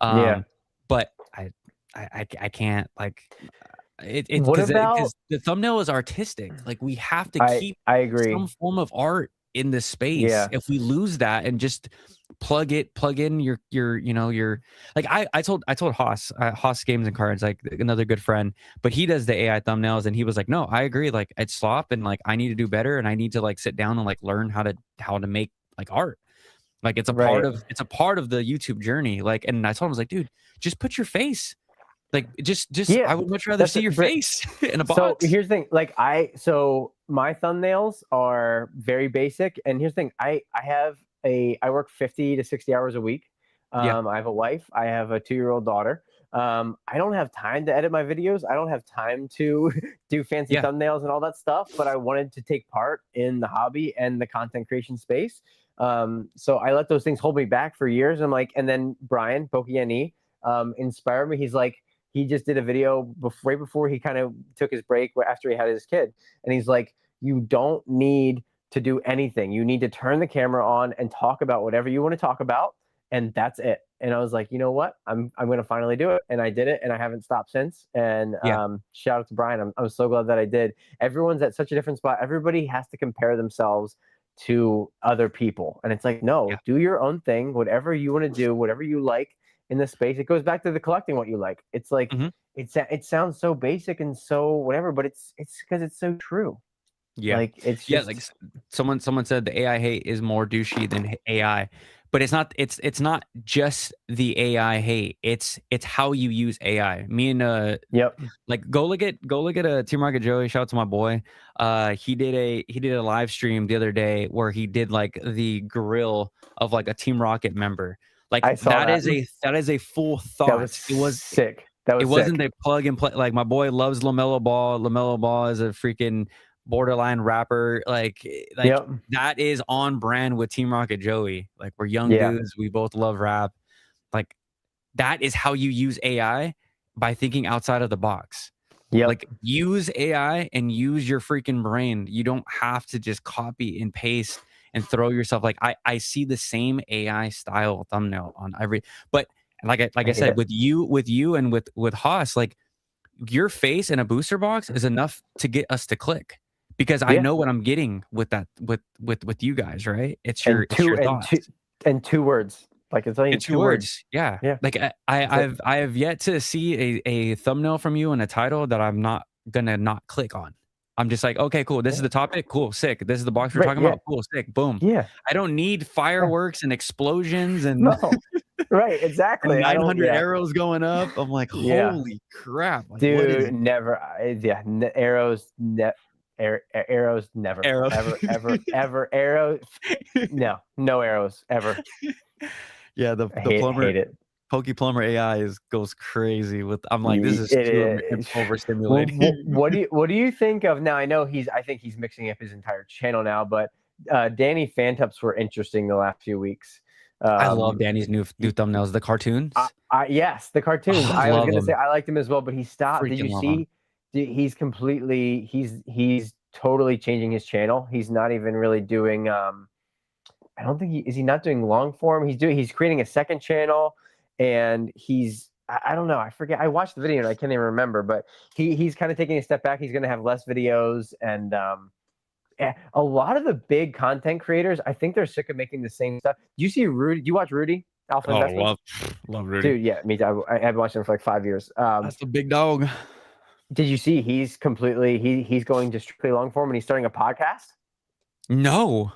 [SPEAKER 2] Yeah.
[SPEAKER 1] um, but I can't like it
[SPEAKER 2] What
[SPEAKER 1] because
[SPEAKER 2] about?
[SPEAKER 1] the thumbnail is artistic. Like we have to
[SPEAKER 2] I
[SPEAKER 1] keep
[SPEAKER 2] I agree.
[SPEAKER 1] some form of art in this space.
[SPEAKER 2] Yeah.
[SPEAKER 1] If we lose that and just plug in your like I told Haas Games and Cards, like another good friend, but he does the AI thumbnails and he was like, no, I agree, like it's slop and like I need to do better and I need to like sit down and like learn how to make like art. Like
[SPEAKER 2] Right.
[SPEAKER 1] it's a part of the YouTube journey. Like, and I told him, I was like, dude, just put your face. Like just I
[SPEAKER 2] Yeah.
[SPEAKER 1] would much rather
[SPEAKER 2] That's
[SPEAKER 1] see
[SPEAKER 2] it.
[SPEAKER 1] your face in a
[SPEAKER 2] So
[SPEAKER 1] box.
[SPEAKER 2] here's the thing. So my thumbnails are very basic. And here's the thing. I work 50 to 60 hours a week.
[SPEAKER 1] Yeah.
[SPEAKER 2] I have a wife. I have a 2-year-old daughter. I don't have time to edit my videos. I don't have time to do fancy
[SPEAKER 1] Yeah.
[SPEAKER 2] thumbnails and all that stuff. But I wanted to take part in the hobby and the content creation space. So I let those things hold me back for years. I'm like, and then Brian Pokiani inspired me. He's like, he just did a video right before he kind of took his break after he had his kid, and he's like, you don't need to do anything. You need to turn the camera on and talk about whatever you want to talk about, and that's it. And I was like, you know what, I'm going to finally do it. And I did it, and I haven't stopped since. And
[SPEAKER 1] Yeah.
[SPEAKER 2] shout out to Brian. I'm so glad that I did. Everyone's at such a different spot. Everybody has to compare themselves to other people, and it's like, no,
[SPEAKER 1] Yeah.
[SPEAKER 2] do your own thing, whatever you want to do, whatever you like in the space. It goes back to the collecting what you like. It's like,
[SPEAKER 1] Mhm.
[SPEAKER 2] it sounds so basic and so whatever, but it's because it's so true.
[SPEAKER 1] Yeah.
[SPEAKER 2] Like it's
[SPEAKER 1] Yeah, like
[SPEAKER 2] just
[SPEAKER 1] someone said the AI hate is more douchey than AI. But it's not just the AI hate. It's how you use AI. Me and
[SPEAKER 2] yep.
[SPEAKER 1] like go look at a Team Rocket Joey. Shout out to my boy. He did a live stream the other day where he did like the grill of like a Team Rocket member. Like
[SPEAKER 2] I saw that.
[SPEAKER 1] that is a full
[SPEAKER 2] That was
[SPEAKER 1] thought.
[SPEAKER 2] sick. That
[SPEAKER 1] It
[SPEAKER 2] was
[SPEAKER 1] wasn't
[SPEAKER 2] sick.
[SPEAKER 1] a plug and play. Like my boy loves Lamelo Ball. Lamelo Ball is a freaking borderline rapper. Like
[SPEAKER 2] Yep.
[SPEAKER 1] that is on brand with Team Rocket Joey. Like we're young
[SPEAKER 2] Yeah.
[SPEAKER 1] dudes. We both love rap. Like that is how you use AI, by thinking outside of the box.
[SPEAKER 2] Yep.
[SPEAKER 1] Like use AI and use your freaking brain. You don't have to just copy and paste and throw yourself. Like I see the same AI style thumbnail on every, but like
[SPEAKER 2] I
[SPEAKER 1] I
[SPEAKER 2] hate
[SPEAKER 1] said,
[SPEAKER 2] it.
[SPEAKER 1] with you and with Haas, like your face in a booster box is enough to get us to click because I
[SPEAKER 2] Yeah.
[SPEAKER 1] know what I'm getting with that with you guys, right?
[SPEAKER 2] And
[SPEAKER 1] It's
[SPEAKER 2] two
[SPEAKER 1] your
[SPEAKER 2] and two
[SPEAKER 1] thoughts.
[SPEAKER 2] and 2 words. Like it's only
[SPEAKER 1] In
[SPEAKER 2] in
[SPEAKER 1] two
[SPEAKER 2] 2 words.
[SPEAKER 1] words, yeah.
[SPEAKER 2] Yeah.
[SPEAKER 1] Like
[SPEAKER 2] That's it.
[SPEAKER 1] I have yet to see a thumbnail from you and a title that I'm not gonna not click on. I'm just like, okay, cool. This is the topic. Cool, sick. This is the box we're
[SPEAKER 2] Right.
[SPEAKER 1] talking
[SPEAKER 2] Yeah.
[SPEAKER 1] about. Cool, sick. Boom.
[SPEAKER 2] Yeah.
[SPEAKER 1] I don't need
[SPEAKER 2] Yeah.
[SPEAKER 1] fireworks and explosions and
[SPEAKER 2] No. Right.
[SPEAKER 1] and
[SPEAKER 2] Exactly. I don't.
[SPEAKER 1] 900
[SPEAKER 2] Yeah.
[SPEAKER 1] arrows going up. I'm like,
[SPEAKER 2] Yeah.
[SPEAKER 1] holy crap! Like, what is
[SPEAKER 2] Dude, never. Yeah. Arrows. Arrows. Never.
[SPEAKER 1] arrow?
[SPEAKER 2] Ever. Ever. Ever. Arrows. No. No arrows. Ever.
[SPEAKER 1] Yeah,
[SPEAKER 2] I
[SPEAKER 1] the plumber
[SPEAKER 2] hate it.
[SPEAKER 1] Pokey Plumber AI goes crazy with. I'm like, this is
[SPEAKER 2] It
[SPEAKER 1] too
[SPEAKER 2] is.
[SPEAKER 1] overstimulating.
[SPEAKER 2] What do you think of now? I know I think he's mixing up his entire channel now, but Danny Fantups were interesting the last few weeks.
[SPEAKER 1] I love Danny's new thumbnails, the cartoons.
[SPEAKER 2] Yes, the cartoons.
[SPEAKER 1] Oh, I
[SPEAKER 2] I was
[SPEAKER 1] love
[SPEAKER 2] gonna say
[SPEAKER 1] them.
[SPEAKER 2] I liked him as well, but he stopped. Did you
[SPEAKER 1] Freaking love them.
[SPEAKER 2] see? He's completely. He's totally changing his channel. He's not even really doing. I don't think he not doing long form. He's creating a second channel, and I don't know. I forget. I watched the video and I can't even remember, but he's kind of taking a step back. He's going to have less videos, and a lot of the big content creators, I think they're sick of making the same stuff. Do you see Rudy? Do you watch Rudy? Alpha
[SPEAKER 1] Oh,
[SPEAKER 2] Investments?
[SPEAKER 1] love Rudy.
[SPEAKER 2] Dude, yeah, me too. I've watched him for like 5 years.
[SPEAKER 1] That's the big dog.
[SPEAKER 2] Did you see he's going to strictly long form and he's starting a podcast?
[SPEAKER 1] No.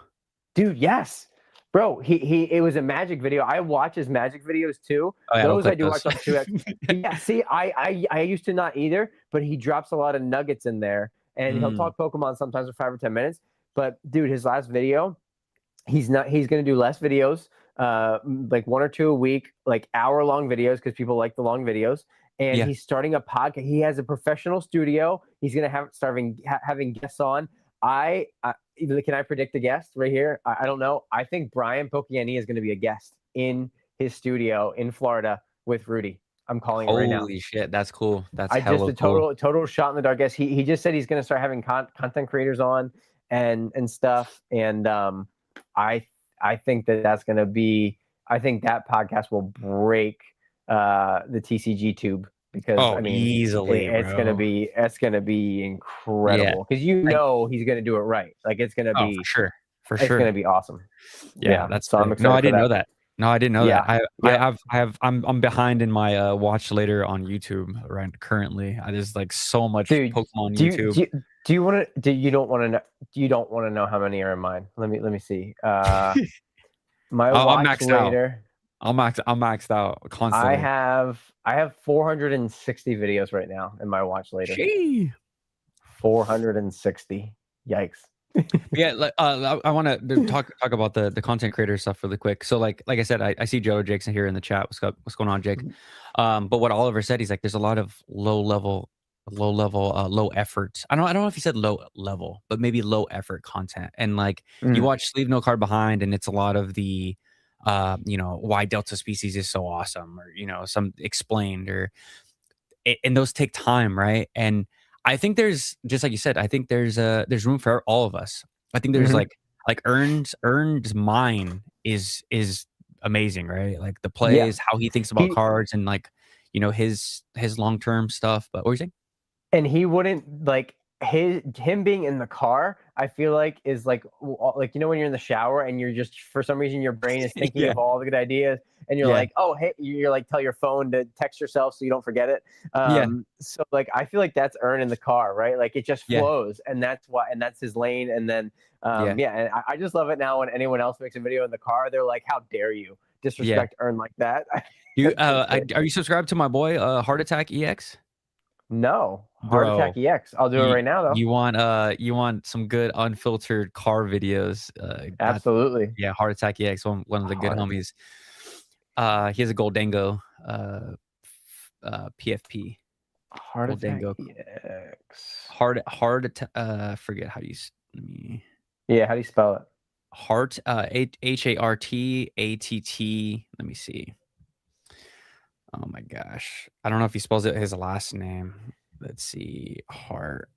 [SPEAKER 2] Dude, yes. Bro, it was a magic video. I watch his magic videos too.
[SPEAKER 1] Oh, yeah,
[SPEAKER 2] Those I do watch on 2X. Yeah, see, I used to not either, but he drops a lot of nuggets in there, and he'll talk Pokemon sometimes for 5 or 10 minutes. But dude, his last video, he's gonna do less videos, like 1 or 2 a week, like hour-long videos because people like the long videos. And he's starting a podcast. He has a professional studio. He's gonna having guests on. Can I predict a guest right here? I don't know. I think Brian Pokiani is going to be a guest in his studio in Florida with Rudy. I'm calling it right now.
[SPEAKER 1] Holy shit, that's cool. That's
[SPEAKER 2] just a
[SPEAKER 1] cool.
[SPEAKER 2] total shot in the dark guess. He just said he's going to start having content creators on and stuff. And I think that's going to be. I think that podcast will break the TCG tube. Because I mean,
[SPEAKER 1] easily,
[SPEAKER 2] it's gonna be incredible. Because he's gonna do it right. Like it's gonna be
[SPEAKER 1] for sure.
[SPEAKER 2] It's gonna be awesome.
[SPEAKER 1] Yeah, that's so. I'm excited. No, I didn't know that. No, I didn't know that. I'm behind in my watch later on YouTube right currently. I just like so much Pokemon YouTube.
[SPEAKER 2] Do you want to? You don't want to know? You don't want to know how many are in mine? Let me see. My watch later.
[SPEAKER 1] I'm maxed out constantly.
[SPEAKER 2] I have 460 videos right now in my watch later.
[SPEAKER 1] Gee.
[SPEAKER 2] 460. Yikes.
[SPEAKER 1] Yeah, I want to talk about the content creator stuff really quick. So like I said, I see Joe Jake's here in the chat. What's going on, Jake? But what Oliver said, he's like, there's a lot of low effort. I don't know if he said low level, but maybe low effort content. And like you watch Leave No Card Behind, and it's a lot of the why Delta species is so awesome, or some explained, and those take time, right? And I think there's, just like you said, I think there's room for all of us. I think there's like Earn's mind is amazing, right? Like the plays, how he thinks about cards, and like his long-term stuff. But what were you saying?
[SPEAKER 2] And he wouldn't like him being in the car, I feel like is like when you're in the shower and you're just, for some reason, your brain is thinking of all the good ideas, and you're like, oh, hey, you're like, tell your phone to text yourself so you don't forget it. So like, I feel like that's Earn in the car, right? Like it just flows, and that's his lane. And then, and I just love it now when anyone else makes a video in the car, they're like, how dare you disrespect Earn like that?
[SPEAKER 1] Are you subscribed to my boy, Heart Attack EX?
[SPEAKER 2] No, Heart Attack EX. I'll do it right now, though.
[SPEAKER 1] You want some good unfiltered car videos?
[SPEAKER 2] Absolutely.
[SPEAKER 1] Yeah, Heart Attack EX, one of the good homies. He has a Goldango, PFP.
[SPEAKER 2] Heart Attack EX.
[SPEAKER 1] Hard attack. Forget how you. Let me.
[SPEAKER 2] Yeah, how do you spell it?
[SPEAKER 1] Heart. HARTATT. Let me see. Oh my gosh, I don't know if he spells it his last name. Let's see, Heart.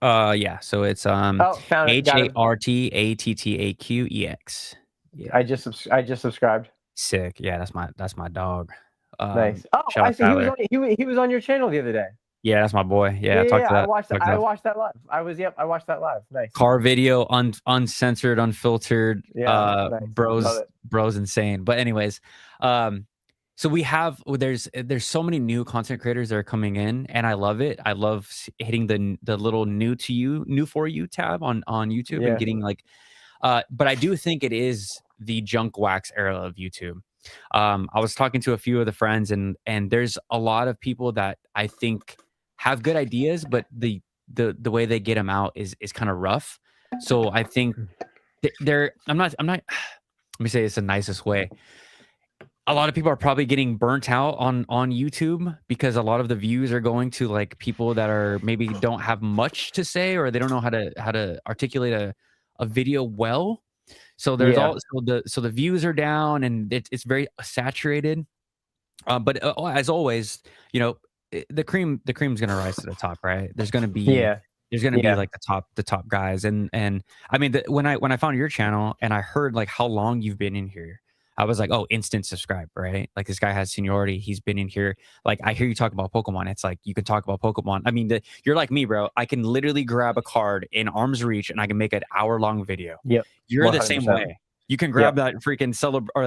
[SPEAKER 1] Yeah. So it's HARTATTAQEX. Yeah.
[SPEAKER 2] I just subscribed.
[SPEAKER 1] Sick. Yeah, that's my dog.
[SPEAKER 2] Nice. Oh, I see. He was on your channel the other day.
[SPEAKER 1] Yeah, that's my boy. Yeah,
[SPEAKER 2] I watched that live. I watched that live. Nice.
[SPEAKER 1] Car video, uncensored, unfiltered.
[SPEAKER 2] Yeah, nice.
[SPEAKER 1] Bros insane. But anyways, So we have there's so many new content creators that are coming in, and I love it. I love hitting the little new for you tab on YouTube and
[SPEAKER 2] Yeah.
[SPEAKER 1] getting like, but I do think it is the junk wax era of YouTube. I was talking to a few of the friends, and there's a lot of people that I think have good ideas, but the way they get them out is kind of rough. So I think they're I'm not. Let me say this the nicest way. A lot of people are probably getting burnt out on YouTube because a lot of the views are going to like people that are maybe don't have much to say, or they don't know how to articulate a video well. So there's
[SPEAKER 2] Yeah.
[SPEAKER 1] all so the views are down, and it's very saturated. But as always, you know, the cream's gonna rise to the top, right?
[SPEAKER 2] Yeah.
[SPEAKER 1] There's gonna be
[SPEAKER 2] Yeah.
[SPEAKER 1] like the top guys, and I mean when I found your channel and I heard like how long you've been in here, I was like, oh, instant subscribe, right? Like this guy has seniority. He's been in here. Like I hear you talk about Pokemon. It's like you can talk about Pokemon. I mean, you're like me, bro. I can literally grab a card in arm's reach and I can make an hour-long video.
[SPEAKER 2] Yep.
[SPEAKER 1] You're the same
[SPEAKER 2] 100%.
[SPEAKER 1] way. You can grab
[SPEAKER 2] Yep.
[SPEAKER 1] that freaking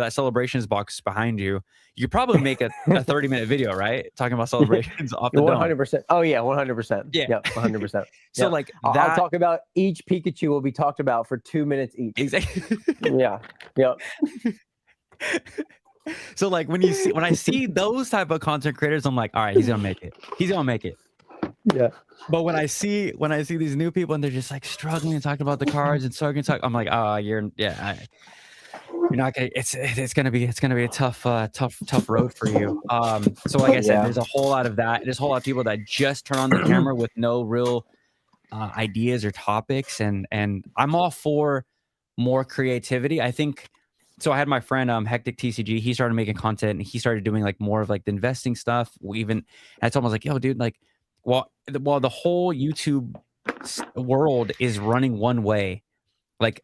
[SPEAKER 1] that celebrations box behind you. You probably make a 30-minute video, right? Talking about celebrations off the dome.
[SPEAKER 2] 100%. Oh yeah, 100%.
[SPEAKER 1] Yeah.
[SPEAKER 2] Yep, 100%.
[SPEAKER 1] So
[SPEAKER 2] Yep.
[SPEAKER 1] like
[SPEAKER 2] I'll
[SPEAKER 1] that.
[SPEAKER 2] talk about each Pikachu will be talked about for 2 minutes each.
[SPEAKER 1] Exactly.
[SPEAKER 2] Yeah. Yep.
[SPEAKER 1] So like when I see those type of content creators, I'm like, all right, he's gonna make it. He's gonna make it.
[SPEAKER 2] Yeah.
[SPEAKER 1] But when I see these new people and they're just like struggling and talking about the cards and struggling to talk, I'm like, oh, you're not gonna. It's gonna be a tough road for you. So like I said,
[SPEAKER 2] Yeah.
[SPEAKER 1] there's a whole lot of that. There's a whole lot of people that just turn on the camera with no real ideas or topics, and I'm all for more creativity. I think. So I had my friend Hectic TCG. He started making content, and he started doing like more of like the investing stuff. I told him, I was like, yo, dude, like, while the whole YouTube world is running one way, like,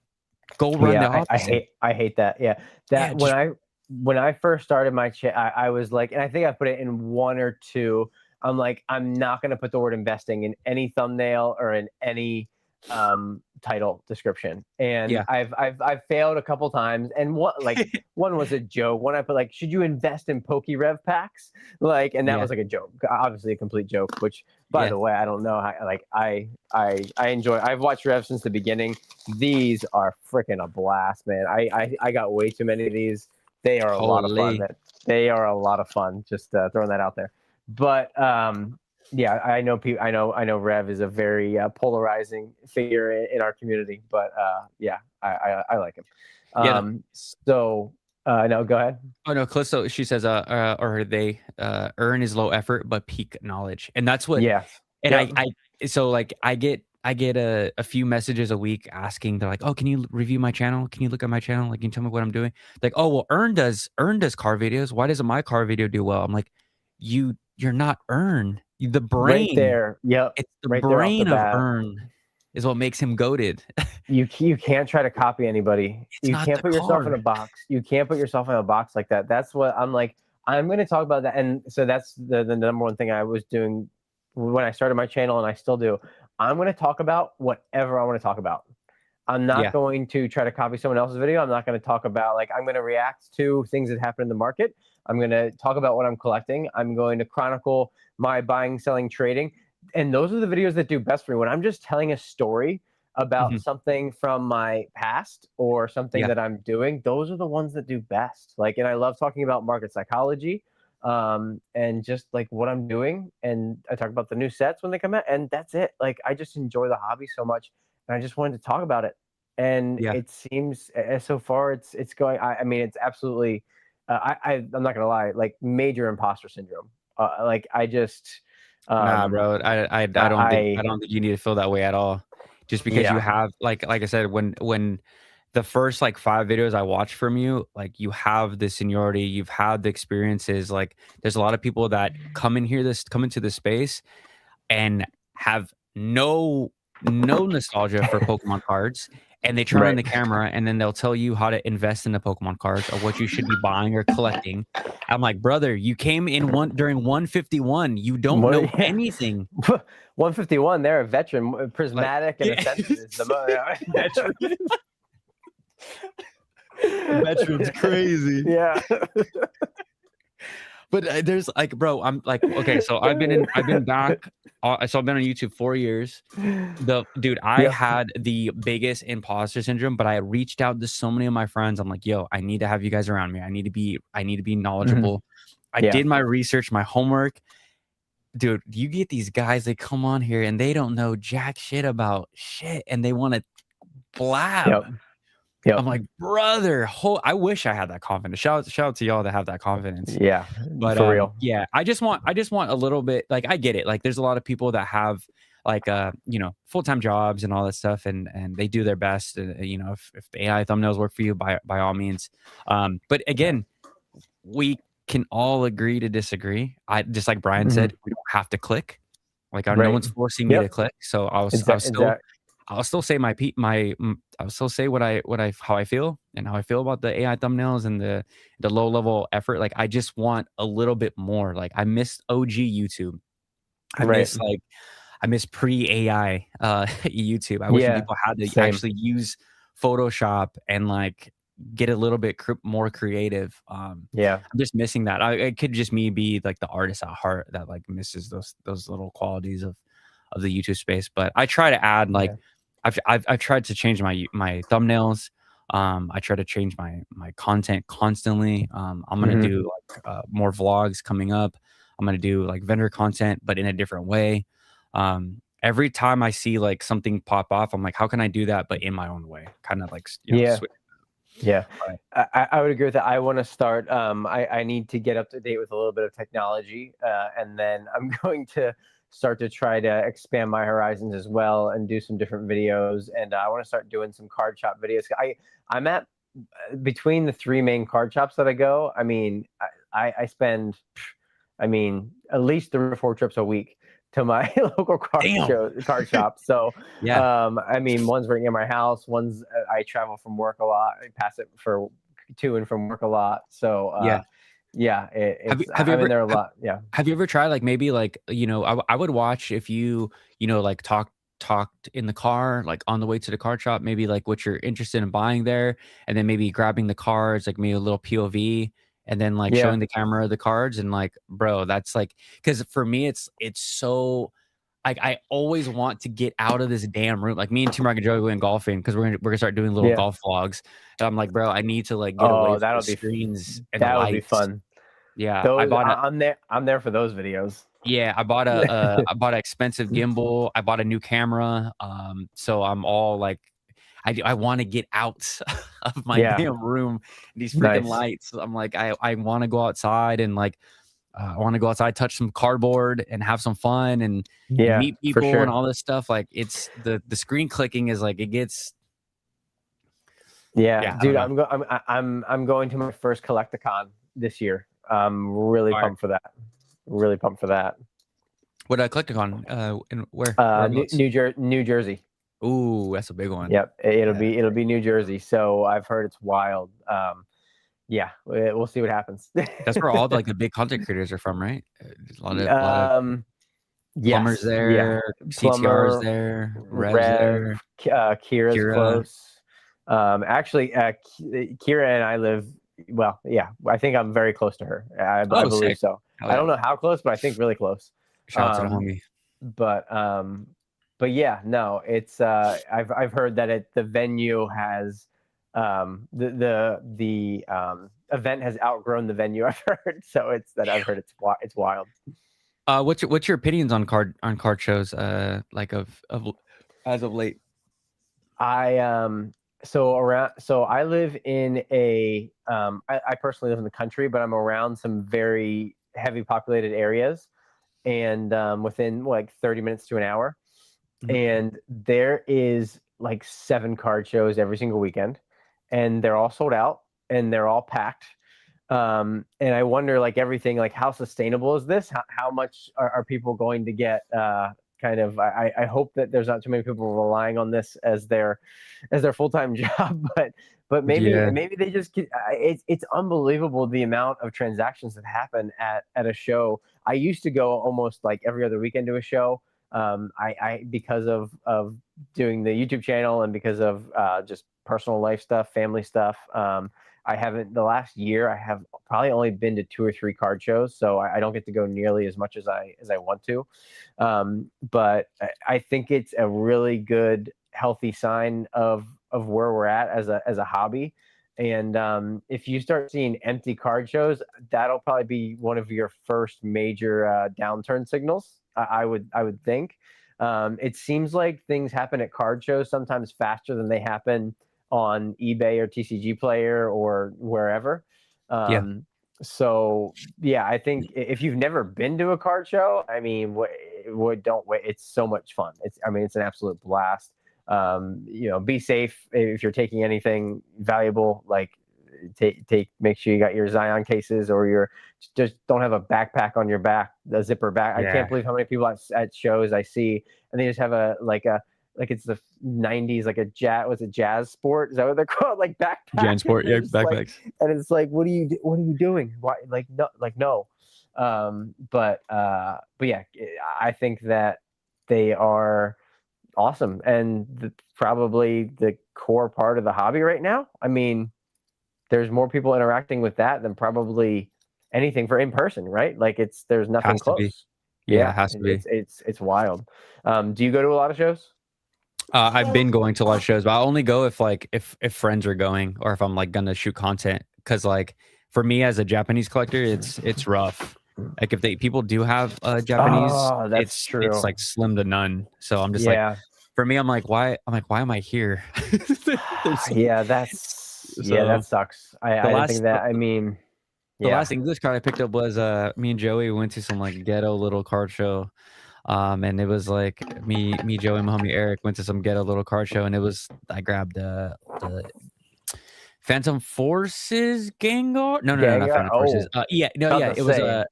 [SPEAKER 1] go run the
[SPEAKER 2] Yeah,
[SPEAKER 1] opposite.
[SPEAKER 2] I hate that. Yeah. That
[SPEAKER 1] Yeah,
[SPEAKER 2] when I first started my channel, I was like, and I think I put it in one or two. I'm like, I'm not going to put the word investing in any thumbnail or in any title description. And
[SPEAKER 1] yeah,
[SPEAKER 2] I've failed a couple times. And one was a joke. One I put like, should you invest in PokeRev packs? Like, and that
[SPEAKER 1] yeah,
[SPEAKER 2] was like a joke, obviously a complete joke. Which, by
[SPEAKER 1] yeah.
[SPEAKER 2] the way, I don't know how. Like, I enjoy. I've watched Rev since the beginning. These are freaking a blast, man. I got way too many of these. They are a lot of fun,
[SPEAKER 1] Holy.
[SPEAKER 2] man. They are a lot of fun. Just throwing that out there. But yeah, I know people. I know Rev is a very polarizing figure in our community. But yeah, I like him.
[SPEAKER 1] Yeah.
[SPEAKER 2] So no, go ahead.
[SPEAKER 1] Oh no, Callisto. She says, or they earn is low effort but peak knowledge, and that's what.
[SPEAKER 2] Yes.
[SPEAKER 1] And
[SPEAKER 2] Yep.
[SPEAKER 1] so like I get a few messages a week asking. They're like, oh, can you review my channel? Can you look at my channel? Like, can you tell me what I'm doing? Like, oh well, Earn does car videos. Why doesn't my car video do well? I'm like, you're not Earn. The brain.
[SPEAKER 2] Right there. Yep.
[SPEAKER 1] It's the
[SPEAKER 2] Right there off the
[SPEAKER 1] brain of
[SPEAKER 2] bat.
[SPEAKER 1] Earn is what makes him goated.
[SPEAKER 2] You can't try to copy anybody.
[SPEAKER 1] It's
[SPEAKER 2] You
[SPEAKER 1] not
[SPEAKER 2] can't
[SPEAKER 1] the
[SPEAKER 2] put yourself in a
[SPEAKER 1] card.
[SPEAKER 2] box. You can't put yourself in a box like that. That's what I'm like. I'm going to talk about that. And so that's the number one thing I was doing when I started my channel, and I still do. I'm going to talk about whatever I want to talk about. I'm not
[SPEAKER 1] Yeah.
[SPEAKER 2] going to try to copy someone else's video. I'm not going to talk about, like, I'm going to react to things that happen in the market. I'm going to talk about what I'm collecting. I'm going to chronicle my buying, selling, trading. And those are the videos that do best for me. When I'm just telling a story about
[SPEAKER 1] Mhm.
[SPEAKER 2] something from my past or something
[SPEAKER 1] Yeah.
[SPEAKER 2] that I'm doing, those are the ones that do best. Like, and I love talking about market psychology, and just like what I'm doing. And I talk about the new sets when they come out, and that's it. Like, I just enjoy the hobby so much, and I just wanted to talk about it. And
[SPEAKER 1] Yeah.
[SPEAKER 2] it seems so far it's going. I mean, it's absolutely. I'm not gonna lie, like major imposter syndrome. Like I just.
[SPEAKER 1] Nah,
[SPEAKER 2] Um,
[SPEAKER 1] bro. I don't think you need to feel that way at all. Just because you
[SPEAKER 2] yeah.
[SPEAKER 1] have like I said, when the first like 5 videos I watched from you, like you have the seniority, you've had the experiences. Like there's a lot of people that come into this space and have no nostalgia for Pokemon cards, and they turn on
[SPEAKER 2] Right.
[SPEAKER 1] the camera and then they'll tell you how to invest in the Pokemon cards or what you should be buying or collecting. I'm like, brother, you came in during 151. You don't
[SPEAKER 2] What?
[SPEAKER 1] know
[SPEAKER 2] Yeah.
[SPEAKER 1] anything.
[SPEAKER 2] 151. They're a veteran.
[SPEAKER 1] Like,
[SPEAKER 2] Prismatic and
[SPEAKER 1] yeah.
[SPEAKER 2] Ascendant is the
[SPEAKER 1] Veteran. Veteran's crazy.
[SPEAKER 2] Yeah.
[SPEAKER 1] But there's like, bro, I'm like, okay, so I've been back. So I've been on YouTube 4 years. The dude, I
[SPEAKER 2] Yep.
[SPEAKER 1] had the biggest imposter syndrome, but I reached out to so many of my friends. I'm like, yo, I need to have you guys around me. I need to be
[SPEAKER 2] Mhm.
[SPEAKER 1] knowledgeable. I
[SPEAKER 2] Yeah.
[SPEAKER 1] did my research, my homework. Dude, you get these guys, they come on here and they don't know jack shit about shit and they want to blab.
[SPEAKER 2] Yep. Yep.
[SPEAKER 1] I'm like, brother, I wish I had that confidence. Shout out to y'all that have that confidence.
[SPEAKER 2] Yeah.
[SPEAKER 1] But
[SPEAKER 2] For real.
[SPEAKER 1] yeah, I just want a little bit, like, I get it. Like there's a lot of people that have like you know, full-time jobs and all that stuff, and they do their best. You know, if the AI thumbnails work for you, by all means. But again, we can all agree to disagree. I just like Brian
[SPEAKER 2] Mhm.
[SPEAKER 1] said, we don't have to click. Like no
[SPEAKER 2] Right.
[SPEAKER 1] one's forcing me to
[SPEAKER 2] Yep.
[SPEAKER 1] click. So
[SPEAKER 2] Exactly.
[SPEAKER 1] I'll still say I'll still say what I how I feel and how I feel about the AI thumbnails and the low level effort. Like I just want a little bit more. Like I miss OG YouTube.
[SPEAKER 2] Right.
[SPEAKER 1] I miss pre AI YouTube. I wish when
[SPEAKER 2] Yeah.
[SPEAKER 1] people had to
[SPEAKER 2] Same.
[SPEAKER 1] actually use Photoshop and like get a little bit more creative.
[SPEAKER 2] Yeah.
[SPEAKER 1] I'm just missing that. It could just me be like the artist at heart that like misses those little qualities of the YouTube space. But I try to add like
[SPEAKER 2] Yeah.
[SPEAKER 1] I've tried to change my thumbnails. I try to change my content constantly. I'm gonna
[SPEAKER 2] Mhm.
[SPEAKER 1] do like more vlogs coming up. I'm gonna do like vendor content, but in a different way. Every time I see like something pop off, I'm like, how can I do that, but in my own way? Kind of like you know,
[SPEAKER 2] Yeah.
[SPEAKER 1] switch.
[SPEAKER 2] Yeah,
[SPEAKER 1] Right.
[SPEAKER 2] I would agree with that. I want to start. I need to get up to date with a little bit of technology, and then I'm going to start to try to expand my horizons as well and do some different videos. And I want to start doing some card shop videos. I'm at between the three main card shops that I go. I mean, I spend, I mean, at least 3 or 4 trips a week to my local
[SPEAKER 1] Damn.
[SPEAKER 2] card shop. So
[SPEAKER 1] Yeah.
[SPEAKER 2] I mean, one's right near my house. One's I travel from work a lot. I pass it for to and from work a lot. So
[SPEAKER 1] Yeah.
[SPEAKER 2] yeah, it's
[SPEAKER 1] Have you
[SPEAKER 2] I'm in
[SPEAKER 1] ever
[SPEAKER 2] there a lot. Yeah.
[SPEAKER 1] have you ever tried like maybe like you know I would watch if you know like talked in the car like on the way to the card shop maybe like what you're interested in buying there and then maybe grabbing the cards like maybe a little POV and then like
[SPEAKER 2] Yeah.
[SPEAKER 1] showing the camera the cards and like bro that's like because for me it's so like I always want to get out of this damn room. Like me and Tim are gonna go golfing because we're gonna start doing little
[SPEAKER 2] Yeah.
[SPEAKER 1] golf vlogs. And I'm like, bro, I need to like get away
[SPEAKER 2] Oh,
[SPEAKER 1] from the screens and the
[SPEAKER 2] that would be
[SPEAKER 1] lights.
[SPEAKER 2] fun.
[SPEAKER 1] Yeah,
[SPEAKER 2] Those I'm there for those videos.
[SPEAKER 1] I bought an expensive gimbal. I bought a new camera. So I'm all like, I want to get out of my
[SPEAKER 2] Yeah.
[SPEAKER 1] damn room. These freaking
[SPEAKER 2] Nice.
[SPEAKER 1] lights. I'm like, I want to go outside and like, I want to go outside, touch some cardboard, and have some fun and
[SPEAKER 2] Yeah,
[SPEAKER 1] meet
[SPEAKER 2] for
[SPEAKER 1] people and
[SPEAKER 2] sure.
[SPEAKER 1] all this stuff. Like it's the screen clicking is like it gets.
[SPEAKER 2] Yeah,
[SPEAKER 1] Yeah, I don't
[SPEAKER 2] dude,
[SPEAKER 1] know.
[SPEAKER 2] I'm going to my first Collecticon this year. I'm really
[SPEAKER 1] All right.
[SPEAKER 2] pumped for that. Really pumped for that.
[SPEAKER 1] What I clicked on? And whereabouts?
[SPEAKER 2] New Jersey.
[SPEAKER 1] Ooh, that's a big one.
[SPEAKER 2] Yep,
[SPEAKER 1] Yeah.
[SPEAKER 2] it'll be New Jersey. So I've heard it's wild. Yeah, we'll see what happens.
[SPEAKER 1] That's where all like the big content creators are from, right? There's a lot of
[SPEAKER 2] um,
[SPEAKER 1] plumbers
[SPEAKER 2] yes, yeah.
[SPEAKER 1] there, CTRs
[SPEAKER 2] Plumber,
[SPEAKER 1] there, Revs
[SPEAKER 2] Rev,
[SPEAKER 1] there,
[SPEAKER 2] Kira's
[SPEAKER 1] Kira.
[SPEAKER 2] close. Actually, Kira and I live. Well, yeah, I think I'm very close to her. I
[SPEAKER 1] Oh,
[SPEAKER 2] believe
[SPEAKER 1] sick.
[SPEAKER 2] so.
[SPEAKER 1] Hell
[SPEAKER 2] I
[SPEAKER 1] yeah.
[SPEAKER 2] don't know how close, but I think really close.
[SPEAKER 1] Shout out to the
[SPEAKER 2] Um,
[SPEAKER 1] homie.
[SPEAKER 2] but yeah, no, it's I've heard that the venue has the event has outgrown the venue. I've heard, so I've heard it's wild.
[SPEAKER 1] What's your opinions on card shows? Like of as of late.
[SPEAKER 2] I so I live in I personally live in the country, but I'm around some very heavy populated areas, and within like 30 minutes to an hour.
[SPEAKER 1] Mhm.
[SPEAKER 2] And there is like 7 card shows every single weekend, and they're all sold out and they're all packed. And I wonder, like everything, like how sustainable is this? How much are people going to get? Kind of. I hope that there's not too many people relying on this as their full time job, but
[SPEAKER 1] Yeah.
[SPEAKER 2] maybe they just get, it's unbelievable the amount of transactions that happen at a show. I used to go almost like every other weekend to a show. I because of doing the YouTube channel and because of just personal life stuff, family stuff. I haven't the last year. I have probably only been to 2 or 3 card shows, so I don't get to go nearly as much as I want to. But I think it's a really good, healthy sign of where we're at as a hobby. And if you start seeing empty card shows, that'll probably be one of your first major downturn signals. I would think. It seems like things happen at card shows sometimes faster than they happen on eBay or TCG Player or wherever.
[SPEAKER 1] Yeah,
[SPEAKER 2] Um, so yeah, I think if you've never been to a card show, I mean, don't wait. It's so much fun. It's an absolute blast. Be safe if you're taking anything valuable. Like make sure you got your Zion cases, or your just don't have a backpack on your back, the zipper back. I
[SPEAKER 1] yeah.
[SPEAKER 2] can't believe how many people at shows I see, and they just have like it's the 90s, like a jazz sport? Is that what they're called? Like backpack.
[SPEAKER 1] Jansport, yeah,
[SPEAKER 2] Like,
[SPEAKER 1] backpacks.
[SPEAKER 2] and it's like, what are you doing? Why? No. But yeah, I think that they are awesome, and probably the core part of the hobby right now. I mean, there's more people interacting with that than probably anything for in person, right? Like there's nothing
[SPEAKER 1] Has to be.
[SPEAKER 2] close.
[SPEAKER 1] Yeah, it
[SPEAKER 2] Yeah,
[SPEAKER 1] has to be.
[SPEAKER 2] it's wild. Do you go to a lot of shows?
[SPEAKER 1] I've been going to a lot of shows, but I only go if friends are going, or if I'm like gonna shoot content. Because like for me as a Japanese collector, it's rough. Like if people do have Japanese,
[SPEAKER 2] Oh, that's
[SPEAKER 1] it's
[SPEAKER 2] true.
[SPEAKER 1] like slim to none. So I'm just like,
[SPEAKER 2] Yeah.
[SPEAKER 1] for me, I'm like, why am I here? There's-
[SPEAKER 2] Yeah,
[SPEAKER 1] so
[SPEAKER 2] that sucks.
[SPEAKER 1] the
[SPEAKER 2] I didn't think
[SPEAKER 1] last
[SPEAKER 2] that. I mean,
[SPEAKER 1] the
[SPEAKER 2] yeah.
[SPEAKER 1] last English card I picked up was me and Joey went to some like ghetto little card show. And it was like me, Joey, and my homie Eric went to some ghetto little card show, and I grabbed the Phantom Forces Gengar. No, not
[SPEAKER 2] Gengar.
[SPEAKER 1] Phantom Forces.
[SPEAKER 2] Oh,
[SPEAKER 1] Yeah, no,
[SPEAKER 2] about
[SPEAKER 1] yeah,
[SPEAKER 2] to
[SPEAKER 1] it was
[SPEAKER 2] say.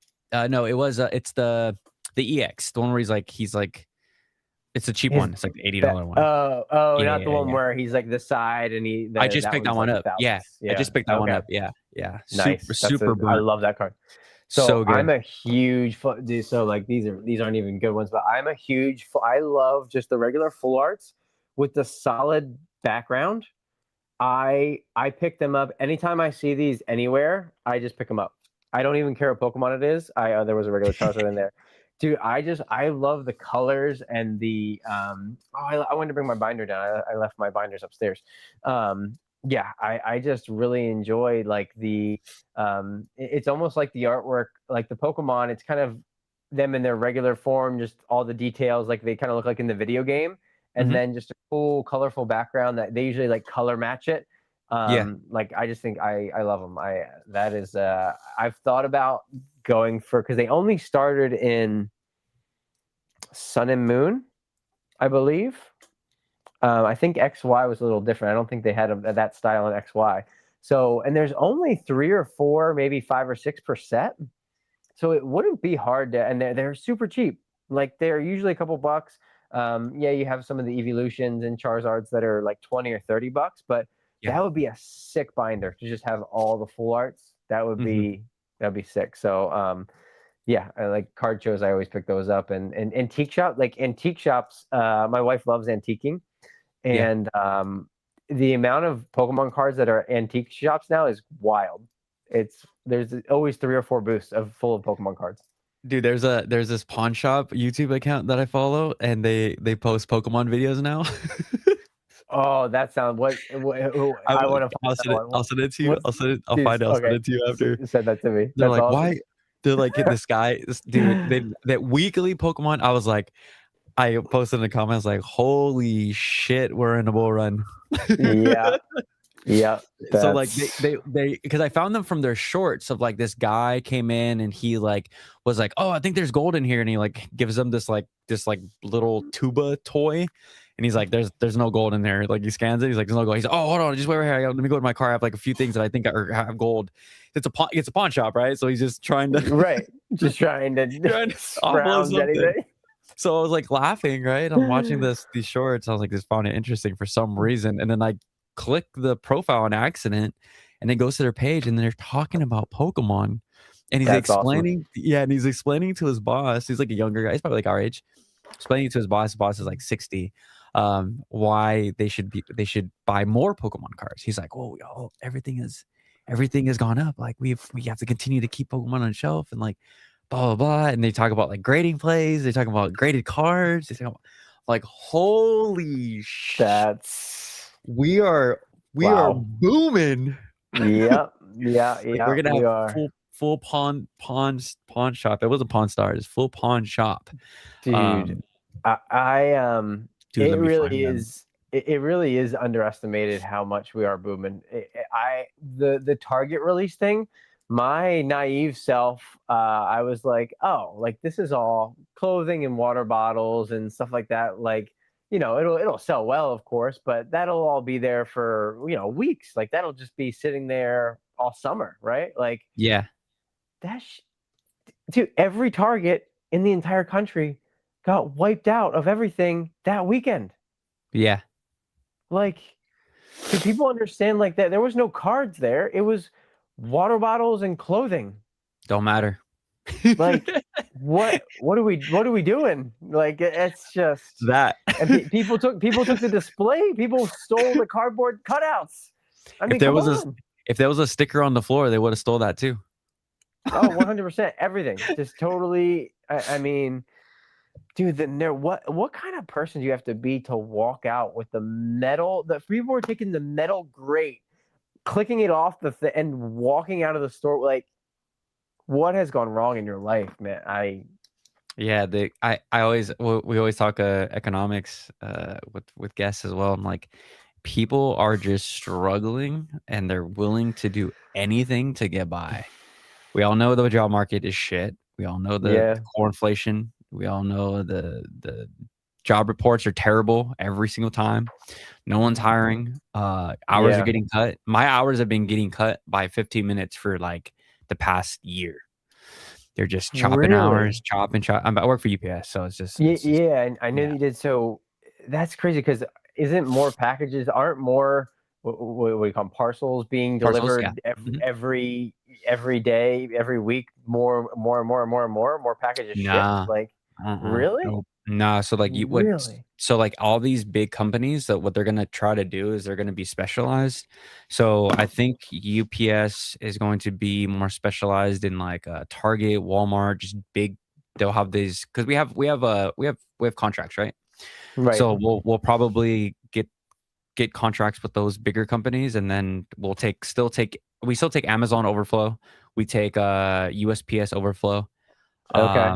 [SPEAKER 1] no, it was it's the EX, the one where he's like it's a cheap
[SPEAKER 2] His
[SPEAKER 1] one. It's like the $80 one.
[SPEAKER 2] not the one
[SPEAKER 1] Yeah.
[SPEAKER 2] where he's like the side and
[SPEAKER 1] I just
[SPEAKER 2] that
[SPEAKER 1] picked that
[SPEAKER 2] one's
[SPEAKER 1] one
[SPEAKER 2] like the
[SPEAKER 1] up. Yeah,
[SPEAKER 2] thousands.
[SPEAKER 1] I
[SPEAKER 2] Yeah.
[SPEAKER 1] just picked that one
[SPEAKER 2] Okay.
[SPEAKER 1] up. Yeah, yeah, super
[SPEAKER 2] Nice.
[SPEAKER 1] super
[SPEAKER 2] I
[SPEAKER 1] burnt,
[SPEAKER 2] love that card. So
[SPEAKER 1] so
[SPEAKER 2] I'm
[SPEAKER 1] good.
[SPEAKER 2] a huge dude. So like these aren't even good ones, but I'm a huge. I love just the regular full arts with the solid background. I pick them up anytime I see these anywhere. I just pick them up. I don't even care what Pokemon it is. There was a regular Charizard in there, dude. I love the colors and the I wanted to bring my binder down. I left my binders upstairs. Yeah, I just really enjoy like it's almost like the artwork, like the Pokemon. It's kind of them in their regular form, just all the details like they kind of look like in the video game, and
[SPEAKER 1] Hmm.
[SPEAKER 2] then just a cool, colorful background that they usually like color match it.
[SPEAKER 1] Yeah,
[SPEAKER 2] Like I just think I love them. That is I've thought about going for, because they only started in Sun and Moon, I believe. I think XY was a little different. I don't think they had that style in XY. So, and there's only 3 or 4, maybe 5 or 6 per set. So it wouldn't be hard to, and they're super cheap. Like they're usually a couple bucks. Yeah, you have some of the evolutions and Charizards that are like 20 or 30 bucks, but
[SPEAKER 1] yeah.
[SPEAKER 2] that would be a sick binder to just have all the full arts.
[SPEAKER 1] Hmm.
[SPEAKER 2] That'd be sick. So yeah, I like card shows. I always pick those up, and antique shops. My wife loves antiquing,
[SPEAKER 1] Yeah.
[SPEAKER 2] and the amount of Pokemon cards that are antique shops now is wild. There's always 3 or 4 booths full of Pokemon cards.
[SPEAKER 1] Dude, there's this pawn shop YouTube account that I follow, and they post Pokemon videos now.
[SPEAKER 2] Oh, that sounds who,
[SPEAKER 1] I
[SPEAKER 2] I
[SPEAKER 1] will,
[SPEAKER 2] want to find that one.
[SPEAKER 1] I'll send it to you.
[SPEAKER 2] What's
[SPEAKER 1] I'll
[SPEAKER 2] Jeez,
[SPEAKER 1] find it. I'll send
[SPEAKER 2] okay?
[SPEAKER 1] it to you after.
[SPEAKER 2] Send that to me.
[SPEAKER 1] They're
[SPEAKER 2] That's
[SPEAKER 1] like,
[SPEAKER 2] awesome.
[SPEAKER 1] why? They're like, this guy, this dude, that weekly Pokemon. I was like, I posted in the comments like, holy shit, we're in a bull run.
[SPEAKER 2] Yeah, yeah.
[SPEAKER 1] So like
[SPEAKER 2] That's
[SPEAKER 1] they because I found them from their shorts of like this guy came in and he like was like, oh, I think there's gold in here, and he like gives them this little tuba toy, and he's like, there's no gold in there. Like he scans it, he's like, there's no gold. He's like, oh, hold on, just wait right here. Let me go to my car. I have like a few things that I think have gold. It's a pawn shop, right? So he's just trying to
[SPEAKER 2] right. Just trying to
[SPEAKER 1] trying to offload
[SPEAKER 2] scrounge
[SPEAKER 1] something.
[SPEAKER 2] anything.
[SPEAKER 1] So I was like laughing, right? I'm watching these shorts. I was like, this found it interesting for some reason. And then I click the profile on accident, and it goes to their page, and they're talking about Pokemon. And he's
[SPEAKER 2] That's awesome.
[SPEAKER 1] explaining, yeah, and he's explaining to his boss. He's like a younger guy, he's probably like our age, explaining to his boss. His boss is like 60. Why they should buy more Pokemon cards. He's like, oh, everything is everything has gone up. Like we have to continue to keep Pokemon on the shelf and like blah blah blah. And they talk about like grading plays. They talk about graded cards. They talk about like holy
[SPEAKER 2] That's
[SPEAKER 1] we are
[SPEAKER 2] wow.
[SPEAKER 1] booming.
[SPEAKER 2] Yep. Yeah.
[SPEAKER 1] Like we're
[SPEAKER 2] Yeah.
[SPEAKER 1] gonna
[SPEAKER 2] We
[SPEAKER 1] have
[SPEAKER 2] are,
[SPEAKER 1] full pawn shop. It wasn't Pawn Stars, full pawn shop.
[SPEAKER 2] dude.
[SPEAKER 1] Um, Dude,
[SPEAKER 2] It
[SPEAKER 1] let me
[SPEAKER 2] really
[SPEAKER 1] find them.
[SPEAKER 2] is. It really is underestimated how much we are booming. The Target release thing. My naive self, I was like, oh, like this is all clothing and water bottles and stuff like that. Like, it'll sell well, of course, but that'll all be there for weeks. Like that'll just be sitting there all summer, right? Like
[SPEAKER 1] Yeah,
[SPEAKER 2] that. Dude, every Target in the entire country got wiped out of everything that weekend.
[SPEAKER 1] yeah,
[SPEAKER 2] Like, do people understand like that? There was no cards there. It was water bottles and clothing.
[SPEAKER 1] don't matter.
[SPEAKER 2] Like, what are we doing? Like, it's just,
[SPEAKER 1] That
[SPEAKER 2] and people took the display. People stole the cardboard cutouts. I
[SPEAKER 1] if
[SPEAKER 2] mean,
[SPEAKER 1] there
[SPEAKER 2] come
[SPEAKER 1] was a
[SPEAKER 2] on.
[SPEAKER 1] if there was a sticker on the floor, they would have stole that too.
[SPEAKER 2] Oh, 100%. Everything. Just totally. I mean, dude, then what kind of person do you have to be to walk out with the metal? The people were taking the metal grate, clicking it off and walking out of the store. Like, what has gone wrong in your life, man?
[SPEAKER 1] Yeah, I always we always talk economics with guests as well. I'm like, people are just struggling and they're willing to do anything to get by. We all know the job market is shit. We all know the
[SPEAKER 2] Yeah,
[SPEAKER 1] core inflation. We all know the job reports are terrible every single time. No one's hiring. Hours are
[SPEAKER 2] yeah,
[SPEAKER 1] getting cut. My hours have been getting cut by 15 minutes for like the past year. They're just chopping hours,
[SPEAKER 2] really.
[SPEAKER 1] chopping, chop. I work for UPS, so
[SPEAKER 2] Yeah,
[SPEAKER 1] it's just
[SPEAKER 2] yeah. And I know
[SPEAKER 1] yeah.
[SPEAKER 2] that you did. So that's crazy because isn't more packages aren't more what do you call them, parcels being
[SPEAKER 1] Parcels, yeah.
[SPEAKER 2] delivered
[SPEAKER 1] Mhm.
[SPEAKER 2] every day, every week, more packages shipped.
[SPEAKER 1] Nah,
[SPEAKER 2] Like, really,
[SPEAKER 1] nope. Nah, so like you what
[SPEAKER 2] really.
[SPEAKER 1] so like all these big companies that what they're gonna try to do is they're gonna be specialized. So I think UPS is going to be more specialized in like Target, Walmart, just big. They'll have these because we have contracts, right?
[SPEAKER 2] Right.
[SPEAKER 1] So we'll probably get contracts with those bigger companies, and then we still take Amazon overflow. We take USPS overflow.
[SPEAKER 2] Okay.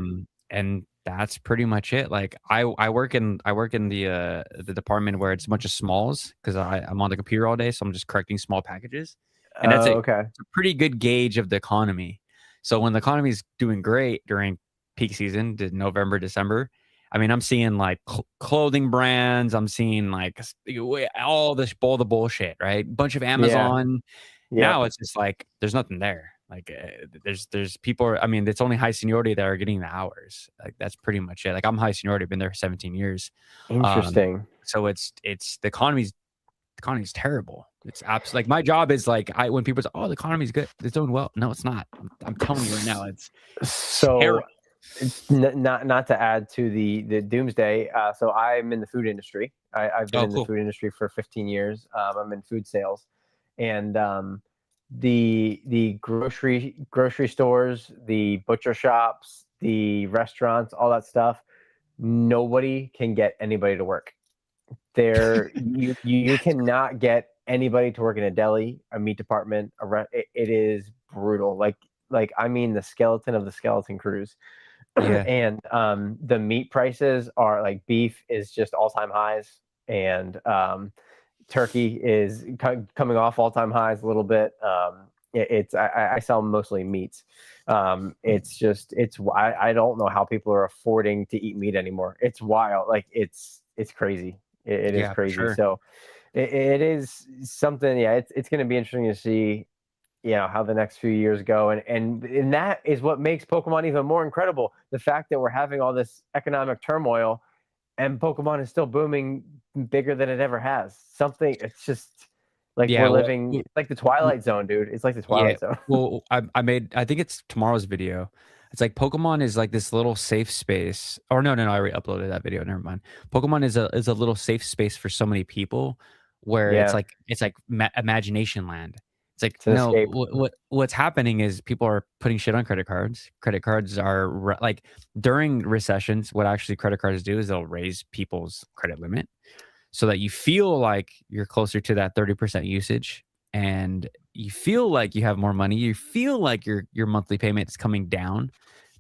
[SPEAKER 1] And that's pretty much it. Like I work in the department where it's a bunch of smalls because I'm on the computer all day, so I'm just correcting small packages. And
[SPEAKER 2] Oh, okay.
[SPEAKER 1] it's a pretty good gauge of the economy. So when the economy is doing great during peak season, November, December, I mean, I'm seeing like clothing brands. I'm seeing like all the bullshit, right? Bunch of
[SPEAKER 2] Yeah.
[SPEAKER 1] Amazon.
[SPEAKER 2] Yep.
[SPEAKER 1] Now it's just like there's nothing there. Like there's people. I mean, it's only high seniority that are getting the hours. Like that's pretty much it. Like I'm high seniority, been there for 17 years.
[SPEAKER 2] Interesting.
[SPEAKER 1] So it's the economy's terrible. It's absolutely like my job is like I when people say, oh, the economy's good, it's doing well. No, it's not. I'm telling you right now, it's
[SPEAKER 2] So,
[SPEAKER 1] terrible.
[SPEAKER 2] not to add to the doomsday. So I'm in the food industry. I've been
[SPEAKER 1] Oh,
[SPEAKER 2] in the
[SPEAKER 1] cool.
[SPEAKER 2] food industry for 15 years. I'm in food sales, and the grocery stores, the butcher shops, the restaurants, all that stuff. Nobody can get anybody to work. You cannot get anybody to work in a deli, a meat department, it is brutal. Like I mean the skeleton of the skeleton crews.
[SPEAKER 1] Yeah,
[SPEAKER 2] And the meat prices are like beef is just all-time highs, and turkey is coming off all-time highs a little bit. I sell mostly meats. It's just I don't know how people are affording to eat meat anymore. It's wild. Like it's crazy. It is
[SPEAKER 1] yeah, for
[SPEAKER 2] crazy.
[SPEAKER 1] sure.
[SPEAKER 2] So it is something. Yeah, it's going to be interesting to see how the next few years go, and that is what makes Pokemon even more incredible. The fact that we're having all this economic turmoil and Pokemon is still booming bigger than it ever has. Something It's just like we're
[SPEAKER 1] Yeah,
[SPEAKER 2] living. It's like the Twilight Zone, dude. It's like the
[SPEAKER 1] yeah.
[SPEAKER 2] Twilight Zone.
[SPEAKER 1] Well, I think it's tomorrow's video. It's like Pokemon is like this little safe space. Or no, I already uploaded that video. Never mind. Pokemon is a little safe space for so many people where
[SPEAKER 2] Yeah.
[SPEAKER 1] it's like imagination land. It's like,
[SPEAKER 2] It's an
[SPEAKER 1] no,
[SPEAKER 2] escape.
[SPEAKER 1] what's happening is people are putting shit on credit cards. Credit cards are like during recessions, what actually credit cards do is they'll raise people's credit limit so that you feel like you're closer to that 30% usage and you feel like you have more money. You feel like your monthly payment is coming down,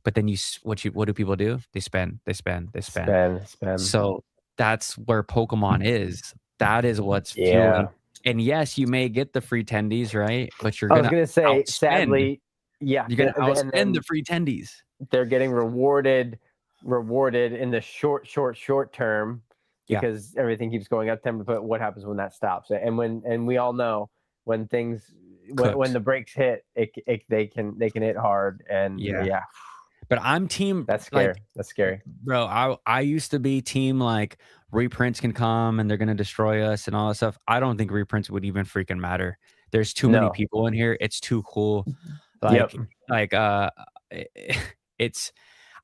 [SPEAKER 1] but then what do people do? They spend, they spend, they spend.
[SPEAKER 2] Spam.
[SPEAKER 1] So that's where Pokemon is. That is what's fueling.
[SPEAKER 2] Yeah.
[SPEAKER 1] And yes, you may get the free tendies, right? But you're
[SPEAKER 2] I was
[SPEAKER 1] gonna
[SPEAKER 2] gonna say,
[SPEAKER 1] outspend.
[SPEAKER 2] sadly, yeah,
[SPEAKER 1] You're gonna
[SPEAKER 2] and
[SPEAKER 1] outspend the
[SPEAKER 2] then
[SPEAKER 1] free tendies.
[SPEAKER 2] they're getting rewarded in the short term
[SPEAKER 1] Yeah,
[SPEAKER 2] because everything keeps going up 10. But what happens when that stops? And we all know when things when
[SPEAKER 1] cooked.
[SPEAKER 2] the brakes hit, they can hit hard, and
[SPEAKER 1] Yeah.
[SPEAKER 2] yeah,
[SPEAKER 1] But I'm team
[SPEAKER 2] that's
[SPEAKER 1] like,
[SPEAKER 2] scary. That's scary.
[SPEAKER 1] bro, I used to be team like reprints can come and they're gonna destroy us and all that stuff. I don't think reprints would even freaking matter. There's too many
[SPEAKER 2] No.
[SPEAKER 1] people in here. It's too cool.
[SPEAKER 2] Yep.
[SPEAKER 1] Like it's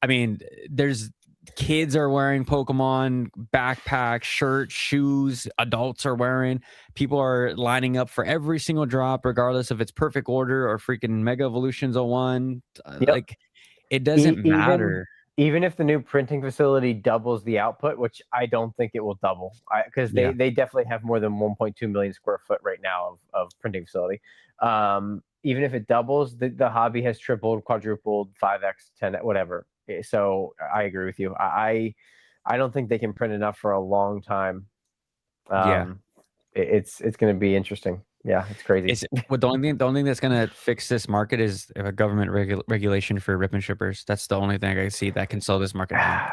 [SPEAKER 1] I mean, there's kids are wearing Pokemon backpacks, shirts, shoes, adults are wearing. People are lining up for every single drop, regardless if it's perfect order or freaking Mega Evolutions 01.
[SPEAKER 2] Yep.
[SPEAKER 1] Like it doesn't
[SPEAKER 2] E- even
[SPEAKER 1] matter.
[SPEAKER 2] even if the new printing facility doubles the output, which I don't think it will double, because
[SPEAKER 1] Yeah.
[SPEAKER 2] they definitely have more than 1.2 million square foot right now of printing facility. Even if it doubles, the hobby has tripled, quadrupled, 5x, 10, whatever. So I agree with you. I don't think they can print enough for a long time.
[SPEAKER 1] Yeah.
[SPEAKER 2] Um, it's going to be interesting. Yeah, it's crazy.
[SPEAKER 1] It's what the only thing that's gonna fix this market is a government regulation for rip and shippers. That's the only thing I can see that can slow this market down.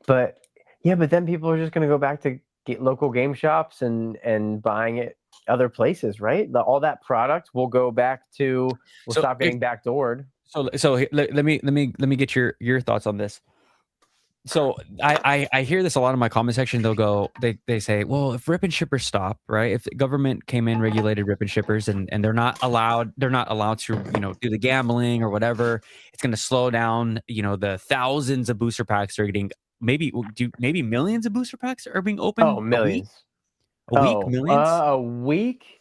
[SPEAKER 2] But yeah, but then people are just going to go back to get local game shops and buying it other places, right? All that product will go back to will
[SPEAKER 1] So
[SPEAKER 2] stop getting backdoored.
[SPEAKER 1] let me get your thoughts on this. So I hear this a lot in my comment section. They say, well, if rip and shippers stop, right? If the government came in, regulated rip and shippers, and they're not allowed to, do the gambling or whatever, it's going to slow down, the thousands of booster packs are getting maybe millions of booster packs are being
[SPEAKER 2] Oh,
[SPEAKER 1] opened
[SPEAKER 2] millions.
[SPEAKER 1] a week,
[SPEAKER 2] Oh,
[SPEAKER 1] millions.
[SPEAKER 2] a week.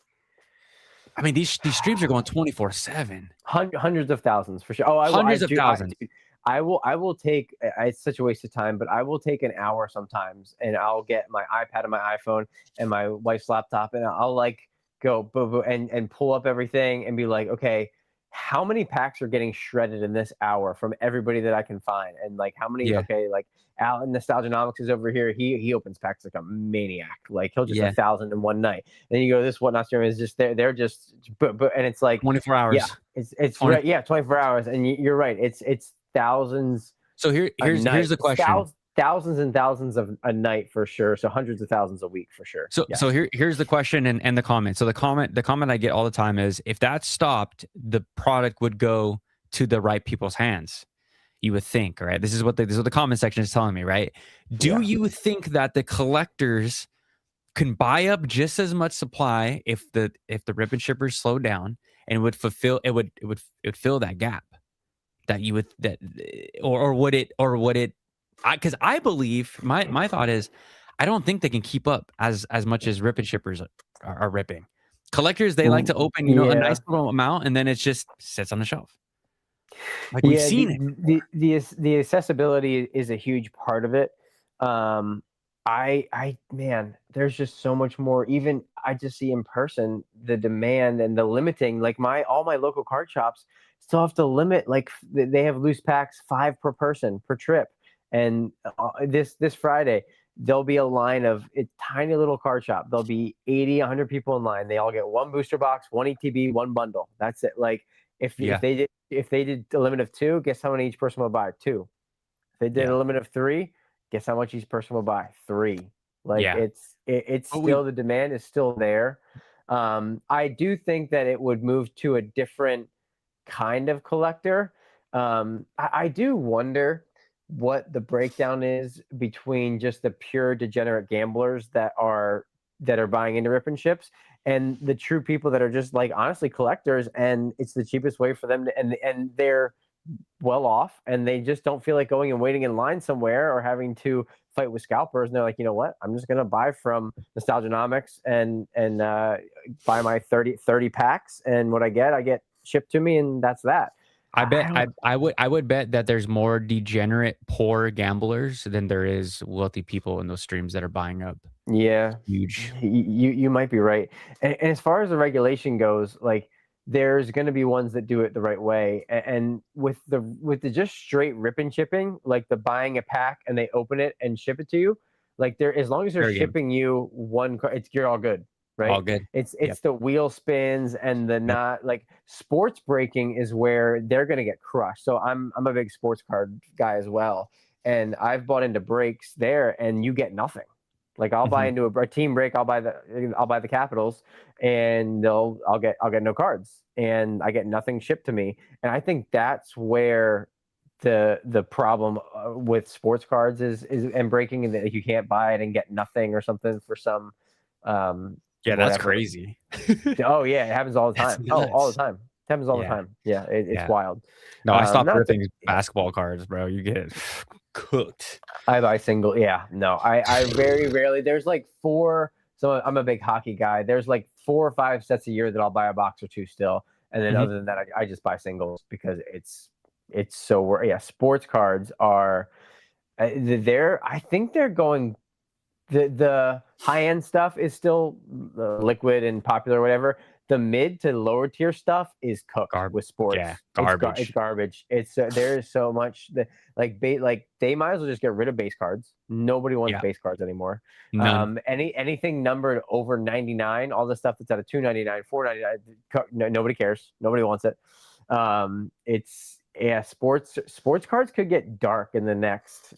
[SPEAKER 1] I mean, these streams are going 24/7,
[SPEAKER 2] Hundreds of thousands for sure. Oh,
[SPEAKER 1] hundreds of thousands.
[SPEAKER 2] dude, I will take. It's such a waste of time, but I will take an hour sometimes, and I'll get my iPad and my iPhone and my wife's laptop, and I'll like go and pull up everything and be like, okay, how many packs are getting shredded in this hour from everybody that I can find, and like how many?
[SPEAKER 1] Yeah,
[SPEAKER 2] Okay, like Al Nostalgianomics is over here. He opens packs like a maniac. Like he'll just
[SPEAKER 1] yeah,
[SPEAKER 2] 1,000 in one night. And then you go, this Whatnot stream is just they're just but and it's like
[SPEAKER 1] 24
[SPEAKER 2] yeah,
[SPEAKER 1] hours.
[SPEAKER 2] it's
[SPEAKER 1] 20.
[SPEAKER 2] right. Yeah, 24 hours, and you're right. It's thousands
[SPEAKER 1] So
[SPEAKER 2] a
[SPEAKER 1] here's
[SPEAKER 2] night.
[SPEAKER 1] the
[SPEAKER 2] It's
[SPEAKER 1] question.
[SPEAKER 2] thousands and thousands of a night for sure. So hundreds of thousands a week for sure.
[SPEAKER 1] So
[SPEAKER 2] Yeah.
[SPEAKER 1] so here's the question and the comment. So the comment I get all the time is if that stopped, the product would go to the right people's hands. You would think, right? This is what the comment section is telling me, right? Do
[SPEAKER 2] Yeah.
[SPEAKER 1] you think that the collectors can buy up just as much supply if the rip and shippers slow down and would fulfill it would fill that gap that you would that or would it because I believe my thought is I don't think they can keep up as much as rip and shippers are ripping. Collectors, they like to open, a nice
[SPEAKER 2] Yeah.
[SPEAKER 1] little amount and then it just sits on the shelf. Like we've
[SPEAKER 2] Yeah,
[SPEAKER 1] seen it.
[SPEAKER 2] the accessibility is a huge part of it. I man, there's just so much more. Even I just see in person the demand and the limiting. Like all my local card shops still have to limit. Like they have loose packs 5 per person per trip. And this Friday there'll be a line of a tiny little card shop. There'll be 80, 100 people in line. They all get one booster box, one ETB, one bundle. That's it. Like
[SPEAKER 1] Yeah.
[SPEAKER 2] if they did a limit of 2, guess how many each person will buy? 2. If they did
[SPEAKER 1] Yeah.
[SPEAKER 2] a limit of 3, guess how much each person will buy? 3. Like
[SPEAKER 1] Yeah.
[SPEAKER 2] it's
[SPEAKER 1] But we
[SPEAKER 2] still the demand is still there. I do think that it would move to a different kind of collector. I do wonder what the breakdown is between just the pure degenerate gamblers that are buying into rip and ships and the true people that are just like honestly collectors, and it's the cheapest way for them to and they're well off and they just don't feel like going and waiting in line somewhere or having to fight with scalpers, and they're like, you know what? I'm just gonna buy from Nostalgianomics and buy my 30 packs, and what I get shipped to me, and that's that.
[SPEAKER 1] I bet
[SPEAKER 2] I don't.
[SPEAKER 1] I would bet that there's more degenerate, poor gamblers than there is wealthy people in those streams that are buying up
[SPEAKER 2] Yeah,
[SPEAKER 1] huge.
[SPEAKER 2] you might be right. And as far as the regulation goes, like there's going to be ones that do it the right way. And with the just straight rip and shipping, like the buying a pack and they open it and ship it to you, like they're as long as they're
[SPEAKER 1] Fair game.
[SPEAKER 2] shipping you one, it's you're all good,
[SPEAKER 1] All
[SPEAKER 2] right?
[SPEAKER 1] good.
[SPEAKER 2] It's
[SPEAKER 1] Yep.
[SPEAKER 2] the wheel spins and the
[SPEAKER 1] Yep.
[SPEAKER 2] not like sports breaking is where they're going to get crushed. So I'm a big sports card guy as well, and I've bought into breaks there, and you get nothing. Like I'll buy
[SPEAKER 1] Mhm.
[SPEAKER 2] into a team break, I'll buy the Capitals, and I'll get no cards, and I get nothing shipped to me. And I think that's where the problem with sports cards is and breaking, and that you can't buy it and get nothing or something for some
[SPEAKER 1] Yeah, that's
[SPEAKER 2] whatever.
[SPEAKER 1] crazy.
[SPEAKER 2] Oh yeah, it happens all the
[SPEAKER 1] That's
[SPEAKER 2] time. Oh, all
[SPEAKER 1] nuts.
[SPEAKER 2] the time. It happens all the
[SPEAKER 1] Yeah.
[SPEAKER 2] time. Yeah, it's
[SPEAKER 1] Yeah.
[SPEAKER 2] wild.
[SPEAKER 1] No, I stopped
[SPEAKER 2] Not to,
[SPEAKER 1] ripping
[SPEAKER 2] yeah.
[SPEAKER 1] basketball cards, bro. You get cooked.
[SPEAKER 2] I buy single. Yeah, no, I very rarely. There's like four. So I'm a big hockey guy. There's like 4 or 5 sets a year that I'll buy a box or two still, and then
[SPEAKER 1] Mhm.
[SPEAKER 2] other than that, I just buy singles because it's so yeah. Sports cards are they're I think they're going the high end stuff is still liquid and popular or whatever. The mid to lower tier stuff is cooked
[SPEAKER 1] Garb
[SPEAKER 2] with
[SPEAKER 1] Yeah,
[SPEAKER 2] sports. It's
[SPEAKER 1] garbage.
[SPEAKER 2] garbage. It's there is so much that like they might as well just get rid of base cards. Nobody wants
[SPEAKER 1] Yeah,
[SPEAKER 2] base cards anymore.
[SPEAKER 1] none.
[SPEAKER 2] Anything numbered over 99, all the stuff that's out of 299, 499, nobody cares. Nobody wants it. It's yeah, sports cards could get dark in the next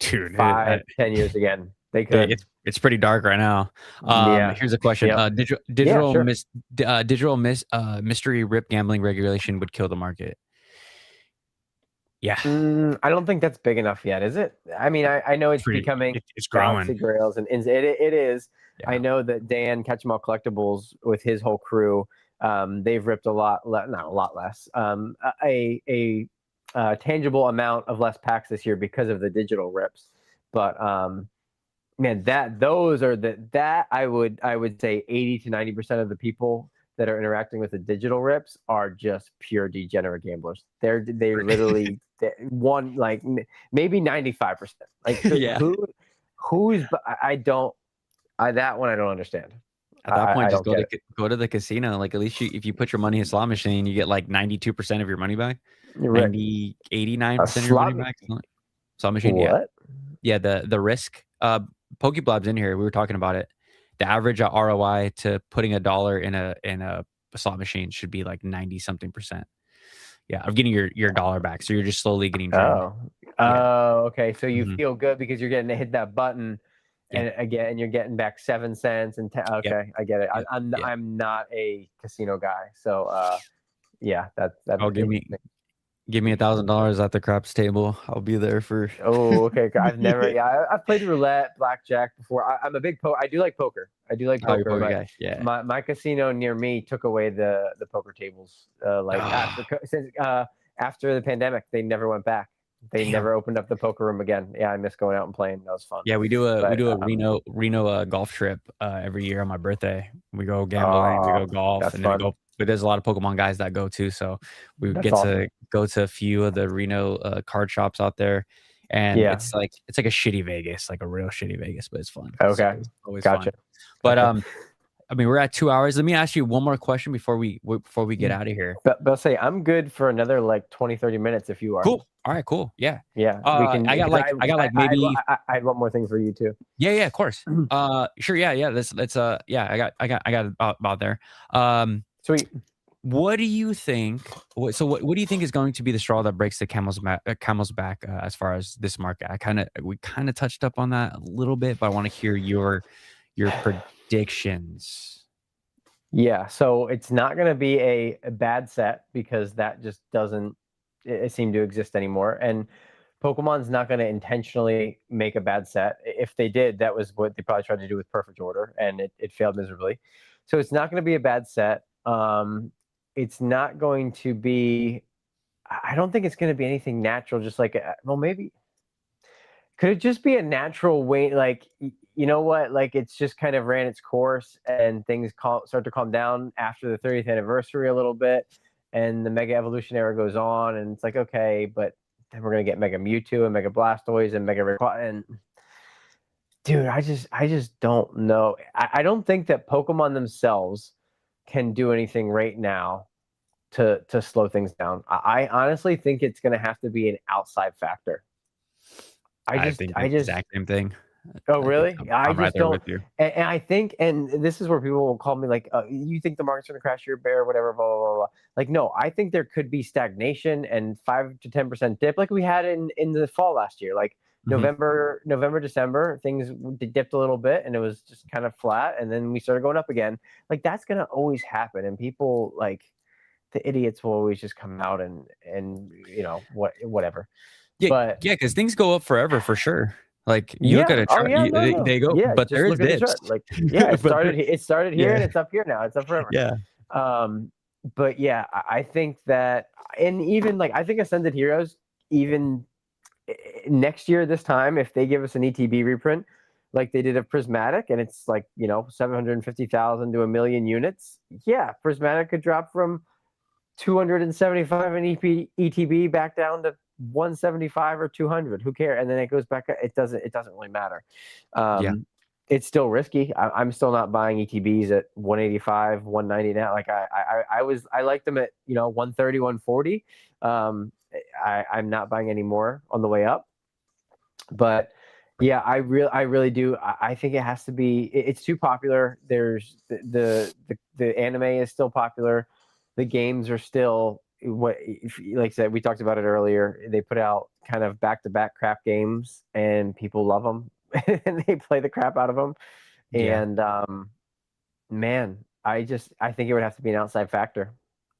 [SPEAKER 1] Dude,
[SPEAKER 2] 5, 10 years again. They could.
[SPEAKER 1] it's pretty dark right now.
[SPEAKER 2] Yeah.
[SPEAKER 1] Here's a question.
[SPEAKER 2] Yep. Yeah,
[SPEAKER 1] Digital
[SPEAKER 2] sure.
[SPEAKER 1] mystery rip gambling regulation would kill the market. Yeah,
[SPEAKER 2] I don't think that's big enough yet, is it? I mean, I know it's becoming
[SPEAKER 1] it's
[SPEAKER 2] Galaxy
[SPEAKER 1] growing.
[SPEAKER 2] Grails, and it is. I
[SPEAKER 1] Yeah.
[SPEAKER 2] know that Dan Catch 'em All Collectibles with his whole crew, they've ripped a lot, not a lot less, a tangible amount of less packs this year because of the digital rips. But man, those are that I would say 80 to 90% of the people that are interacting with the digital rips are just pure degenerate gamblers. They literally one like maybe 95%. Like
[SPEAKER 1] Yeah.
[SPEAKER 2] I don't that one I don't understand.
[SPEAKER 1] At that point,
[SPEAKER 2] I
[SPEAKER 1] just
[SPEAKER 2] don't get it.
[SPEAKER 1] go to the casino. Like at least if you put your money in slot machine, you get like 92% of your money back.
[SPEAKER 2] You're right.
[SPEAKER 1] 89
[SPEAKER 2] A
[SPEAKER 1] percent of your money
[SPEAKER 2] slot
[SPEAKER 1] back. Slot machine, yeah.
[SPEAKER 2] what?
[SPEAKER 1] Yeah, the risk. Pokeblob's in here. We were talking about it. The average ROI to putting $1 in a slot machine should be like 90 something percent. Yeah, of getting your dollar back. So you're just slowly getting drained.
[SPEAKER 2] Oh.
[SPEAKER 1] Yeah.
[SPEAKER 2] Oh, okay. So you
[SPEAKER 1] Mhm.
[SPEAKER 2] feel good because you're getting to hit that button,
[SPEAKER 1] Yep.
[SPEAKER 2] and again, you're getting back 7 cents and 10.
[SPEAKER 1] Yep.
[SPEAKER 2] Okay, I get it.
[SPEAKER 1] Yep. Yep.
[SPEAKER 2] I'm not a casino guy, so yeah, that
[SPEAKER 1] Oh, give me $1,000 at the craps table. I'll be there for
[SPEAKER 2] Oh, okay. I've never,
[SPEAKER 1] Yeah.
[SPEAKER 2] yeah, I've played roulette, blackjack before. I'm a big I do like poker. I do like
[SPEAKER 1] Oh, you're a
[SPEAKER 2] poker,
[SPEAKER 1] poker
[SPEAKER 2] but
[SPEAKER 1] guy. Yeah.
[SPEAKER 2] my casino near me took away the poker tables. Like
[SPEAKER 1] Ah,
[SPEAKER 2] after the pandemic, they never went back. They
[SPEAKER 1] damn.
[SPEAKER 2] never opened up the poker room again. Yeah, I miss going out and playing. That was fun.
[SPEAKER 1] Yeah, we
[SPEAKER 2] But
[SPEAKER 1] do a Reno golf trip every year on my birthday. We go gambling, we
[SPEAKER 2] oh,
[SPEAKER 1] go golf,
[SPEAKER 2] that's
[SPEAKER 1] and then we
[SPEAKER 2] fun.
[SPEAKER 1] go. But there's a lot of Pokemon guys that go too, so we
[SPEAKER 2] That's
[SPEAKER 1] get
[SPEAKER 2] awesome.
[SPEAKER 1] to go to a few of the Reno card shops out there, and
[SPEAKER 2] Yeah.
[SPEAKER 1] it's like a shitty Vegas, like a real shitty Vegas, but it's fun. It's
[SPEAKER 2] Okay.
[SPEAKER 1] always
[SPEAKER 2] Gotcha.
[SPEAKER 1] fun. But
[SPEAKER 2] Gotcha.
[SPEAKER 1] I mean, we're at 2 hours. Let me ask you one more question before we get out of here.
[SPEAKER 2] But I'll say I'm good for another like 20, 30 minutes if you are.
[SPEAKER 1] Cool. All right. Cool. Yeah.
[SPEAKER 2] Yeah, we can.
[SPEAKER 1] I got
[SPEAKER 2] Because
[SPEAKER 1] like maybe
[SPEAKER 2] I had one more thing for you too.
[SPEAKER 1] Yeah, of course. Sure, yeah. Let's yeah, I got about there.
[SPEAKER 2] Sweet.
[SPEAKER 1] What do you think? What do you think is going to be the straw that breaks the camel's back as far as this market? We kind of touched up on that a little bit, but I want to hear your predictions.
[SPEAKER 2] Yeah, so it's not going to be a bad set because that just doesn't seem to exist anymore. And Pokemon's not going to intentionally make a bad set. If they did, that was what they probably tried to do with Perfect Order, and it failed miserably. So it's not going to be a bad set. It's not going to be. I don't think it's going to be anything natural. Just like well, maybe Could it just be a natural way? Like, you know what? Like, it's just kind of ran its course, and things start to calm down after the 30th anniversary a little bit, and the Mega Evolution era goes on, and it's like, okay, but then we're gonna get Mega Mewtwo and Mega Blastoise and and dude, I just don't know. I don't think that Pokemon themselves can do anything right now to slow things down. I honestly think it's gonna have to be an outside factor.
[SPEAKER 1] I think the
[SPEAKER 2] I just
[SPEAKER 1] exact same thing.
[SPEAKER 2] Oh,
[SPEAKER 1] I think
[SPEAKER 2] really? I
[SPEAKER 1] I'm right
[SPEAKER 2] just
[SPEAKER 1] there
[SPEAKER 2] don't.
[SPEAKER 1] with you.
[SPEAKER 2] And I think, and this is where people will call me like, you think the market's going to crash your bear, whatever, blah, blah, blah, blah. Like, no, I think there could be stagnation and 5 to 10% dip like we had in the fall last year. Like
[SPEAKER 1] Mhm.
[SPEAKER 2] November, December, things dipped a little bit and it was just kind of flat. And then we started going up again. Like, that's going to always happen. And people like the idiots will always just come out and, whatever.
[SPEAKER 1] Yeah,
[SPEAKER 2] But
[SPEAKER 1] yeah, because things go up forever for sure. Like, you look at
[SPEAKER 2] yeah.
[SPEAKER 1] a
[SPEAKER 2] Oh
[SPEAKER 1] chart,
[SPEAKER 2] yeah. No. No.
[SPEAKER 1] they go,
[SPEAKER 2] Yeah.
[SPEAKER 1] but
[SPEAKER 2] Just
[SPEAKER 1] there is
[SPEAKER 2] look at the
[SPEAKER 1] dips.
[SPEAKER 2] chart. Like, yeah, it
[SPEAKER 1] But there,
[SPEAKER 2] started. It started here
[SPEAKER 1] yeah,
[SPEAKER 2] and it's up here now. It's up forever.
[SPEAKER 1] yeah,
[SPEAKER 2] Um, but yeah, I think that, and even like I think Ascended Heroes, even next year this time, if they give us an ETB reprint, like they did a Prismatic, and it's like 750,000 to 1 million units. Yeah, Prismatic could drop from 275 in ETB back down to 175 or 200. Who cares? And then it goes back. It doesn't really matter.
[SPEAKER 1] yeah,
[SPEAKER 2] It's still risky. I'm still not buying ETBs at 185, 190 now. Like I like them at 130, 140. I'm not buying any more on the way up. But yeah, I really do. I think it has to be. It's too popular. There's the anime is still popular. The games are still like I said, we talked about it earlier. They put out kind of back-to-back crap games, and people love them, and they play the crap out of them.
[SPEAKER 1] yeah,
[SPEAKER 2] And man, I think it would have to be an outside factor.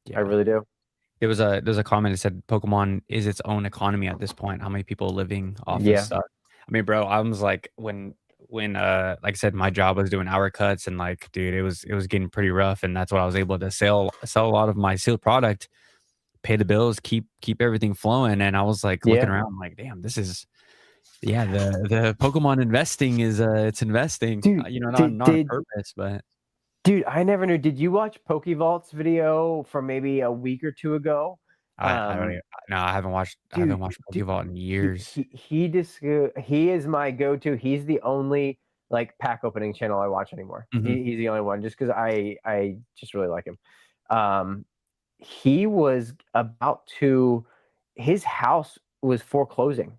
[SPEAKER 2] I
[SPEAKER 1] yeah.
[SPEAKER 2] really do.
[SPEAKER 1] There's a comment that said Pokemon is its own economy at this point. How many people are living off of
[SPEAKER 2] Yeah,
[SPEAKER 1] stuff? I mean, bro, I was like when like I said, my job was doing hour cuts and like, dude, it was getting pretty rough, and that's what I was able to sell a lot of my sealed product, pay the bills, keep everything flowing. And I was like looking
[SPEAKER 2] yeah,
[SPEAKER 1] around, like, damn, this is yeah, the Pokemon investing is it's investing,
[SPEAKER 2] dude.
[SPEAKER 1] not on purpose, but
[SPEAKER 2] Dude, I never knew. Did you watch PokeVault's video from maybe a week or two ago?
[SPEAKER 1] I don't even, no, I haven't
[SPEAKER 2] Dude,
[SPEAKER 1] watched
[SPEAKER 2] dude
[SPEAKER 1] Pokeball in
[SPEAKER 2] he
[SPEAKER 1] years.
[SPEAKER 2] he he just he is my go-to. He's the only like pack opening channel I watch anymore.
[SPEAKER 1] Mhm.
[SPEAKER 2] He's the only one just because I just really like him. Um, he was about to his house was foreclosing.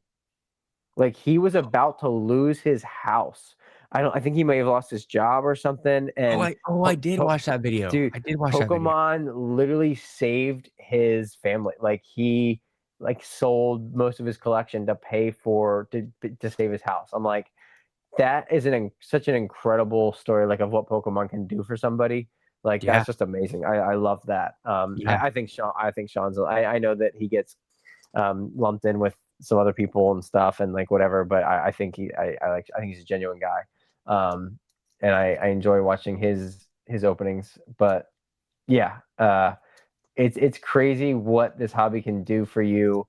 [SPEAKER 2] Like he was about to lose his house. I think he may have lost his job or something. And
[SPEAKER 1] I did watch that video.
[SPEAKER 2] dude,
[SPEAKER 1] I did watch that video.
[SPEAKER 2] Pokemon literally saved his family. Like he like sold most of his collection to pay for to save his house. I'm like, that is such an incredible story, like of what Pokemon can do for somebody. Like
[SPEAKER 1] Yeah,
[SPEAKER 2] that's just amazing. I love that.
[SPEAKER 1] yeah,
[SPEAKER 2] I think Sean's. I know that he gets lumped in with some other people and stuff and like whatever, but I think I think he's a genuine guy. And I enjoy watching his openings. But yeah, it's crazy what this hobby can do for you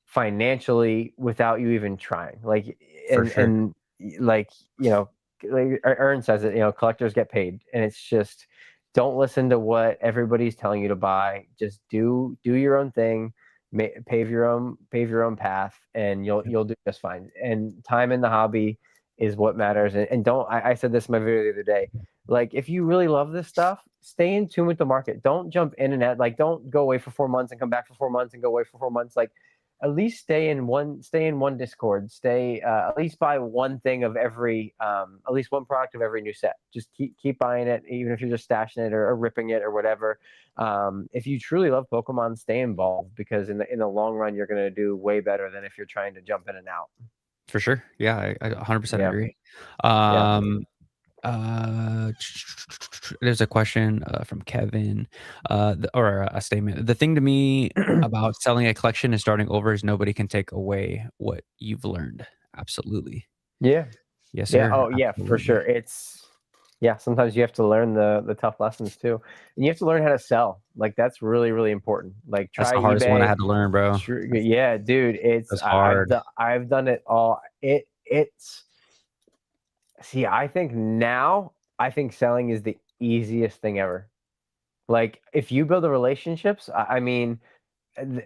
[SPEAKER 2] financially without you even trying. Like
[SPEAKER 1] for sure.
[SPEAKER 2] and like like Ern says it, collectors get paid, and it's just don't listen to what everybody's telling you to buy. Just do your own thing, pave your own path, and you'll do just fine. And time in the hobby is what matters. And don't I said this in my video the other day. Like if you really love this stuff, stay in tune with the market. Don't jump in and out. Like don't go away for 4 months and come back for 4 months and go away for 4 months. Like at least stay in one Discord. Stay at least buy one thing of every at least one product of every new set. Just keep buying it, even if you're just stashing it or ripping it or whatever. If you truly love Pokemon, stay involved, because in the long run you're gonna do way better than if you're trying to jump in and out.
[SPEAKER 1] For sure. Yeah, I 100%
[SPEAKER 2] Yeah,
[SPEAKER 1] agree.
[SPEAKER 2] yeah.
[SPEAKER 1] Um, uh, there's a question from Kevin, or a statement. The thing to me about selling a collection and starting over is nobody can take away what you've learned. Absolutely.
[SPEAKER 2] Yeah.
[SPEAKER 1] Yes,
[SPEAKER 2] Yeah.
[SPEAKER 1] sir.
[SPEAKER 2] Oh, yeah, for sure.
[SPEAKER 1] Absolutely.
[SPEAKER 2] Yeah, sometimes you have to learn the tough lessons too, and you have to learn how to sell. Like that's really really important. Like
[SPEAKER 1] That's
[SPEAKER 2] try
[SPEAKER 1] the hardest one I
[SPEAKER 2] eBay.
[SPEAKER 1] had to learn, bro.
[SPEAKER 2] Yeah, dude,
[SPEAKER 1] That's hard.
[SPEAKER 2] I've done it all. It's see, I think now I think selling is the easiest thing ever. Like if you build the relationships, I mean,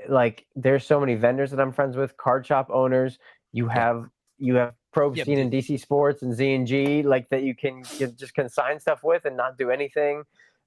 [SPEAKER 2] like there's so many vendors that I'm friends with, card shop owners. You
[SPEAKER 1] Yeah.
[SPEAKER 2] have you have Probe
[SPEAKER 1] Yep.
[SPEAKER 2] Scene and DC Sports and Z&G, like that you can just consign stuff with and not do anything.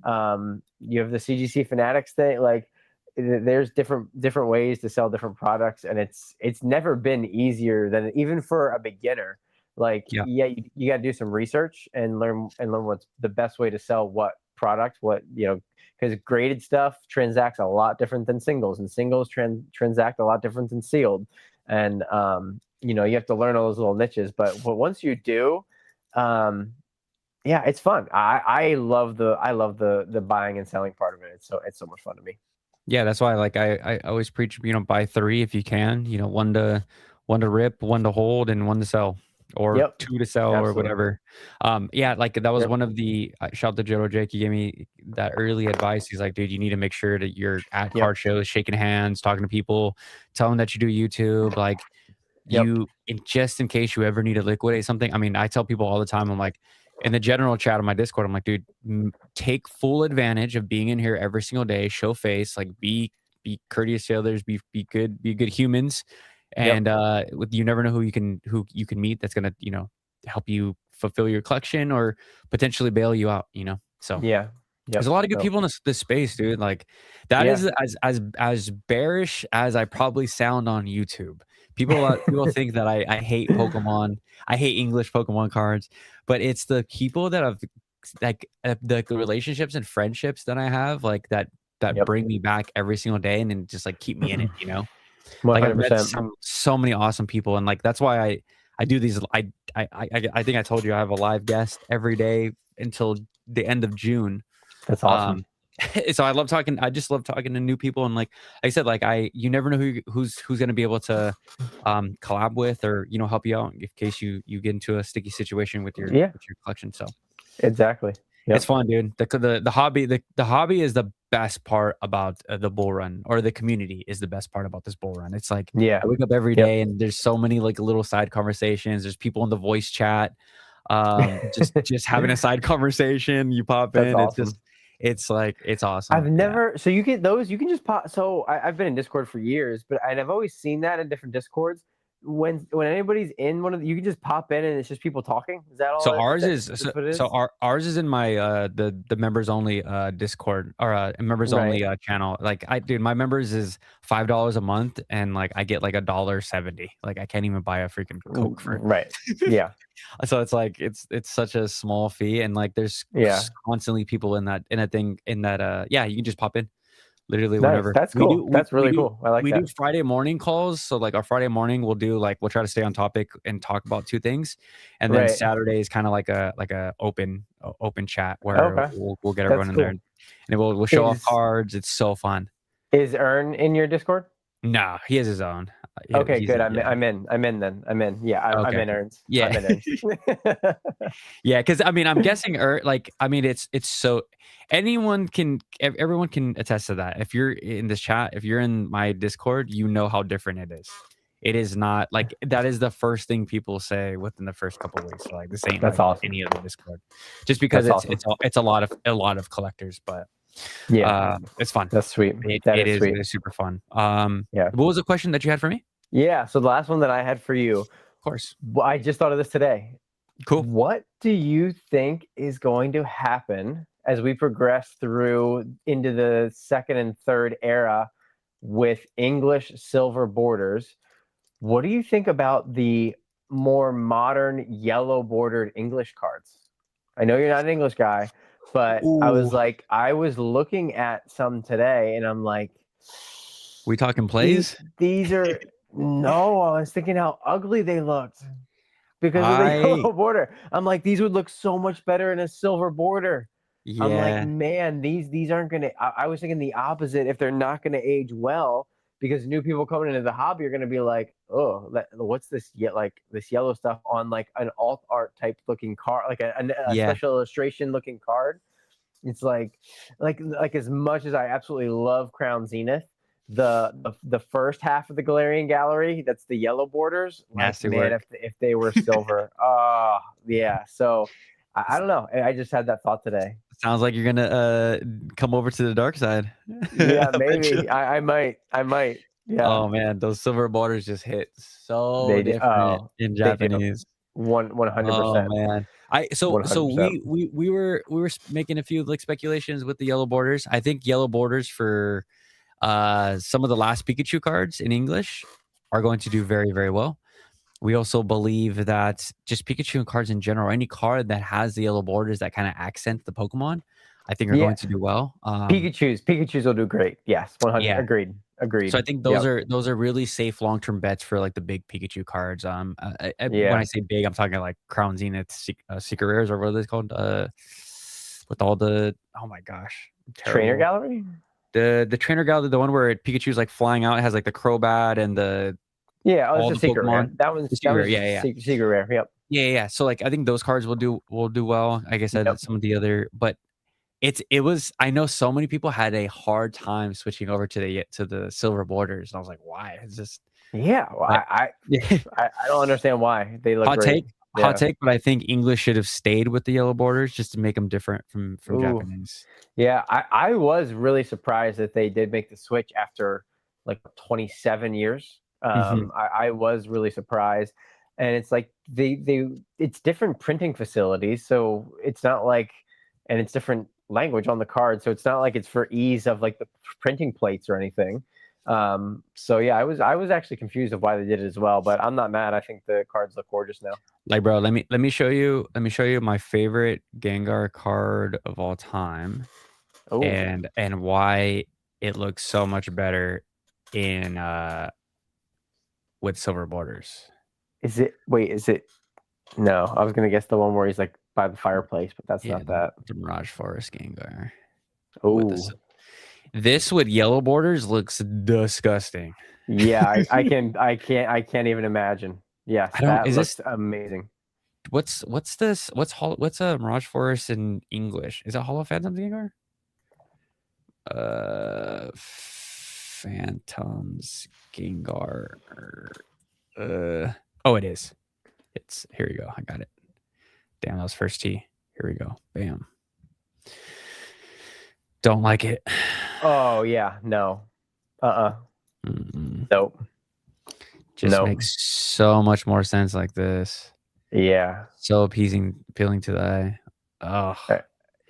[SPEAKER 2] You have the CGC Fanatics thing, like there's different ways to sell different products, and it's never been easier than even for a beginner. Like
[SPEAKER 1] Yeah.
[SPEAKER 2] yeah, you got to do some research and learn what's the best way to sell what product, what because graded stuff transacts a lot different than singles, and singles transact a lot different than sealed. And you have to learn all those little niches. But once you do, yeah, it's fun. I love the buying and selling part of it. It's so much fun to me.
[SPEAKER 1] Yeah, that's why like I always preach, buy three if you can, one to rip, one to hold, and one to sell, or
[SPEAKER 2] Yep,
[SPEAKER 1] two to sell, or
[SPEAKER 2] absolutely.
[SPEAKER 1] whatever. Yeah, like that was
[SPEAKER 2] Yep,
[SPEAKER 1] one of the shout out to Joe Jake. He gave me that early advice. He's like, dude, you need to make sure that you're at
[SPEAKER 2] yep,
[SPEAKER 1] card shows, shaking hands, talking to people, tell them that you do YouTube, like
[SPEAKER 2] yep.
[SPEAKER 1] just in case you ever need to liquidate something. I mean, I tell people all the time, I'm like, in the general chat on my Discord, I'm like, dude, take full advantage of being in here every single day, show face, like be courteous to others, be good humans.
[SPEAKER 2] Yep.
[SPEAKER 1] And you never know who you can meet that's gonna, help you fulfill your collection or potentially bail you out, So
[SPEAKER 2] Yeah.
[SPEAKER 1] there's
[SPEAKER 2] Yep.
[SPEAKER 1] a lot of good
[SPEAKER 2] No.
[SPEAKER 1] people in this space, dude. Like that
[SPEAKER 2] Yeah.
[SPEAKER 1] is as bearish as I probably sound on YouTube. People think that I hate Pokemon. I hate English Pokemon cards, but it's the people that have like the relationships and friendships that I have, like that
[SPEAKER 2] Yep.
[SPEAKER 1] bring me back every single day and then just like keep me in it.
[SPEAKER 2] One
[SPEAKER 1] Like I've
[SPEAKER 2] hundred
[SPEAKER 1] met
[SPEAKER 2] percent.
[SPEAKER 1] so many awesome people, and like that's why I do these. I think I told you I have a live guest every day until the end of June.
[SPEAKER 2] That's awesome.
[SPEAKER 1] um, so I love talking. I just love talking to new people, and like I said, like you never know who's going to be able to collab with or help you out in case you get into a sticky situation with
[SPEAKER 2] Yeah.
[SPEAKER 1] your collection. So
[SPEAKER 2] Exactly.
[SPEAKER 1] it's
[SPEAKER 2] Yep.
[SPEAKER 1] fun, dude. The hobby the hobby is the best part about the bull run, or the community is the best part about this bull run. It's like
[SPEAKER 2] Yeah.
[SPEAKER 1] I wake up every
[SPEAKER 2] Yep.
[SPEAKER 1] day and there's so many like little side conversations. There's people in the voice chat, just having a side conversation. You pop
[SPEAKER 2] That's
[SPEAKER 1] in.
[SPEAKER 2] awesome.
[SPEAKER 1] It's like it's awesome.
[SPEAKER 2] I've
[SPEAKER 1] Yeah.
[SPEAKER 2] never so you get those you can just pop. So I've been in Discord for years, but and I've always seen that in different Discords. When anybody's in one of the, you can just pop in and it's just people talking. Is that all?
[SPEAKER 1] So ours is
[SPEAKER 2] That's what it is.
[SPEAKER 1] ours is in my the members only Discord, or members
[SPEAKER 2] Right.
[SPEAKER 1] only channel. Like dude, my members is $5 a month, and like I get like $1.70. Like I can't even buy a freaking Coke for
[SPEAKER 2] Right. Yeah.
[SPEAKER 1] so it's like it's such a small fee, and like there's
[SPEAKER 2] Yeah.
[SPEAKER 1] constantly people in that thing in that yeah, you can just pop in literally
[SPEAKER 2] Nice.
[SPEAKER 1] whenever.
[SPEAKER 2] That's cool. That's really cool. I like
[SPEAKER 1] We do
[SPEAKER 2] that.
[SPEAKER 1] Friday morning calls. So like our Friday morning we'll try to stay on topic and talk about two things. And then
[SPEAKER 2] Right.
[SPEAKER 1] Saturday is kind of like a open chat where
[SPEAKER 2] Okay.
[SPEAKER 1] we'll get
[SPEAKER 2] That's
[SPEAKER 1] everyone in there,
[SPEAKER 2] cool.
[SPEAKER 1] and we'll show off
[SPEAKER 2] Is
[SPEAKER 1] cards. It's so fun.
[SPEAKER 2] is Earn in your Discord?
[SPEAKER 1] No, he has his own.
[SPEAKER 2] Okay,
[SPEAKER 1] He's
[SPEAKER 2] good.
[SPEAKER 1] yeah.
[SPEAKER 2] I'm in then. I'm in. Yeah, I'm
[SPEAKER 1] Okay.
[SPEAKER 2] in Earns.
[SPEAKER 1] Yeah.
[SPEAKER 2] I'm in Earns.
[SPEAKER 1] Yeah, because I mean, I'm guessing, like, I mean, it's so everyone can attest to that. If you're in this chat, if you're in my Discord, you know how different it is. It is not like that is the first thing people say within the first couple of weeks. Like this ain't
[SPEAKER 2] That's
[SPEAKER 1] like
[SPEAKER 2] awesome.
[SPEAKER 1] any other Discord, just because
[SPEAKER 2] That's awesome.
[SPEAKER 1] it's a lot of collectors, but
[SPEAKER 2] Yeah,
[SPEAKER 1] it's fun.
[SPEAKER 2] that's sweet. That is
[SPEAKER 1] It
[SPEAKER 2] sweet.
[SPEAKER 1] is super fun.
[SPEAKER 2] Yeah.
[SPEAKER 1] What was the question that you had for me?
[SPEAKER 2] Yeah. So the last one that I had for you,
[SPEAKER 1] Of course.
[SPEAKER 2] I just thought of this today.
[SPEAKER 1] Cool.
[SPEAKER 2] What do you think is going to happen as we progress through into the second and third era with English silver borders? What do you think about the more modern yellow bordered English cards? I know you're not an English guy, but
[SPEAKER 1] Ooh,
[SPEAKER 2] I was looking at some today and I'm like,
[SPEAKER 1] we talking
[SPEAKER 2] these,
[SPEAKER 1] plays?
[SPEAKER 2] these are, no, I was thinking how ugly they looked because of the
[SPEAKER 1] I
[SPEAKER 2] yellow border. I'm like, these would look so much better in a silver border. I'm like,
[SPEAKER 1] Yeah.
[SPEAKER 2] man, these aren't gonna. I was thinking the opposite. If they're not gonna age well, because new people coming into the hobby are going to be like, oh, what's this yet, like this yellow stuff on like an alt art type looking card, like a
[SPEAKER 1] Yeah.
[SPEAKER 2] special illustration looking card. It's like as much as I absolutely love Crown Zenith, the first half of the Galarian Gallery, that's the yellow borders, like
[SPEAKER 1] Nasty
[SPEAKER 2] man,
[SPEAKER 1] work.
[SPEAKER 2] if they were silver, yeah. So I don't know. I just had that thought today.
[SPEAKER 1] Sounds like you're gonna come over to the dark side.
[SPEAKER 2] Yeah,
[SPEAKER 1] Eventually.
[SPEAKER 2] maybe I might. Yeah,
[SPEAKER 1] Oh man, those silver borders just hit so
[SPEAKER 2] they do.
[SPEAKER 1] different
[SPEAKER 2] Oh,
[SPEAKER 1] in
[SPEAKER 2] they do.
[SPEAKER 1] Japanese.
[SPEAKER 2] One hundred
[SPEAKER 1] Oh
[SPEAKER 2] percent,
[SPEAKER 1] man. I so
[SPEAKER 2] 100%.
[SPEAKER 1] we were making a few like speculations with the yellow borders. I think yellow borders for some of the last Pikachu cards in English are going to do very, very well. We also believe that just Pikachu cards in general, any card that has the yellow borders that kind of accent the Pokemon, I think are
[SPEAKER 2] Yeah,
[SPEAKER 1] going to do well.
[SPEAKER 2] Pikachu's will do great. Yes, 100.
[SPEAKER 1] Yeah.
[SPEAKER 2] Agreed.
[SPEAKER 1] So I think
[SPEAKER 2] Yep.
[SPEAKER 1] those are really safe long-term bets for like the big Pikachu cards. When I
[SPEAKER 2] Yeah.
[SPEAKER 1] say big, I'm talking like Crown Zenith, Secret Rares, or what are they called? With all the oh my gosh, I'm
[SPEAKER 2] Trainer
[SPEAKER 1] terrible.
[SPEAKER 2] gallery.
[SPEAKER 1] The trainer gallery, the one where Pikachu's like flying out, it has like the Crobat and the
[SPEAKER 2] Yeah, oh, it's
[SPEAKER 1] all
[SPEAKER 2] a
[SPEAKER 1] the
[SPEAKER 2] secret rare.
[SPEAKER 1] Pokemon.
[SPEAKER 2] That
[SPEAKER 1] The
[SPEAKER 2] one's
[SPEAKER 1] secret rare, yeah, yeah,
[SPEAKER 2] secret rare. Yep.
[SPEAKER 1] yeah. So like I think those cards will do well. Like I said,
[SPEAKER 2] Yep.
[SPEAKER 1] some of the other, but it was I know so many people had a hard time switching over to the silver borders. And I was like, why? It's just
[SPEAKER 2] Yeah. Well,
[SPEAKER 1] but yeah.
[SPEAKER 2] I don't understand why they look
[SPEAKER 1] Hot
[SPEAKER 2] great.
[SPEAKER 1] take, hot
[SPEAKER 2] Yeah.
[SPEAKER 1] take, but I think English should have stayed with the yellow borders just to make them different from
[SPEAKER 2] Ooh.
[SPEAKER 1] Japanese.
[SPEAKER 2] Yeah. I was really surprised that they did make the switch after like 27 years.
[SPEAKER 1] Mhm.
[SPEAKER 2] I was really surprised, and it's like it's different printing facilities, so it's not like, and it's different language on the card, so it's not like it's for ease of like the printing plates or anything. So yeah, I was actually confused of why they did it as well, but I'm not mad. I think the cards look gorgeous now.
[SPEAKER 1] Like, bro, let me show you my favorite Gengar card of all time,
[SPEAKER 2] Oh,
[SPEAKER 1] and why it looks so much better in with silver borders.
[SPEAKER 2] is it? Wait, is it? No, I was gonna guess the one where he's like by the fireplace, but that's
[SPEAKER 1] Yeah,
[SPEAKER 2] not that.
[SPEAKER 1] the Mirage Forest Gengar with
[SPEAKER 2] Oh,
[SPEAKER 1] this with yellow borders looks disgusting.
[SPEAKER 2] yeah, I can't even imagine. Yes,
[SPEAKER 1] I don't.
[SPEAKER 2] that
[SPEAKER 1] Is this
[SPEAKER 2] looks amazing.
[SPEAKER 1] what's this? What's a Mirage Forest in English? Is it Hollow Phantoms Gengar? Phantoms Gengar. Oh, it is. It's here. You go. I got it. Damn, that was first T. Here we go. Bam. Don't like it.
[SPEAKER 2] Oh yeah, no,
[SPEAKER 1] Mm-mm.
[SPEAKER 2] nope,
[SPEAKER 1] Just
[SPEAKER 2] nope.
[SPEAKER 1] makes so much more sense like this.
[SPEAKER 2] Yeah,
[SPEAKER 1] So appealing to the eye. Oh,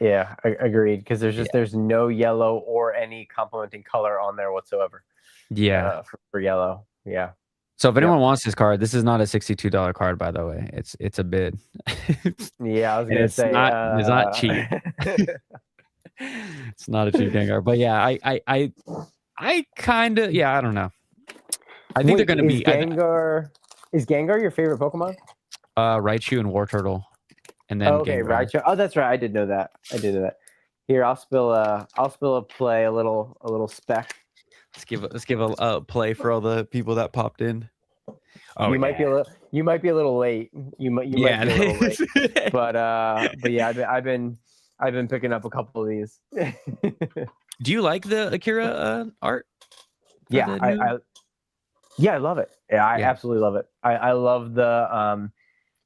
[SPEAKER 2] yeah, agreed. Because
[SPEAKER 1] yeah.
[SPEAKER 2] there's no yellow or any complementing color on there whatsoever.
[SPEAKER 1] Yeah.
[SPEAKER 2] For yellow. Yeah.
[SPEAKER 1] So if
[SPEAKER 2] Yep.
[SPEAKER 1] anyone wants this card, this is not a $62 card, by the way. It's a bid.
[SPEAKER 2] Yeah, I was
[SPEAKER 1] And
[SPEAKER 2] gonna
[SPEAKER 1] it's
[SPEAKER 2] say.
[SPEAKER 1] not cheap. It's not a cheap Gengar, but yeah, I kind of I don't know. I think they're gonna
[SPEAKER 2] is
[SPEAKER 1] be
[SPEAKER 2] Gengar. Is Gengar your favorite Pokemon?
[SPEAKER 1] Raichu and War Turtle, and then
[SPEAKER 2] Oh, okay,
[SPEAKER 1] Gengar.
[SPEAKER 2] Raichu. Oh, that's right. I did know that. Here, I'll spill a play, a little spec.
[SPEAKER 1] Let's give a play for all the people that popped in. Oh,
[SPEAKER 2] you might be a little late. You might be a little late. But yeah, I've been picking up a couple of these.
[SPEAKER 1] Do you like the Akira art?
[SPEAKER 2] Yeah, I love it. Yeah, I absolutely love it. I love the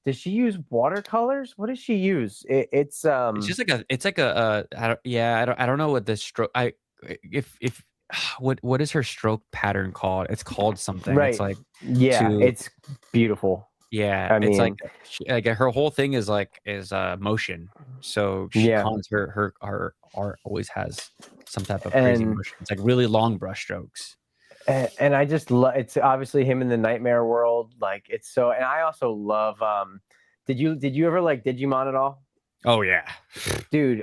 [SPEAKER 2] does she use watercolors? What does she use? It's
[SPEAKER 1] just like a I don't know what the stroke if what is her stroke pattern called? It's called something.
[SPEAKER 2] right.
[SPEAKER 1] It's like
[SPEAKER 2] It's beautiful.
[SPEAKER 1] yeah,
[SPEAKER 2] I
[SPEAKER 1] it's like
[SPEAKER 2] mean,
[SPEAKER 1] like her whole thing is motion. So she her art always has some type of crazy motion. It's like really long brush strokes.
[SPEAKER 2] And I just love, it's obviously him in the nightmare world. Like it's so, and I also love, did you ever like Digimon at all?
[SPEAKER 1] Oh yeah.
[SPEAKER 2] Dude,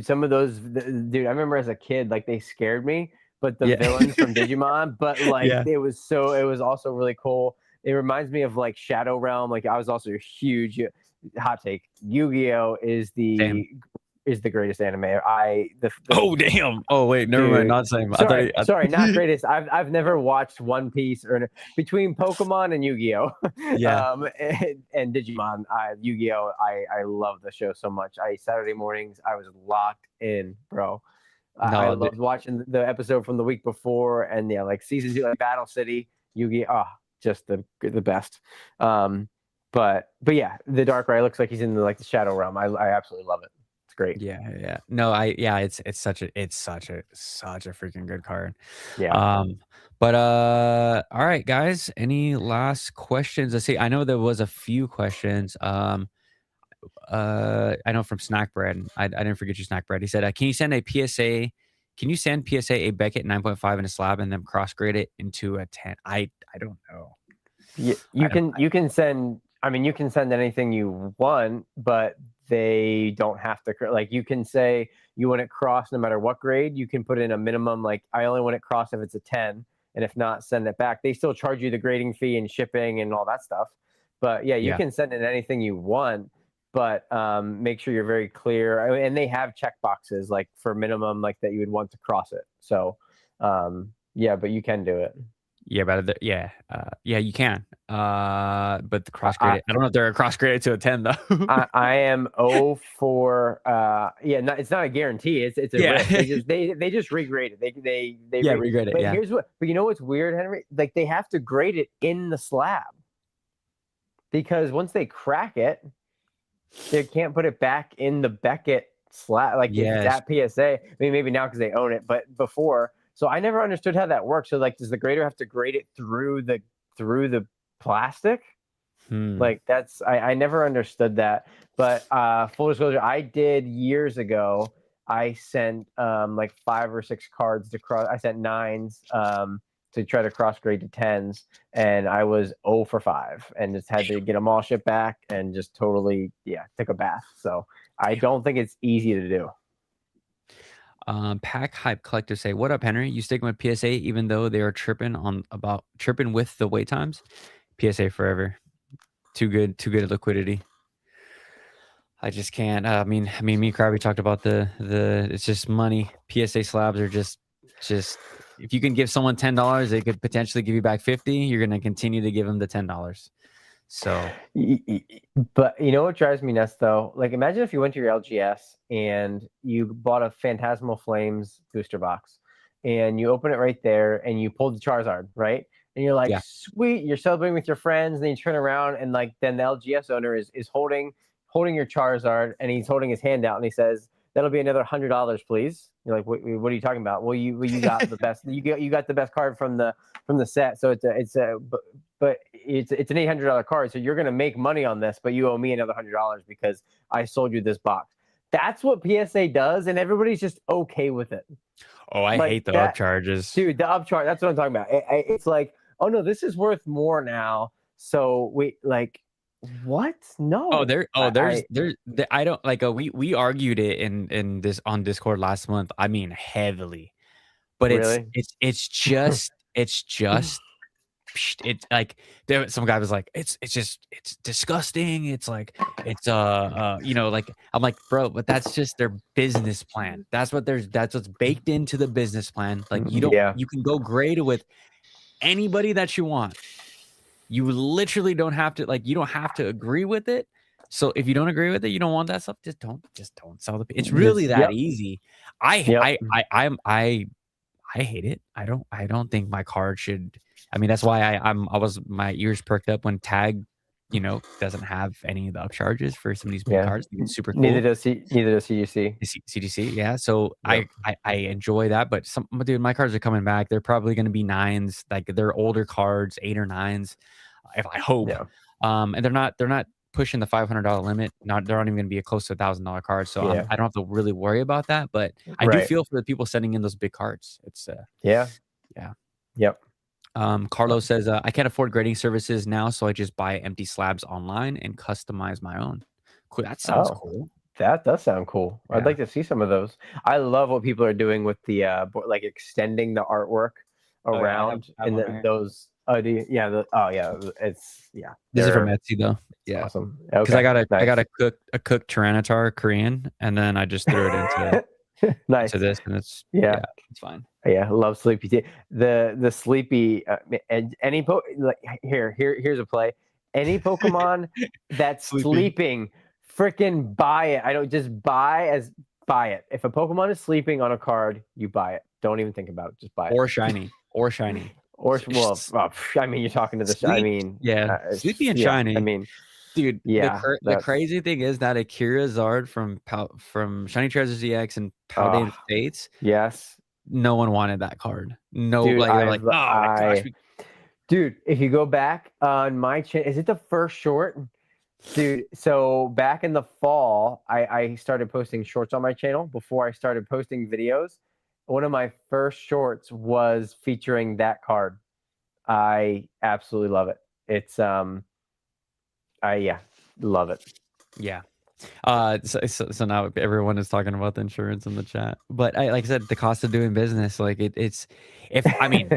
[SPEAKER 2] some of those, dude, I remember as a kid, like they scared me, but the villains from Digimon, but like it was also really cool. It reminds me of like Shadow Realm. Like I was also a huge hot take. Yu-Gi-Oh is the is the greatest anime. The
[SPEAKER 1] Oh damn! Oh wait, never mind.
[SPEAKER 2] dude.
[SPEAKER 1] Not same.
[SPEAKER 2] Sorry, not greatest. I've never watched One Piece or between Pokemon and Yu-Gi-Oh,
[SPEAKER 1] Yeah.
[SPEAKER 2] and Digimon. Yu-Gi-Oh, I love the show so much. Saturday mornings I was locked in, bro. I
[SPEAKER 1] No.
[SPEAKER 2] loved watching the episode from the week before, and yeah, like season 2, like Battle City, Yu-Gi-Oh, just the best. But yeah, the Dark Rai looks like he's in the Shadow Realm. I absolutely love it. It's great.
[SPEAKER 1] Yeah. No, it's such a freaking good card.
[SPEAKER 2] Yeah.
[SPEAKER 1] But all right, guys. Any last questions? Let's see. I know there was a few questions. I know from Snack Bread. I didn't forget your Snack Bread. He said, "Can you send a PSA? Can you send PSA a Beckett 9.5 in a slab and then cross grade it into a 10?" I don't know.
[SPEAKER 2] You can send. I mean, you can send anything you want, but they don't have to. Like, you can say you want it crossed no matter what grade. You can put in a minimum. Like, I only want it crossed if it's a 10, and if not, send it back. They still charge you the grading fee and shipping and all that stuff. But yeah, you can send in anything you want, but make sure you're very clear. And they have check boxes like for minimum, like that you would want to cross it. So yeah, but you can do it.
[SPEAKER 1] Yeah, but you can. But the cross grade, I don't know if they're cross graded to a 10 though.
[SPEAKER 2] I am 0 for it's not a guarantee. It's a risk. They just regrade it. They
[SPEAKER 1] regrade it.
[SPEAKER 2] But but you know what's weird, Henry? Like, they have to grade it in the slab, because once they crack it, they can't put it back in the Beckett slab. Like, if it's at PSA, I mean, maybe now because they own it, but before. So I never understood how that works. So, like, does the grader have to grade it through the plastic? Like, that's I never understood that. But full disclosure, I did years ago. I sent like 5 or 6 cards to cross. I sent 9s to try to cross grade to 10s, and I was 0 for 5, and just had to get them all shipped back, and just totally took a bath. So I don't think it's easy to do.
[SPEAKER 1] Pack Hype Collector say, "What up, Henry? You sticking with PSA even though they are tripping with the wait times? PSA forever. Too good liquidity. I just can't. I mean, me and Krabby talked about the it's just money. PSA slabs are just if you can give someone $10, they could potentially give you back 50. You're gonna continue to give them the $10. So,
[SPEAKER 2] but you know what drives me nuts though? Like, imagine if you went to your LGS and you bought a Phantasmal Flames booster box, and you open it right there, and you pulled the Charizard, right? And you're like, sweet, you're celebrating with your friends, and then you turn around, and like then the LGS owner is holding your Charizard, and he's holding his hand out, and he says, "That'll be another $100, please." You're like, what are you talking about? Well, you got the best. You got the best card from the set. So it's an $800 card. So you're gonna make money on this, but you owe me another $100 because I sold you this box. That's what PSA does, and everybody's just okay with it.
[SPEAKER 1] Oh, I hate the upcharges,
[SPEAKER 2] dude. The upcharge. That's what I'm talking about. It's like, oh no, this is worth more now. So we like. What? No.
[SPEAKER 1] I don't like. We argued it in this on Discord last month. I mean, heavily, but
[SPEAKER 2] really?
[SPEAKER 1] it's just like some guy was like, it's disgusting. It's like like I'm like, bro, but that's just their business plan. That's what's baked into the business plan. Like, you can go grade with anybody that you want. You literally don't have to, like, you don't have to agree with it. So if you don't agree with it, you don't want that stuff, just don't sell the. It's really that easy. I hate it. I don't think my card should. I mean, that's why my ears perked up when Tag, doesn't have any of the upcharges for some of these big cards. It's super cool.
[SPEAKER 2] Neither does CDC.
[SPEAKER 1] CDC, yeah. So I enjoy that, but dude, my cards are coming back. They're probably going to be 9s, like they're older cards, 8 or 9s, if I hope. And they're not pushing the $500 limit. They're not even going to be a close to $1,000 card. So I don't have to really worry about that. But I do feel for the people sending in those big cards. It's Carlos says, I can't afford grading services now, so I just buy empty slabs online and customize my own. Cool. That sounds cool.
[SPEAKER 2] That does sound cool. I'd like to see some of those. I love what people are doing with the like extending the artwork around and those Oh, do you? Yeah. Oh, yeah. It's yeah.
[SPEAKER 1] This is from
[SPEAKER 2] They're
[SPEAKER 1] Etsy though.
[SPEAKER 2] it's
[SPEAKER 1] Yeah,
[SPEAKER 2] awesome.
[SPEAKER 1] because I
[SPEAKER 2] Okay.
[SPEAKER 1] got
[SPEAKER 2] Nice.
[SPEAKER 1] a cooked Tyranitar Korean, and then I just threw it into
[SPEAKER 2] Nice.
[SPEAKER 1] this, and it's
[SPEAKER 2] Yeah.
[SPEAKER 1] yeah, it's fine.
[SPEAKER 2] Yeah. Love sleepy tea. The sleepy and any like here's a play. Any Pokemon that's
[SPEAKER 1] Sleeping
[SPEAKER 2] sleeping, freaking buy it. I don't just buy it. If a Pokemon is sleeping on a card, you buy it. Don't even think about it. Just buy it.
[SPEAKER 1] or shiny.
[SPEAKER 2] Or well, I mean, you're talking to the. I
[SPEAKER 1] Sleep,
[SPEAKER 2] mean,
[SPEAKER 1] yeah, sleepy and
[SPEAKER 2] yeah. I
[SPEAKER 1] shiny.
[SPEAKER 2] mean,
[SPEAKER 1] Dude,
[SPEAKER 2] yeah.
[SPEAKER 1] the
[SPEAKER 2] That's
[SPEAKER 1] crazy thing is that Akira Zard from Shiny Treasures EX and Paldean Fates,
[SPEAKER 2] yes,
[SPEAKER 1] no one wanted that card. No,
[SPEAKER 2] dude.
[SPEAKER 1] like they're like, oh my gosh,
[SPEAKER 2] Dude, if you go back on my channel, is it the first short? Dude, so back in the fall, I started posting shorts on my channel before I started posting videos. One of my first shorts was featuring that card. I absolutely love it. It's yeah, love it.
[SPEAKER 1] yeah. So now everyone is talking about the insurance in the chat, but like I said, the cost of doing business, like it's if I mean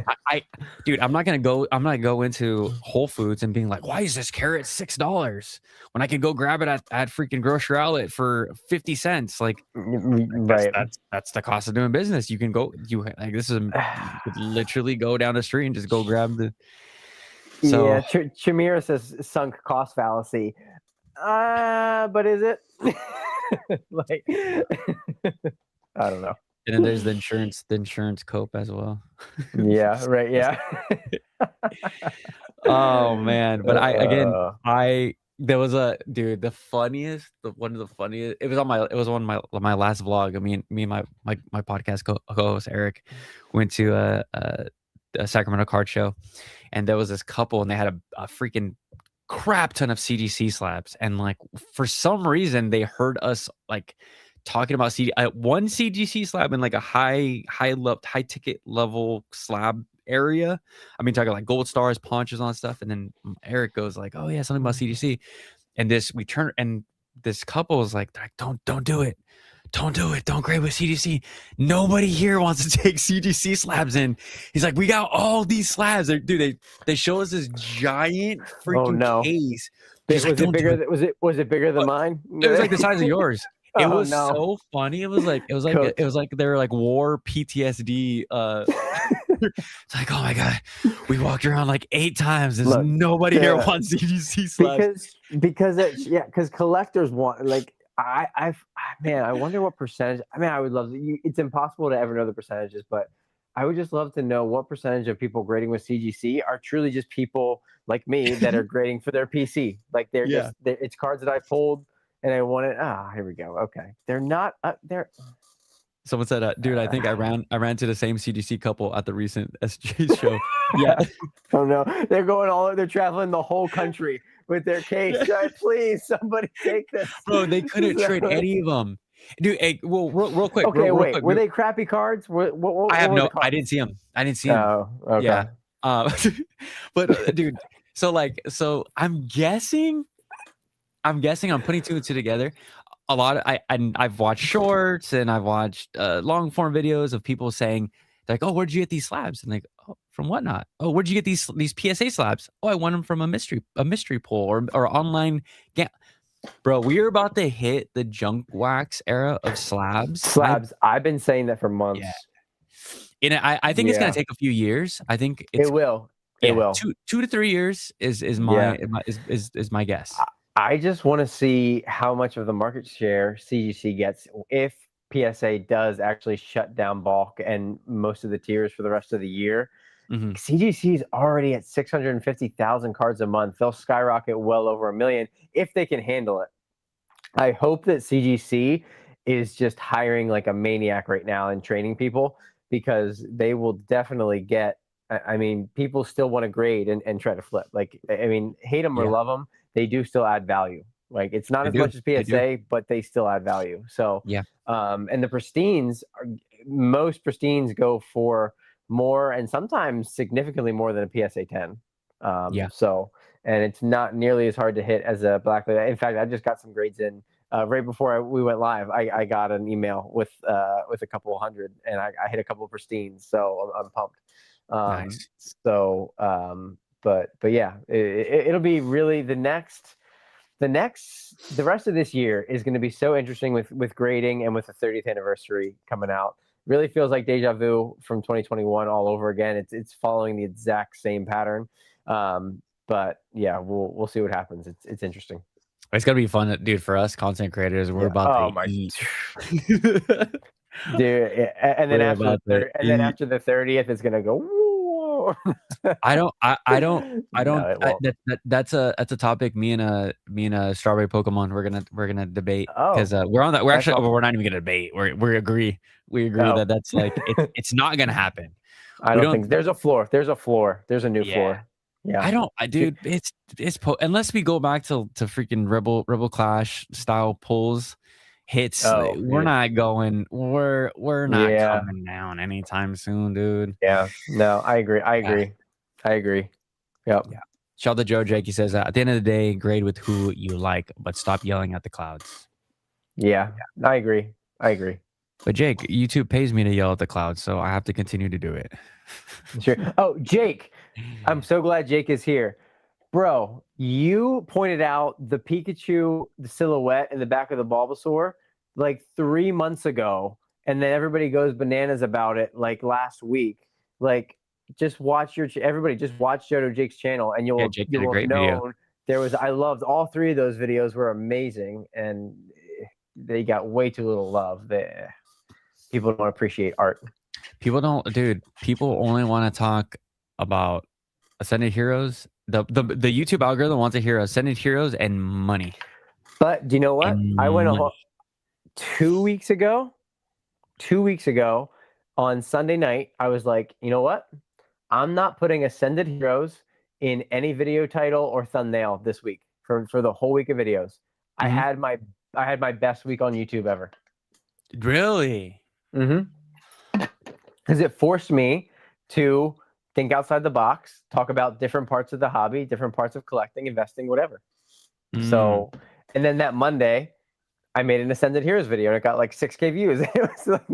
[SPEAKER 1] dude, I'm not gonna go into Whole Foods and being like, why is this carrot $6 when I can go grab it at freaking grocery outlet for 50 cents? Like
[SPEAKER 2] Right.
[SPEAKER 1] that's the cost of doing business. You can go like this is you could literally go down the street and just go grab the. So
[SPEAKER 2] Yeah, Chimera says sunk cost fallacy. But is it? Like, I don't know.
[SPEAKER 1] and then there's the insurance cope as well.
[SPEAKER 2] Yeah, right. Yeah.
[SPEAKER 1] Oh man, but there was a dude, one of the funniest. It was on my last vlog. I mean, me and my podcast co-host Eric went to a Sacramento card show, and there was this couple, and they had a freaking crap ton of CGC slabs, and like for some reason they heard us like talking about one CGC slab in like a high ticket level slab area. I mean, talking like gold stars, punches on stuff, and then Eric goes like, "Oh yeah, something about CGC," and this couple is like, "Don't do it." Don't do it. Don't grade with CGC. Nobody here wants to take CGC slabs in. He's like, we got all these slabs. Dude, they show us this giant freaking case.
[SPEAKER 2] Was it bigger? Was it bigger than mine?
[SPEAKER 1] It was like the size of yours. It was
[SPEAKER 2] no.
[SPEAKER 1] so funny. It was like they were like war PTSD. It's like, oh my god, we walked around like 8 times. There's nobody here wants CGC slabs
[SPEAKER 2] because collectors want like. Man, I wonder what percentage. I mean, I would love to. It's impossible to ever know the percentages, but I would just love to know what percentage of people grading with CGC are truly just people like me that are grading for their PC. Like it's cards that I pulled and I wanted. Here we go. Okay, they're not. They're.
[SPEAKER 1] Someone said, dude, I think I ran to the same CGC couple at the recent SJ show. Yeah.
[SPEAKER 2] Oh no, they're traveling the whole country with their case. Please, somebody take this.
[SPEAKER 1] Bro, they couldn't trade any of them. Dude, hey, well, real quick.
[SPEAKER 2] Okay,
[SPEAKER 1] real
[SPEAKER 2] wait.
[SPEAKER 1] quick.
[SPEAKER 2] Were they crappy cards?
[SPEAKER 1] I didn't see them.
[SPEAKER 2] Oh, okay.
[SPEAKER 1] Yeah. But dude, so I'm guessing I'm putting 2 and 2 together. A lot of I've watched shorts and I've watched long form videos of people saying like, oh, where'd you get these slabs? And like, oh, from Whatnot. Oh, where'd you get these PSA slabs? Oh, I won them from a mystery pool or online Bro, we are about to hit the junk wax era of slabs.
[SPEAKER 2] I've been saying that for months.
[SPEAKER 1] Yeah. And I think it's gonna take a few years. I think
[SPEAKER 2] it will. It will.
[SPEAKER 1] 2 to 3 years is my guess.
[SPEAKER 2] I just want to see how much of the market share CGC gets if PSA does actually shut down bulk and most of the tiers for the rest of the year. Mm-hmm. CGC is already at 650,000 cards a month. They'll skyrocket well over 1 million if they can handle it. I hope that CGC is just hiring like a maniac right now and training people because they will definitely get. I mean, people still want to grade and try to flip. Like, I mean, hate them or love them, they do still add value. Like, it's not as much as PSA, but they still add value. So, and the pristines, most pristines go for more and sometimes significantly more than a PSA 10. So, and it's not nearly as hard to hit as a black. In fact, I just got some grades in right before we went live. I got an email with a couple hundred, and I hit a couple of pristines. So I'm pumped.
[SPEAKER 1] Nice.
[SPEAKER 2] But yeah, it'll be really the rest of this year is going to be so interesting with grading and with the 30th anniversary coming out. Really feels like deja vu from 2021 all over again. It's following the exact same pattern. But yeah, we'll see what happens. It's interesting.
[SPEAKER 1] It's gonna be fun, dude, for us content creators. We're
[SPEAKER 2] Yeah.
[SPEAKER 1] about
[SPEAKER 2] Oh
[SPEAKER 1] to
[SPEAKER 2] my
[SPEAKER 1] eat.
[SPEAKER 2] dude. And then
[SPEAKER 1] We're about to eat.
[SPEAKER 2] after the 30th, it's gonna go. Whoa.
[SPEAKER 1] I don't. I
[SPEAKER 2] No,
[SPEAKER 1] don't.
[SPEAKER 2] it won't.
[SPEAKER 1] That's a topic. Me and a strawberry Pokemon. We're gonna debate because
[SPEAKER 2] Oh,
[SPEAKER 1] we're on that. We're
[SPEAKER 2] that's
[SPEAKER 1] actually.
[SPEAKER 2] awesome.
[SPEAKER 1] We're not even gonna debate. We agree. We agree
[SPEAKER 2] Oh.
[SPEAKER 1] that that's like it's not gonna happen.
[SPEAKER 2] I
[SPEAKER 1] We
[SPEAKER 2] don't
[SPEAKER 1] don't.
[SPEAKER 2] think there's a floor. There's a floor. There's a new
[SPEAKER 1] Yeah.
[SPEAKER 2] floor. Yeah.
[SPEAKER 1] I don't. Dude. Unless we go back to freaking Rebel Clash style pulls hits.
[SPEAKER 2] Oh,
[SPEAKER 1] We're
[SPEAKER 2] yeah.
[SPEAKER 1] not going. We're not
[SPEAKER 2] Yeah.
[SPEAKER 1] coming down anytime soon, dude.
[SPEAKER 2] Yeah. No, I agree. I
[SPEAKER 1] Yeah.
[SPEAKER 2] agree. I agree. Yep.
[SPEAKER 1] Yeah. Shout out to Joe Jake. He says, at the end of the day, grade with who you like, but stop yelling at the clouds.
[SPEAKER 2] Yeah. I agree. I agree.
[SPEAKER 1] But Jake, YouTube pays me to yell at the clouds, so I have to continue to do it.
[SPEAKER 2] Sure. Oh, Jake. I'm so glad Jake is here. Bro, you pointed out the Pikachu, the silhouette in the back of the Bulbasaur like 3 months ago, and then everybody goes bananas about it like last week. Like, just watch everybody just watch Jodo Jake's channel, and
[SPEAKER 1] Yeah, Jake did a
[SPEAKER 2] you'll have
[SPEAKER 1] great video.
[SPEAKER 2] known there was. I loved all 3 of those videos. Were amazing, and they got way too little love. People don't appreciate art.
[SPEAKER 1] People don't, dude. People only want to talk about Ascended Heroes. The YouTube algorithm wants to hear Ascended Heroes and money.
[SPEAKER 2] But do you know what?
[SPEAKER 1] And
[SPEAKER 2] I went
[SPEAKER 1] money.
[SPEAKER 2] 2 weeks ago. 2 weeks ago on Sunday night, I was like, you know what? I'm not putting Ascended Heroes in any video title or thumbnail this week for the whole week of videos. I had my best week on YouTube ever.
[SPEAKER 1] Really?
[SPEAKER 2] Because it forced me to think outside the box, talk about different parts of the hobby, different parts of collecting, investing, whatever. So, and then that Monday, I made an Ascended Heroes video and it got like 6K views. It was like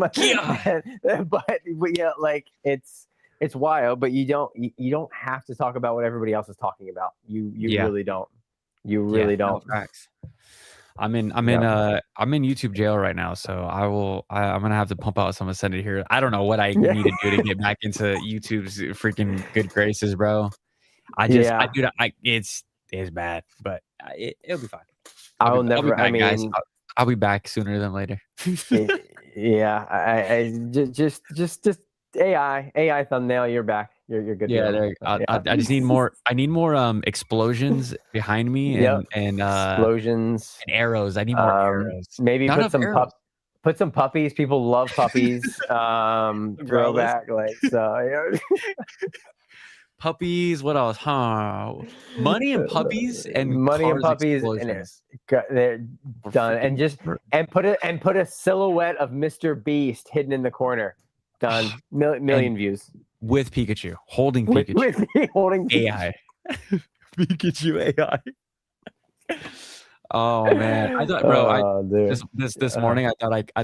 [SPEAKER 2] but yeah, like it's wild, but you don't have to talk about what everybody else is talking about. You really don't. You really don't.
[SPEAKER 1] No facts. I'm in YouTube jail right now, so I'm gonna have to pump out some Ascended Heroes. I don't know what I need to do to get back into YouTube's freaking good graces, bro. It's bad, but it'll be fine. I'll be back, guys. I'll be back sooner than later.
[SPEAKER 2] Yeah, I just AI thumbnail. You're back. You're good.
[SPEAKER 1] Yeah, I just need more. I need more explosions behind me and
[SPEAKER 2] explosions
[SPEAKER 1] and arrows. I need more arrows.
[SPEAKER 2] Maybe put some puppies. People love puppies. Throwback like so.
[SPEAKER 1] Puppies. What else? Huh? Money and puppies and
[SPEAKER 2] explosions. And they're done. And put a silhouette of Mr. Beast hidden in the corner. Done. Million views.
[SPEAKER 1] With Pikachu holding Pikachu.
[SPEAKER 2] Holding
[SPEAKER 1] AI. Pikachu AI. Oh man, I thought, bro. This morning, I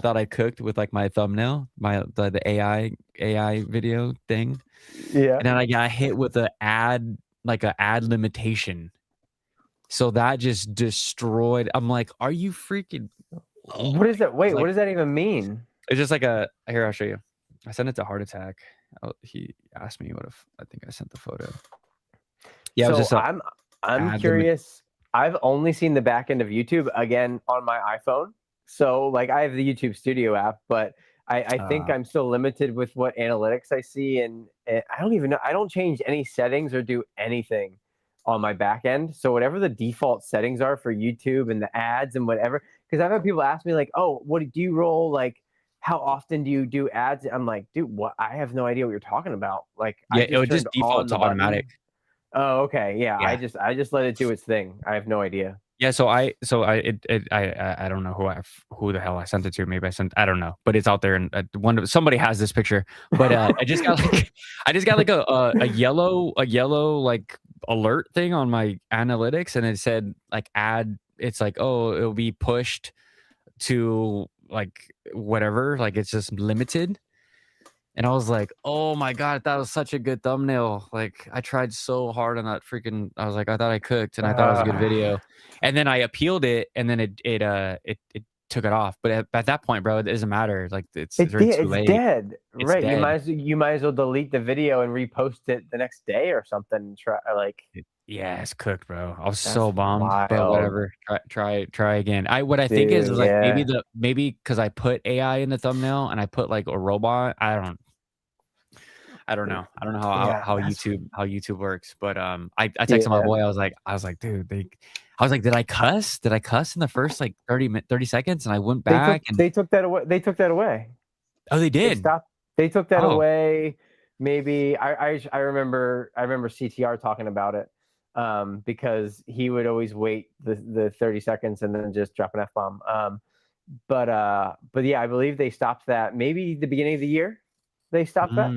[SPEAKER 1] thought I cooked with like my thumbnail, the AI video thing.
[SPEAKER 2] Yeah,
[SPEAKER 1] and then I got hit with an ad limitation. So that just destroyed. I'm like, are you freaking?
[SPEAKER 2] What is that? Wait, what does that even mean?
[SPEAKER 1] It's just like here. I'll show you. I sent it to Heart Attack. He asked me what if I think I sent the photo. Yeah,
[SPEAKER 2] so
[SPEAKER 1] it was just
[SPEAKER 2] I'm curious. I've only seen the back end of YouTube again on my iPhone. So like I have the YouTube Studio app, but I think I'm still limited with what analytics I see, and I don't even know. I don't change any settings or do anything on my back end. So whatever the default settings are for YouTube and the ads and whatever, because I've had people ask me like, "Oh, what do you roll? Like, how often do you do ads?" I'm like, "Dude, what? I have no idea what you're talking about." Like,
[SPEAKER 1] yeah, it would just default to automatic.
[SPEAKER 2] Oh, okay, yeah. I just let it do its thing. I have no idea.
[SPEAKER 1] Yeah, so I don't know who the hell I sent it to. Maybe I don't know, but it's out there, and somebody has this picture. But I just got like a yellow like alert thing on my analytics, and it said like it's like, oh, it'll be pushed to like whatever, like it's just limited. And I was like, "Oh my god, that was such a good thumbnail." Like, I tried so hard on that freaking I was like, "I thought I cooked, and I thought it was a good
[SPEAKER 2] Uh,
[SPEAKER 1] video." And then I appealed it, and then it took it off. But at that point, bro, it doesn't matter. Like, it's already too
[SPEAKER 2] it's
[SPEAKER 1] late.
[SPEAKER 2] dead,
[SPEAKER 1] It's
[SPEAKER 2] right?
[SPEAKER 1] dead.
[SPEAKER 2] You might as well delete the video and repost it the next day or something. And try like
[SPEAKER 1] Yeah, it's cooked, bro. I was
[SPEAKER 2] that's
[SPEAKER 1] so bummed, but
[SPEAKER 2] wild,
[SPEAKER 1] whatever. Try again. What I think is
[SPEAKER 2] dude.
[SPEAKER 1] like
[SPEAKER 2] Yeah,
[SPEAKER 1] maybe because I put AI in the thumbnail and I put like a robot. I don't know. I don't know
[SPEAKER 2] yeah,
[SPEAKER 1] how YouTube works, but I texted my
[SPEAKER 2] yeah.
[SPEAKER 1] boy. I was like, dude, I was like, did I cuss? Did I cuss in the first like 30 seconds? And I went back and
[SPEAKER 2] They took that away. They took that away.
[SPEAKER 1] oh, they
[SPEAKER 2] They
[SPEAKER 1] did.
[SPEAKER 2] stopped. They took that
[SPEAKER 1] Oh,
[SPEAKER 2] away. Maybe I remember CTR talking about it because he would always wait the 30 seconds and then just drop an F bomb. But yeah, I believe they stopped that. Maybe the beginning of the year they stopped that.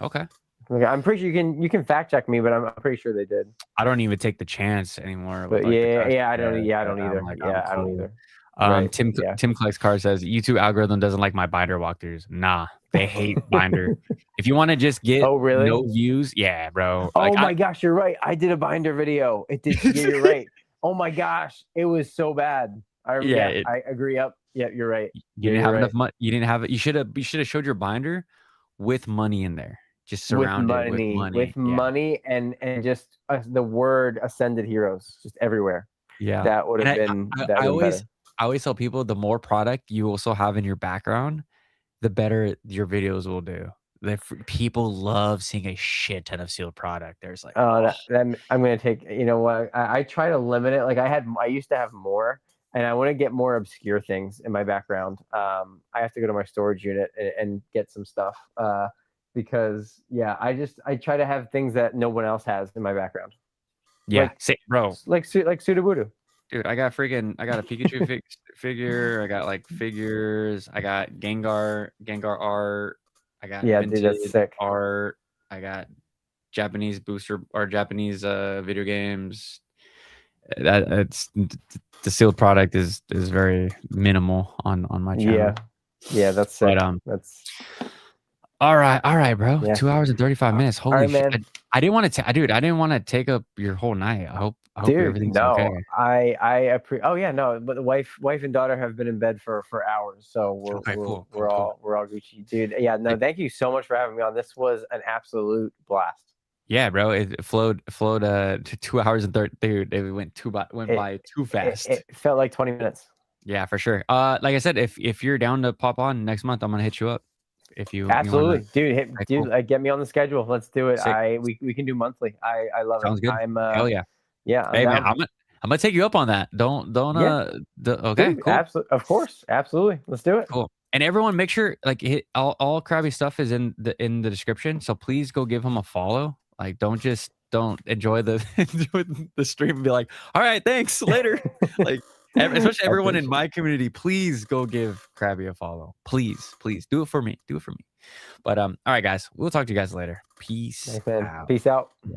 [SPEAKER 1] okay.
[SPEAKER 2] Okay, I'm pretty sure you can fact check me, but I'm pretty sure they did.
[SPEAKER 1] I don't even take the chance anymore with
[SPEAKER 2] But
[SPEAKER 1] like the
[SPEAKER 2] yeah,
[SPEAKER 1] cuss.
[SPEAKER 2] yeah, I
[SPEAKER 1] Yeah,
[SPEAKER 2] don't
[SPEAKER 1] I'm
[SPEAKER 2] either.
[SPEAKER 1] like, I'm
[SPEAKER 2] Yeah, I don't
[SPEAKER 1] cool.
[SPEAKER 2] either. Right. Yeah.
[SPEAKER 1] Tim Collects Car says YouTube algorithm doesn't like my binder walkthroughs. Nah, they hate binder. If you want to just get
[SPEAKER 2] Oh, really?
[SPEAKER 1] no views, yeah, bro. Like
[SPEAKER 2] Oh my gosh, you're right. I did a binder video. It did. Yeah, you're right. Oh my gosh, it was so bad.
[SPEAKER 1] yeah,
[SPEAKER 2] Yeah, I agree. Yep. Yeah, you're right.
[SPEAKER 1] you
[SPEAKER 2] Yeah,
[SPEAKER 1] didn't
[SPEAKER 2] you're
[SPEAKER 1] have
[SPEAKER 2] right.
[SPEAKER 1] enough money. You didn't have it. You should have showed your binder with money in there. Just surround it with
[SPEAKER 2] With
[SPEAKER 1] money. Yeah,
[SPEAKER 2] money, and just the word ascended heroes just everywhere.
[SPEAKER 1] yeah. And
[SPEAKER 2] That would have been better.
[SPEAKER 1] I always tell people the more product you also have in your background, the better your videos will do. People love seeing a shit ton of sealed product. There's like,
[SPEAKER 2] Oh,
[SPEAKER 1] oh
[SPEAKER 2] I'm gonna take. You know what? I try to limit it. Like I used to have more, and I want to get more obscure things in my background. I have to go to my storage unit and get some stuff. Because yeah, I try to have things that no one else has in my background.
[SPEAKER 1] yeah,
[SPEAKER 2] Like
[SPEAKER 1] say, bro,
[SPEAKER 2] like Sudabudu.
[SPEAKER 1] dude, I got a Pikachu figure. I got like figures. I got Gengar art. I got
[SPEAKER 2] Yeah, dude, that's
[SPEAKER 1] vintage
[SPEAKER 2] sick.
[SPEAKER 1] art. I got Japanese booster or Japanese video games. That it's the sealed product is very minimal on my channel.
[SPEAKER 2] Yeah, yeah, that's sick.
[SPEAKER 1] But
[SPEAKER 2] That's
[SPEAKER 1] all right, bro.
[SPEAKER 2] yeah.
[SPEAKER 1] 2 hours and 35 minutes.
[SPEAKER 2] All
[SPEAKER 1] Holy
[SPEAKER 2] right,
[SPEAKER 1] shit!
[SPEAKER 2] man.
[SPEAKER 1] I didn't want to, dude. I didn't want to take up your whole night. I hope
[SPEAKER 2] Dude,
[SPEAKER 1] everything's okay.
[SPEAKER 2] no, oh yeah, no, but the wife and daughter have been in bed for hours, so
[SPEAKER 1] Okay, cool, cool, cool.
[SPEAKER 2] we're all Gucci, dude. Yeah, no, thank you so much for having me on. This was an absolute blast.
[SPEAKER 1] Yeah, bro. It flowed to 2 hours and 30. Dude, it went
[SPEAKER 2] It
[SPEAKER 1] by too fast.
[SPEAKER 2] it felt like 20 minutes.
[SPEAKER 1] Yeah, for sure. Like I said, if you're down to pop on next month, I'm gonna hit you up. If you wanna.
[SPEAKER 2] Absolutely, dude.
[SPEAKER 1] Okay,
[SPEAKER 2] Dude,
[SPEAKER 1] cool.
[SPEAKER 2] get me on the schedule. Let's do it.
[SPEAKER 1] Sick.
[SPEAKER 2] We can do monthly. I love it.
[SPEAKER 1] Sounds good. Hell yeah.
[SPEAKER 2] Yeah, I'm
[SPEAKER 1] Hey man,
[SPEAKER 2] down.
[SPEAKER 1] I'm gonna take you up on that. Don't
[SPEAKER 2] Yeah,
[SPEAKER 1] okay,
[SPEAKER 2] dude.
[SPEAKER 1] cool.
[SPEAKER 2] Absolutely, of course, absolutely. Let's do it.
[SPEAKER 1] Cool. And everyone make sure like hit all Krabby stuff is in the description. So please go give him a follow. Like don't enjoy enjoy the stream and be like, all right, thanks later. Like especially
[SPEAKER 2] I
[SPEAKER 1] everyone in
[SPEAKER 2] appreciate
[SPEAKER 1] my
[SPEAKER 2] it.
[SPEAKER 1] community, please go give Krabby a follow. Please do it for me. Do it for me. But all right, guys, we'll talk to you guys later. Peace
[SPEAKER 2] Thanks, man.
[SPEAKER 1] out.
[SPEAKER 2] Peace out.
[SPEAKER 1] Yeah.